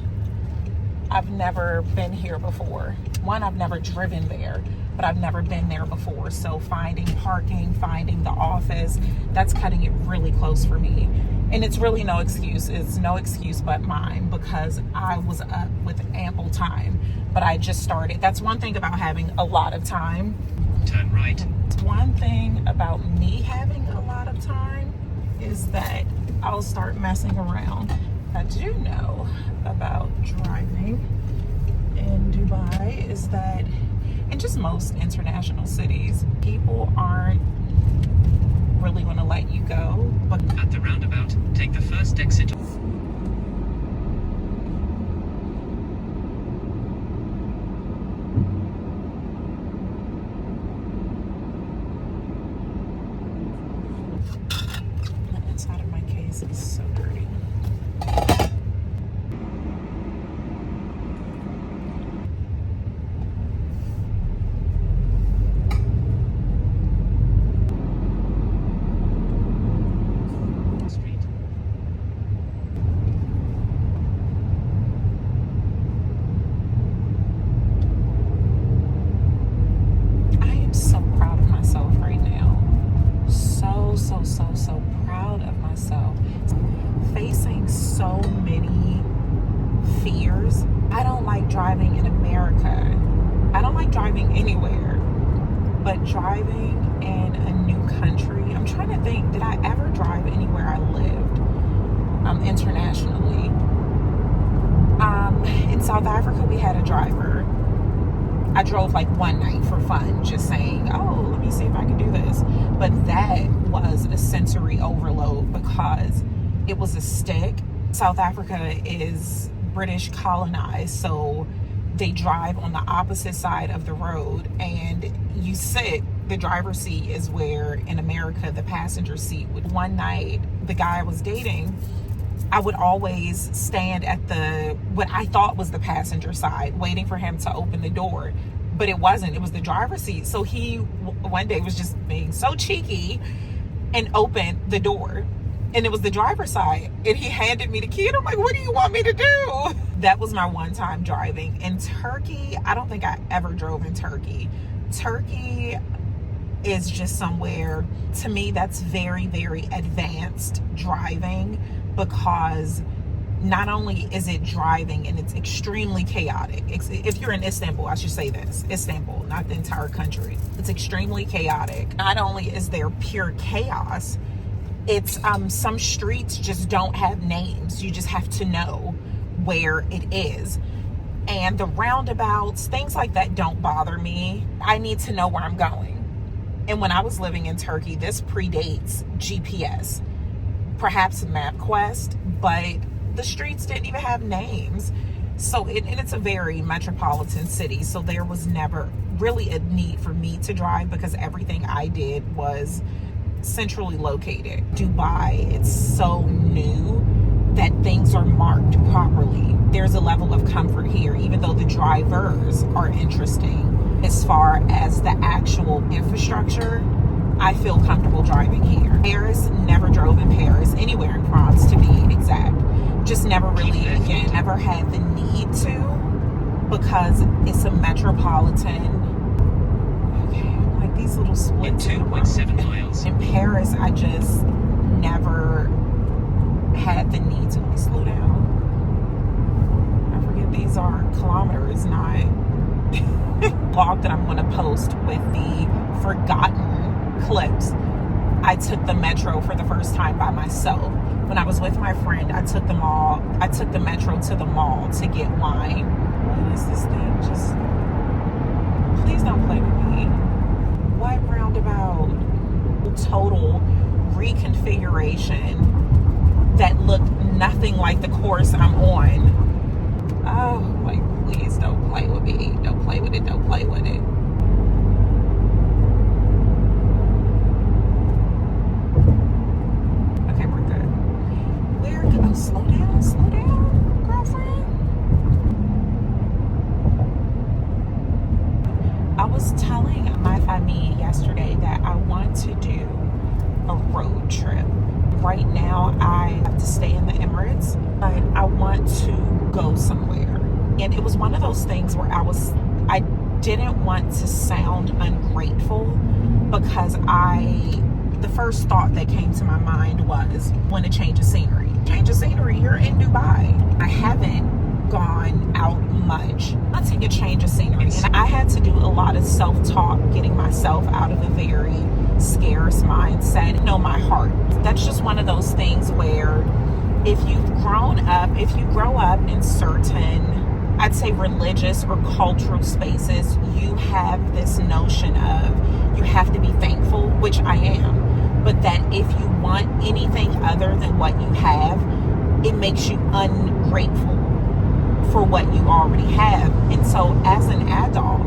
I've never been here before. One, I've never driven there, but I've never been there before. So finding parking, finding the office, that's cutting it really close for me. And it's really no excuse. It's no excuse but mine because I was up with ample time, but I just started. That's one thing about having a lot of time. Turn right. One thing about me having a lot of time is that I'll start messing around. I do know about driving in Dubai is that in just most international cities, people aren't really going to let you go. But At the roundabout, take the first exit. the inside of my case is so dirty. So proud of myself. Facing so many fears. I don't like driving in America. I don't like driving anywhere. But driving in a new country, I'm trying to think, did I ever drive anywhere I lived internationally? In South Africa, we had a driver. I drove like one night for fun, just saying, oh, let me see if I can do this. But that was a sensory overload because it was a stick. South Africa is British colonized, so they drive on the opposite side of the road and you sit, the driver's seat is where in America the passenger seat would. One night, the guy I was dating, I would always stand at what I thought was the passenger side, waiting for him to open the door. But it wasn't, it was the driver's seat. So he, one day, was just being so cheeky and opened the door. And it was the driver's side. And he handed me the key. And I'm like, what do you want me to do? That was my one time driving. In Turkey, I don't think I ever drove in Turkey. Turkey is just somewhere, to me, that's very, very advanced driving, because not only is it driving and it's extremely chaotic. If you're in Istanbul, I should say this, Istanbul, not the entire country. It's extremely chaotic. Not only is there pure chaos, it's some streets just don't have names. You just have to know where it is. And the roundabouts, things like that don't bother me. I need to know where I'm going. And when I was living in Turkey, this predates GPS, perhaps MapQuest, but the streets didn't even have names. So and it's a very metropolitan city, so there was never really a need for me to drive because everything I did was centrally located. Dubai, it's so new that things are marked properly. There's a level of comfort here, even though the drivers are interesting. As far as the actual infrastructure, I feel comfortable driving here. Paris, never drove in Paris, anywhere in France to be exact. just never really, again, never had the need to, because it's a metropolitan. Okay, like these little splits. In 2.7 miles. In Paris, I just never had the need to. Let me slow down. I forget these are kilometers, not blog that I'm going to post with the forgotten clips. I took the metro for the first time by myself. When I was with my friend, I took the metro to the mall to get wine. What is this thing? Just please don't play with me. What roundabout? Total reconfiguration that looked nothing like the course I'm on. Oh, like, please don't play with me. Don't play with it. Don't play with it. Okay, we're good. We're good. Oh, slow down, girlfriend. I was telling my family yesterday that I want to do a road trip. Right now, I have to stay in the Emirates, but I want to go somewhere. And it was one of those things where I didn't want to sound ungrateful, because the first thought that came to my mind was, want to change of scenery. Change of scenery, you're in Dubai. I haven't gone out much. I take a change of scenery, and I had to do a lot of self-talk, getting myself out of a very scarce mindset. Know my heart. That's just one of those things where if you grow up in certain, I'd say, religious or cultural spaces, you have this notion of you have to be thankful, which I am, but that if you want anything other than what you have, it makes you ungrateful for what you already have. And so as an adult,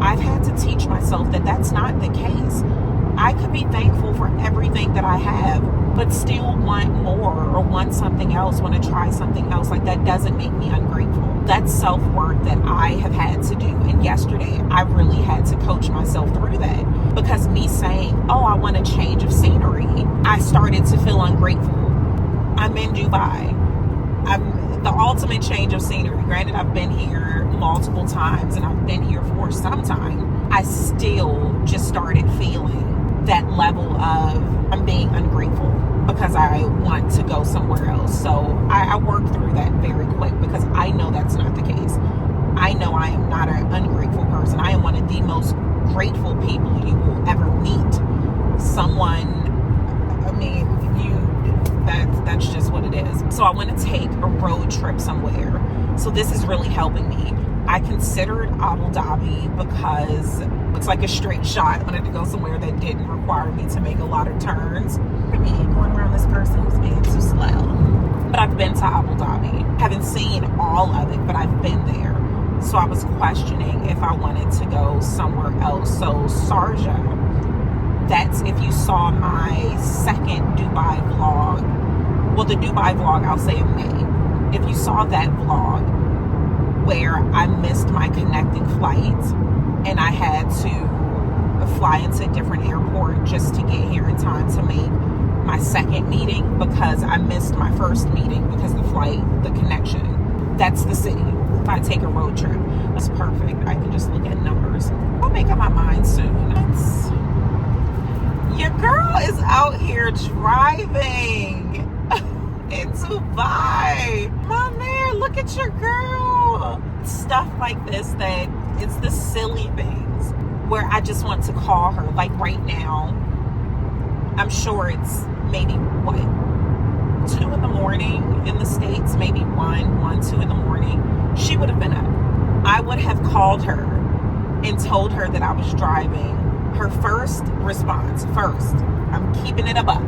I've had to teach myself that that's not the case. I could be thankful for everything that I have, but still want more or want something else, want to try something else. Like, that doesn't make me ungrateful. That's self-work that I have had to do. And yesterday, I really had to coach myself through that, because me saying, oh, I want a change of scenery, I started to feel ungrateful. I'm in Dubai. I'm the ultimate change of scenery. Granted, I've been here multiple times and I've been here for some time. I still just started feeling that level of I'm being ungrateful because I want to go somewhere else. So I worked through that very quick, because I know that's not the case. I know I am not an ungrateful person. I am one of the most grateful people you will ever meet. Someone, I mean, that's just what it is. So I want to take a road trip somewhere. So this is really helping me. I considered Abu Dhabi because it's like a straight shot. I wanted to go somewhere that didn't require me to make a lot of turns. I mean, going around this person who's being too slow. But I've been to Abu Dhabi. Haven't seen all of it, but I've been there. So I was questioning if I wanted to go somewhere else. So Sharjah, that's, if you saw my second Dubai vlog, well, the Dubai vlog, I'll say in May. If you saw that vlog where I missed my connecting flight and I had to fly into a different airport just to get here in time to make my second meeting, because I missed my first meeting because the flight, the connection, that's the city. If I take a road trip, that's perfect. I can just look at numbers. I'll make up my mind soon. Your girl is out here driving in Dubai. My man, look at your girl. Stuff like this, that it's the silly things where I just want to call her. Like right now, I'm sure it's maybe 2 in the morning in the States, maybe 2 in the morning. She would have been up. I would have called her and told her that I was driving. Her first response, I'm keeping it a buck.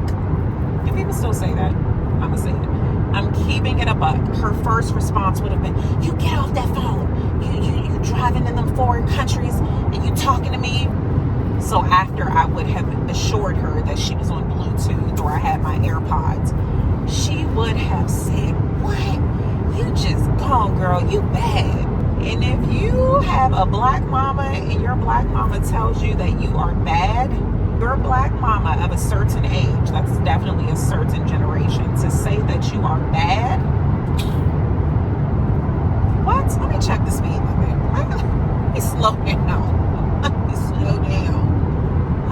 Do people still say that? I'm gonna say it. I'm keeping it a buck. Her first response would have been, you get off that phone. You driving in them foreign countries and you talking to me. So after I would have assured her that she was on Bluetooth or I had my AirPods, she would have said, what? You just gone, girl, you bad. And if you have a black mama and your black mama tells you that you are bad, your black mama of a certain age, that's definitely a certain generation, to say that you are bad, what? Let me check the speed limit. Let me slow down. Let me slow down.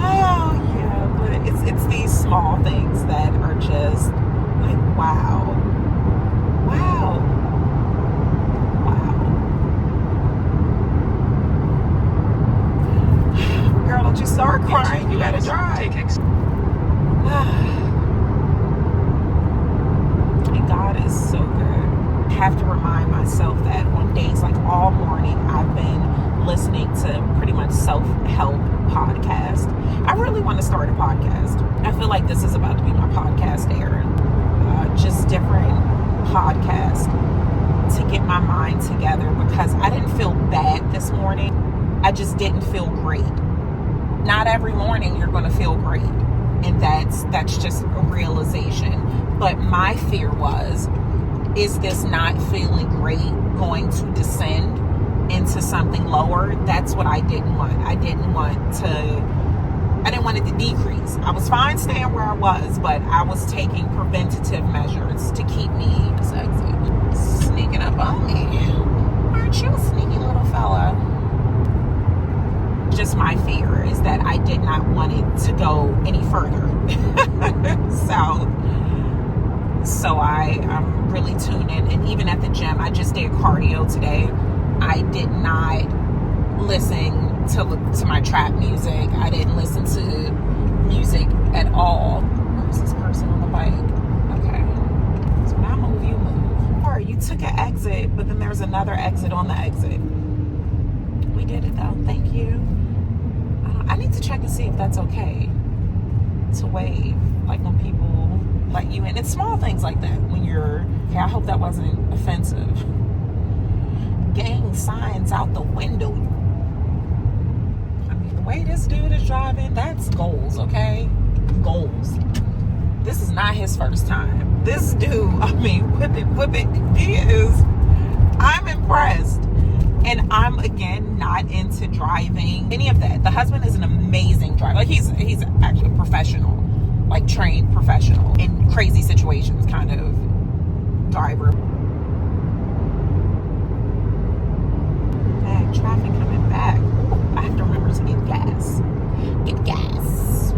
Oh yeah, but it's these small things that are just like wow. Wow. Wow. Girl, don't you start crying. You gotta drive. Take exit. And God is so good. I have to remind myself that on days like all morning, I've been listening to pretty much self-help podcasts. I really want to start a podcast. I feel like this is about to be my podcast era. Just different podcasts to get my mind together because I didn't feel bad this morning. I just didn't feel great. Not every morning you're going to feel great. And that's just a realization. But my fear was, is this not feeling great going to descend into something lower? That's what I didn't want. I didn't want it to decrease. I was fine staying where I was, but I was taking preventative measures to keep me sneaking up on me. Aren't you a sneaky little fella? Just my fear is that I did not want it to go any further. So I'm really tuned in. And even at the gym, I just did cardio today. I did not listen to my trap music. I didn't listen to music at all. Where's this person on the bike? Okay. So when I move, you move. Or you took an exit, but then there's another exit on the exit. We did it though. Thank you. I need to check and see if that's okay to wave, like when people let you in. It's small things like that when you're, okay, I hope that wasn't offensive. Gang signs out the window. I mean, the way this dude is driving, that's goals, okay? Goals. This is not his first time. This dude, I mean, whip it, he is. I'm impressed. And I'm, again, not into driving, any of that. The husband is an amazing driver. Like, he's actually a professional, like, trained professional in crazy situations kind of driver. Man, traffic coming back. Ooh, I have to remember to get gas. Get gas.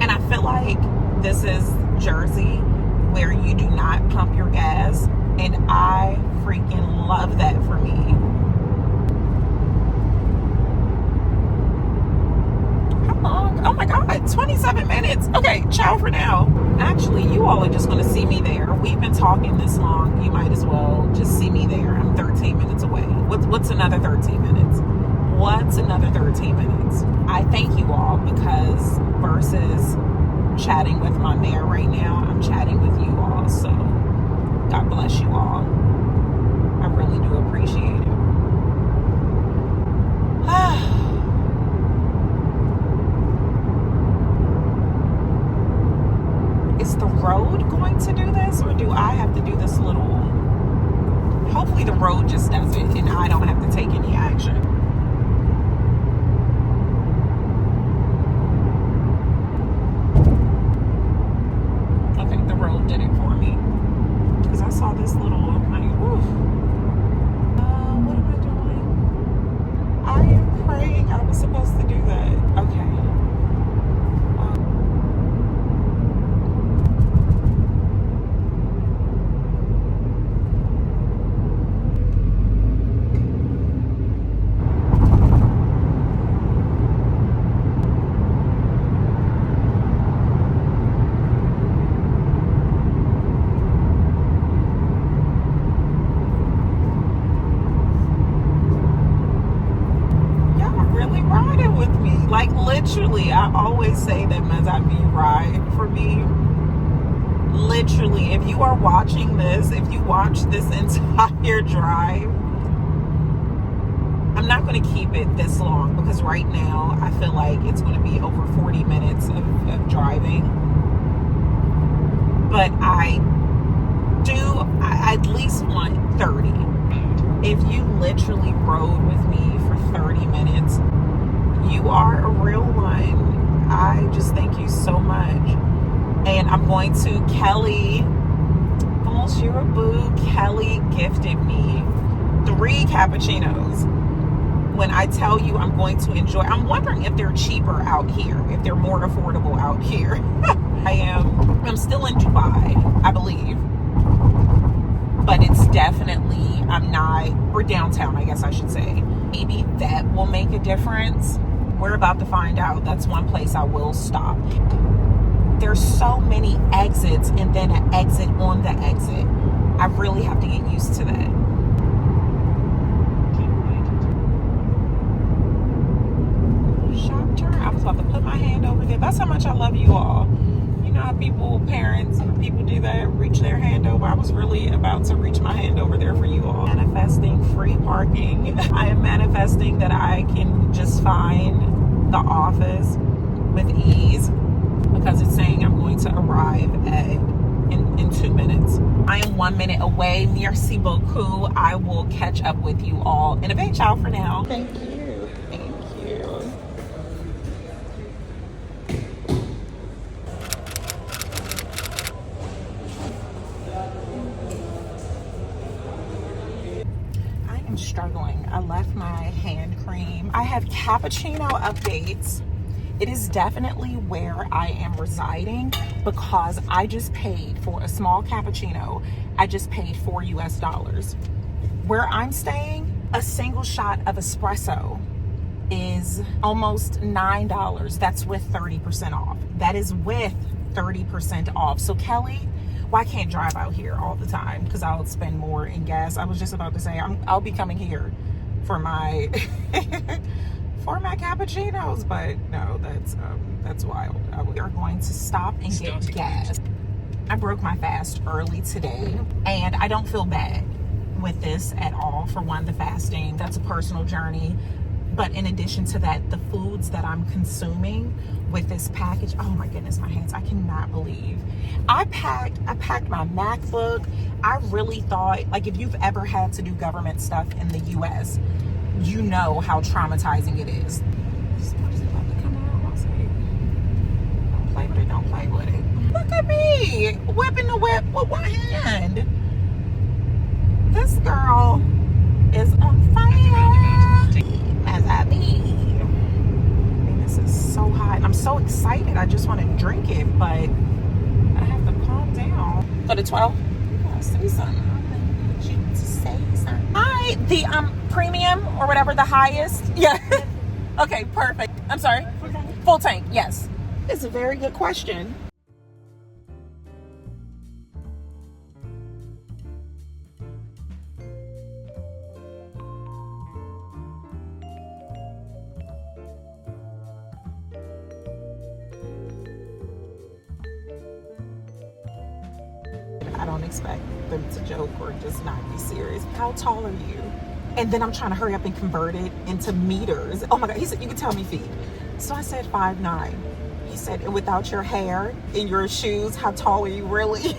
And I feel like this is Jersey, where you do not pump your gas. And I freaking love that for me. Oh my God, 27 minutes. Okay, ciao for now. Actually, you all are just going to see me there. We've been talking this long. You might as well just see me there. I'm 13 minutes away. What's another 13 minutes? What's another 13 minutes? I thank you all because versus chatting with my mayor right now, I'm chatting with you all. So God bless you all. I really do appreciate it. Is the road going to do this, or do I have to do this little? Hopefully the road just does it and I don't have to take any action. Okay, the road did it for me. Because I saw this little, like, whew. What am I doing? I am praying I was supposed to do that. Okay. Like, literally, I always say that madame ride for me. Literally, if you are watching this, if you watch this entire drive, I'm not going to keep it this long because right now I feel like it's going to be over 40 minutes of driving. But I at least want 30. If you literally rode with me for 30 minutes, you are a real one. I just thank you so much. And I'm going to, Kelly, Bonjour Boo, Kelly gifted me 3 cappuccinos. When I tell you I'm going to enjoy, I'm wondering if they're cheaper out here, if they're more affordable out here. I'm still in Dubai, I believe. But it's definitely, we're downtown, I guess I should say. Maybe that will make a difference. We're about to find out. That's one place I will stop. There's so many exits and then an exit on the exit. I really have to get used to that. Shop turn. I was about to put my hand over there. That's how much I love you all. You know how parents, people do that, reach their hand over. I was really about to reach my hand over there for you all. Manifesting free parking. I am manifesting that I can just find the office with ease because it's saying I'm going to arrive in 2 minutes. I am 1 minute away. Merci beaucoup. I will catch up with you all in a bit. Ciao for now. Thank you. Struggling. I left my hand cream. I have cappuccino updates. It is definitely where I am residing because I just paid for a small cappuccino. I just paid $4 US. Where I'm staying, a single shot of espresso is almost $9. That's with 30% off. That is with 30% off. So Kelly, well, I can't drive out here all the time because I'll spend more in gas. I was just about to say I'll be coming here for my for my cappuccinos, but no, that's wild. We are going to stop and get gas. I broke my fast early today, and I don't feel bad with this at all. For one, the fasting, that's a personal journey. But in addition to that, the foods that I'm consuming with this package, oh my goodness, my hands, I cannot believe. I packed my MacBook. I really thought, like, if you've ever had to do government stuff in the US, you know how traumatizing it is. Somebody's about to come out. I'll say, don't play with it, don't play with it. Look at me, whipping the whip with one hand. This girl is on fire. As I leave. This is so hot. I'm so excited. I just want to drink it, but I have to calm down. Go to 12? Yeah, say something. I want you to say something. Hi, the premium or whatever, the highest. Yeah. Okay, perfect. I'm sorry. Full tank. Yes. It's a very good question. I don't expect them to joke or just not be serious. How tall are you? And then I'm trying to hurry up and convert it into meters. Oh my God, he said, you can tell me feet. So I said 5'9". He said, and without your hair and your shoes, how tall are you really?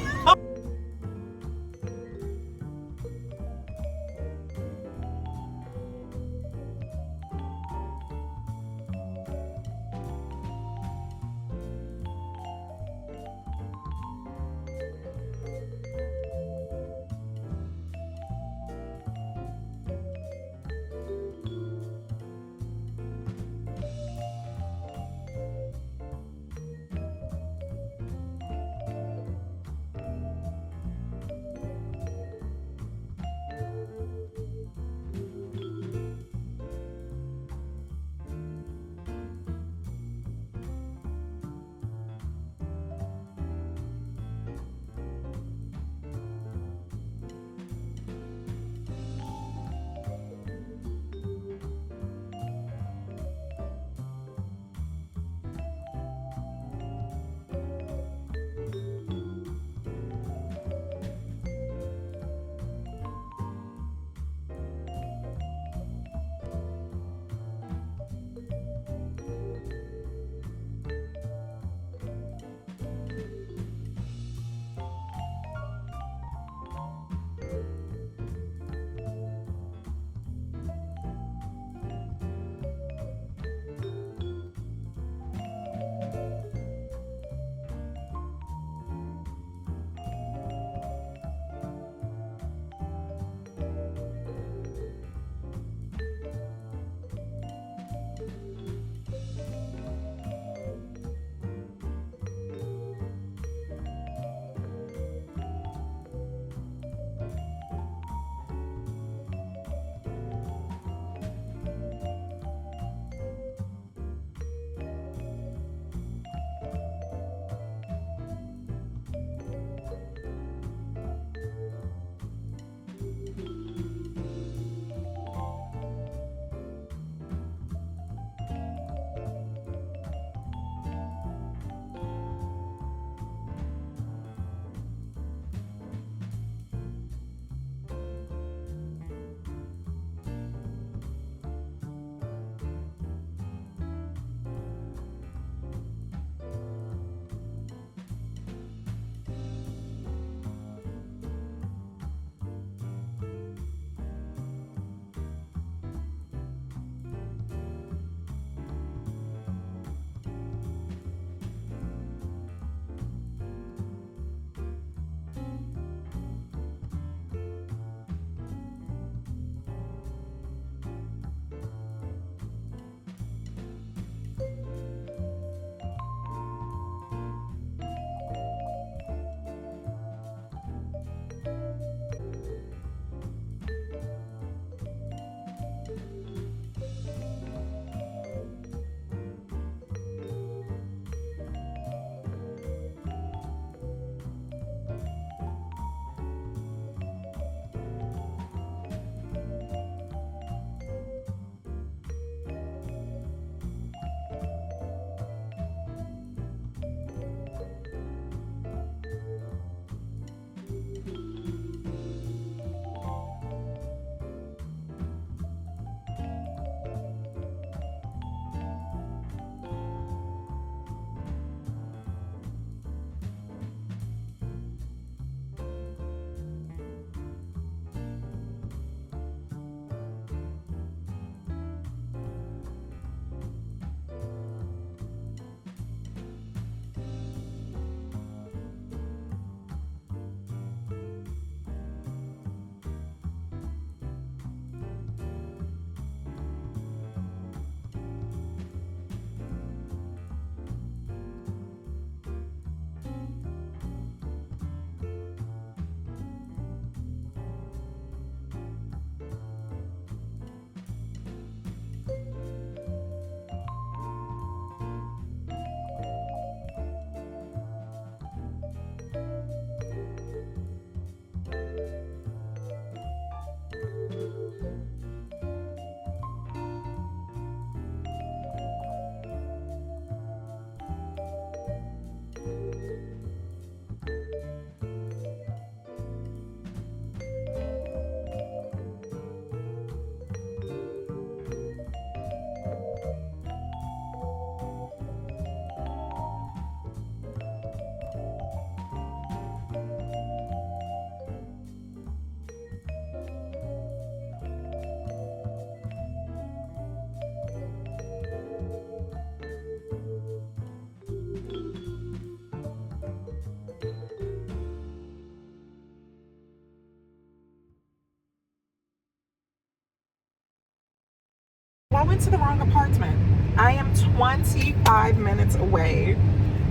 I went to the wrong apartment. I am 25 minutes away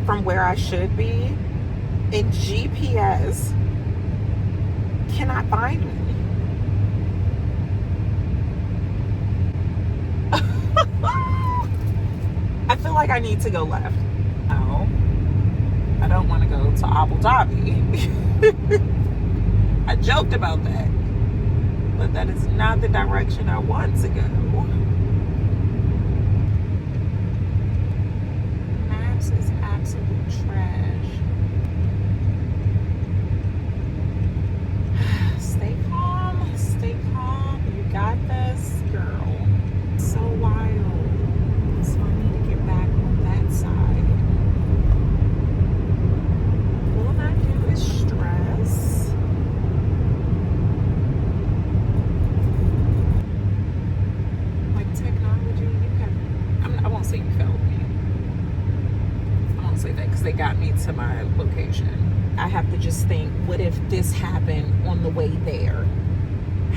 from where I should be, and GPS cannot find me. I feel like I need to go left. No, I don't want to go to Abu Dhabi. I joked about that, but that is not the direction I want to go. Maps is absolute trash. Stay calm, stay calm. You got this, girl. So wild. So I need to get back on that side. All I do is stress. Like technology, you have, I won't say you failed me. I won't say that because they got me to my location. I have to just think, what if this happened on the way there?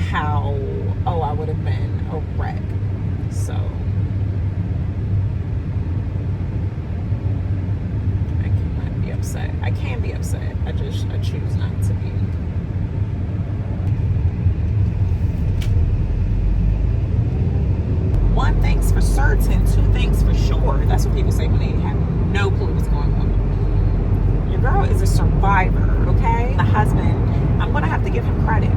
How, I would have been a wreck. So I cannot be upset. I can be upset. I choose not to be. One thing's for certain, two things for sure. That's what people say when they have no clue what's going on. Your girl is a survivor, okay? The husband, I'm gonna have to give him credit.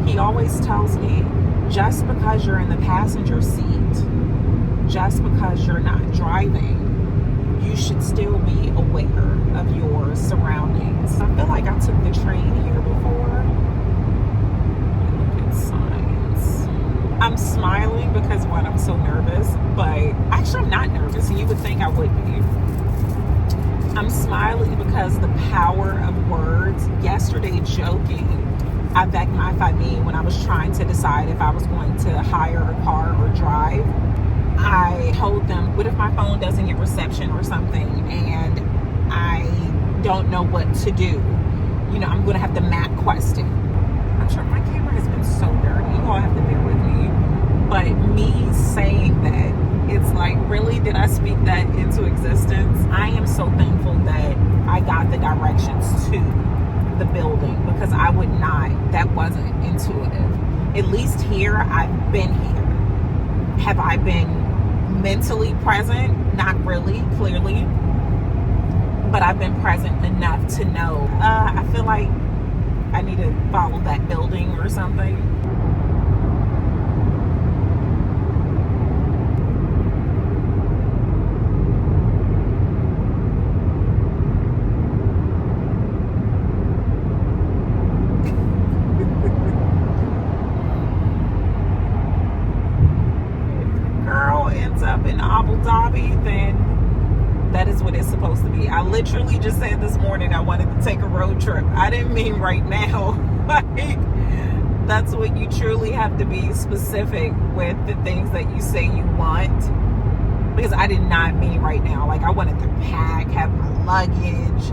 He always tells me, just because you're in the passenger seat, just because you're not driving, you should still be aware of your surroundings. I feel like I took the train here before. Look at signs. I'm smiling because, one, I'm so nervous, but actually I'm not nervous, and you would think I would be. I'm smiling because the power of words. Yesterday, joking, I begged my family when I was trying to decide if I was going to hire a car or drive. I told them, what if my phone doesn't get reception or something and I don't know what to do? You know, I'm going to have to map quest it. I'm sure my camera has been so dirty. You all have to bear with me. But me saying that, it's like, really, did I speak that into existence? I am so thankful that I got the directions to the building, because I would not, that wasn't intuitive. At least here, I've been here. Have I been mentally present? Not really, clearly. But I've been present enough to know. I feel like I need to follow that building or something. In Abu Dhabi, then that is what it's supposed to be. I literally just said this morning I wanted to take a road trip. I didn't mean right now. Like, that's what you truly have to be specific with, the things that you say you want, because I did not mean right now. Like, I wanted to pack, have my luggage,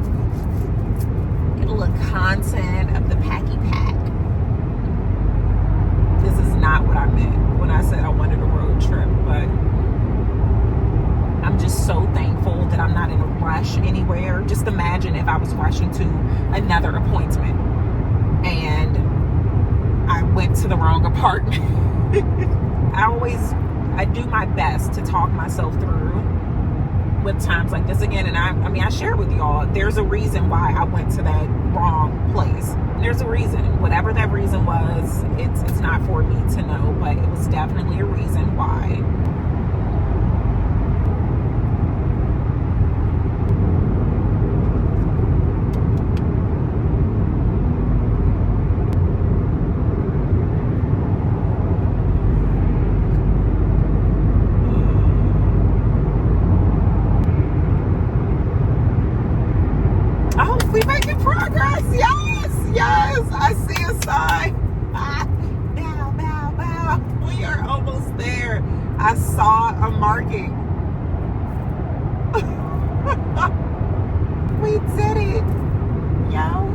get a little content of the packy pack. This is not what I meant when I said I wanted a road trip, but I'm just so thankful that I'm not in a rush anywhere. Just imagine if I was rushing to another appointment and I went to the wrong apartment. I do my best to talk myself through with times like this again. And I share with y'all, there's a reason why I went to that wrong place. There's a reason. Whatever that reason was, it's not for me to know, but it was definitely a reason why. Yes, I see a sign. Bow, bow, bow. We are almost there. I saw a marking. We did it, yo.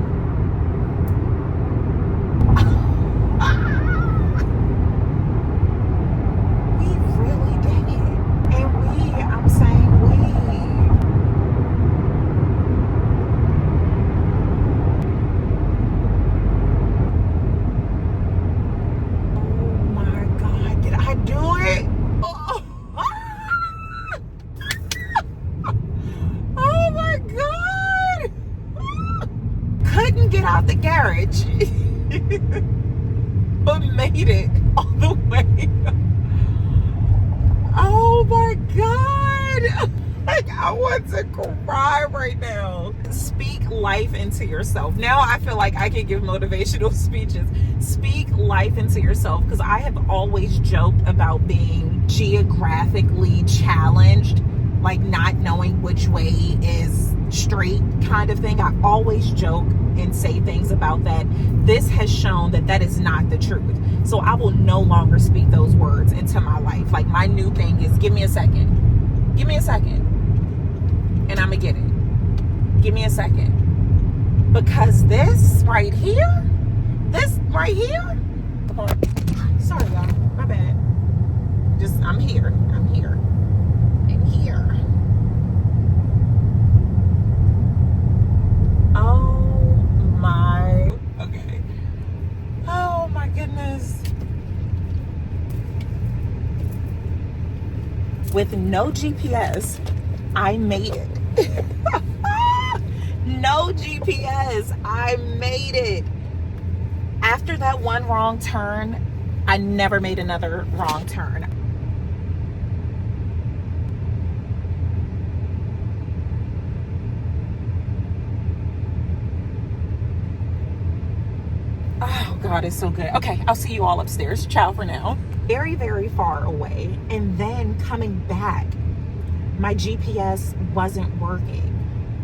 the garage, but made it all the way. Oh my God. Like, I want to cry right now. Speak life into yourself. Now I feel like I can give motivational speeches. Speak life into yourself, because I have always joked about being geographically challenged, like not knowing which way is straight kind of thing. I always joke and say things about that. This has shown that that is not the truth. So I will no longer speak those words into my life. Like, my new thing is, give me a second. Give me a second. And I'm gonna get it. Give me a second. Because this right here, come on. Sorry, y'all. My bad. I'm here. And here. Okay. Oh my goodness. With no GPS, I made it. No GPS, I made it. After that one wrong turn, I never made another wrong turn. Oh God, it's so good. Okay, I'll see you all upstairs. Ciao for now. Very, very far away. And then coming back, my GPS wasn't working.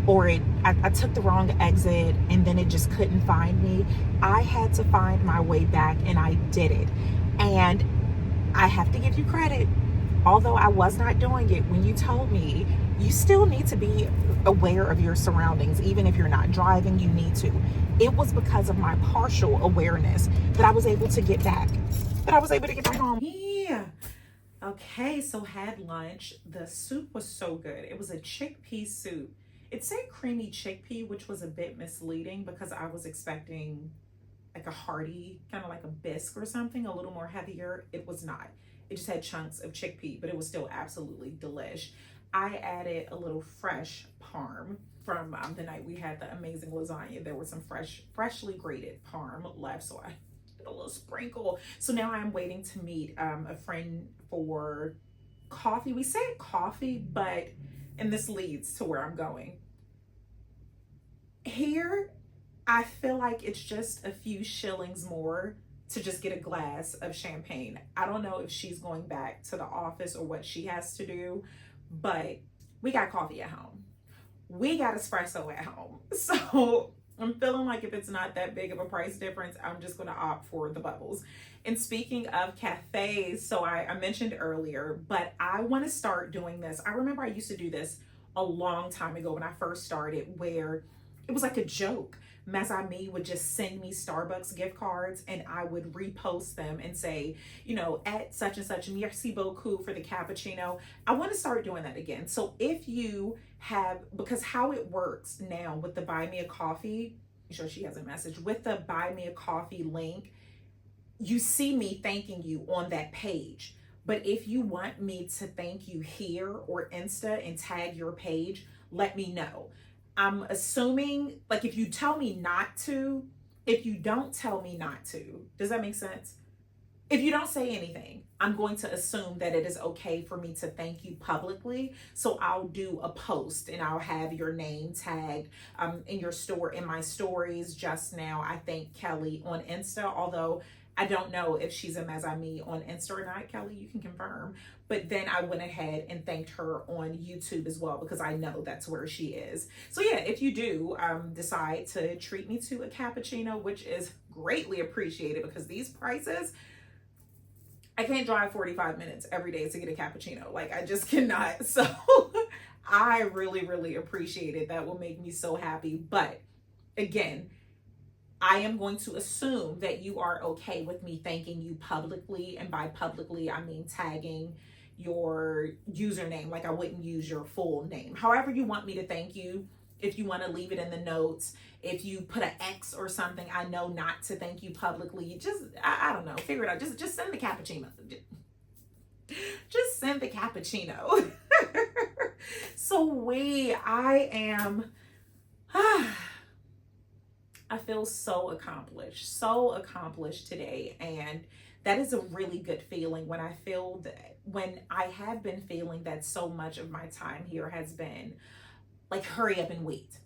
Or I took the wrong exit and then it just couldn't find me. I had to find my way back, and I did it. And I have to give you credit. Although I was not doing it when you told me, you still need to be aware of your surroundings. Even if you're not driving, you need to. It was because of my partial awareness that I was able to get back. Home. Yeah. Okay, so had lunch. The soup was so good. It was a chickpea soup. It said creamy chickpea, which was a bit misleading because I was expecting like a hearty, kind of like a bisque or something, a little more heavier. It was not. It just had chunks of chickpea, but it was still absolutely delish. I added a little fresh parm from the night we had the amazing lasagna. There was some freshly grated parm left, so I did a little sprinkle. So now I'm waiting to meet a friend for coffee. We said coffee, but, and this leads to where I'm going. Here, I feel like it's just a few shillings more to just get a glass of champagne. I don't know if she's going back to the office or what she has to do, but we got coffee at home. We got espresso at home. So I'm feeling like if it's not that big of a price difference, I'm just going to opt for the bubbles. And speaking of cafes, so I mentioned earlier, but I want to start doing this. I remember I used to do this a long time ago when I first started, where it was like a joke. Mazami would just send me Starbucks gift cards and I would repost them and say, you know, at such and such, merci beaucoup for the cappuccino. I want to start doing that again. So if you have, because how it works now with the Buy Me a Coffee, I'm sure she has a message, with the Buy Me a Coffee link, you see me thanking you on that page. But if you want me to thank you here or Insta and tag your page, let me know. I'm assuming, like, if you tell me not to, if you don't tell me not to, does that make sense? If you don't say anything, I'm going to assume that it is okay for me to thank you publicly. So I'll do a post and I'll have your name tagged in your in my stories. Just now, I thanked Kelly on Insta, although I don't know if she's a Mazami on Insta or not. Kelly, you can confirm. But then I went ahead and thanked her on YouTube as well, because I know that's where she is. So yeah, if you do decide to treat me to a cappuccino, which is greatly appreciated, because these prices, I can't drive 45 minutes every day to get a cappuccino. Like, I just cannot. So I really, really appreciate it. That will make me so happy. But again, I am going to assume that you are okay with me thanking you publicly. And by publicly, I mean tagging your username. Like, I wouldn't use your full name. However you want me to thank you. If you want to leave it in the notes, if you put an X or something, I know not to thank you publicly. Just, I don't know, figure it out. Just send the cappuccino. Just send the cappuccino. So I am I feel so accomplished today. And that is a really good feeling when I feel that, when I have been feeling that so much of my time here has been like, hurry up and wait.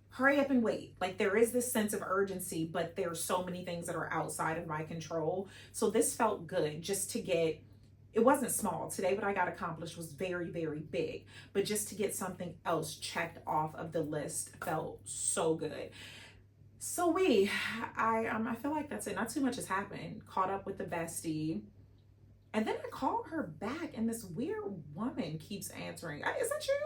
Hurry up and wait. Like, there is this sense of urgency, but there's so many things that are outside of my control. So this felt good just to get, it wasn't small. Today, what I got accomplished was very, very big. But just to get something else checked off of the list felt so good. So I feel like that's it. Not too much has happened. Caught up with the bestie. And then I called her back, and this weird woman keeps answering. Is that you?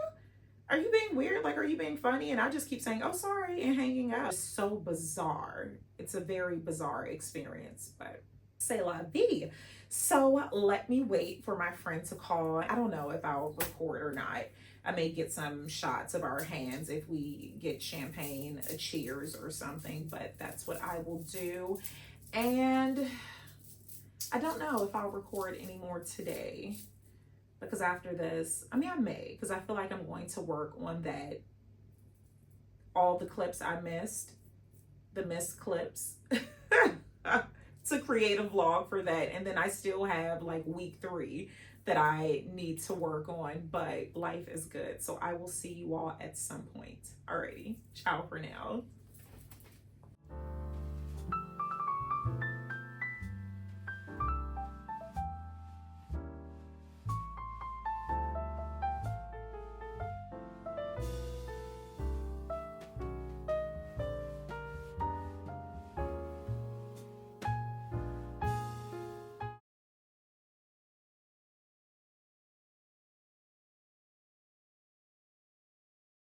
Are you being weird? Like, are you being funny? And I just keep saying, oh, sorry, and hanging up. It's so bizarre. It's a very bizarre experience, but c'est la vie. So let me wait for my friend to call. I don't know if I'll record or not. I may get some shots of our hands if we get champagne, a cheers or something, but that's what I will do. And I don't know if I'll record anymore today, because after this, I mean, I may, because I feel like I'm going to work on that, all the clips I missed, the missed clips, to create a vlog for that. And then I still have like week 3 that I need to work on, but life is good. So I will see you all at some point. Alrighty, ciao for now.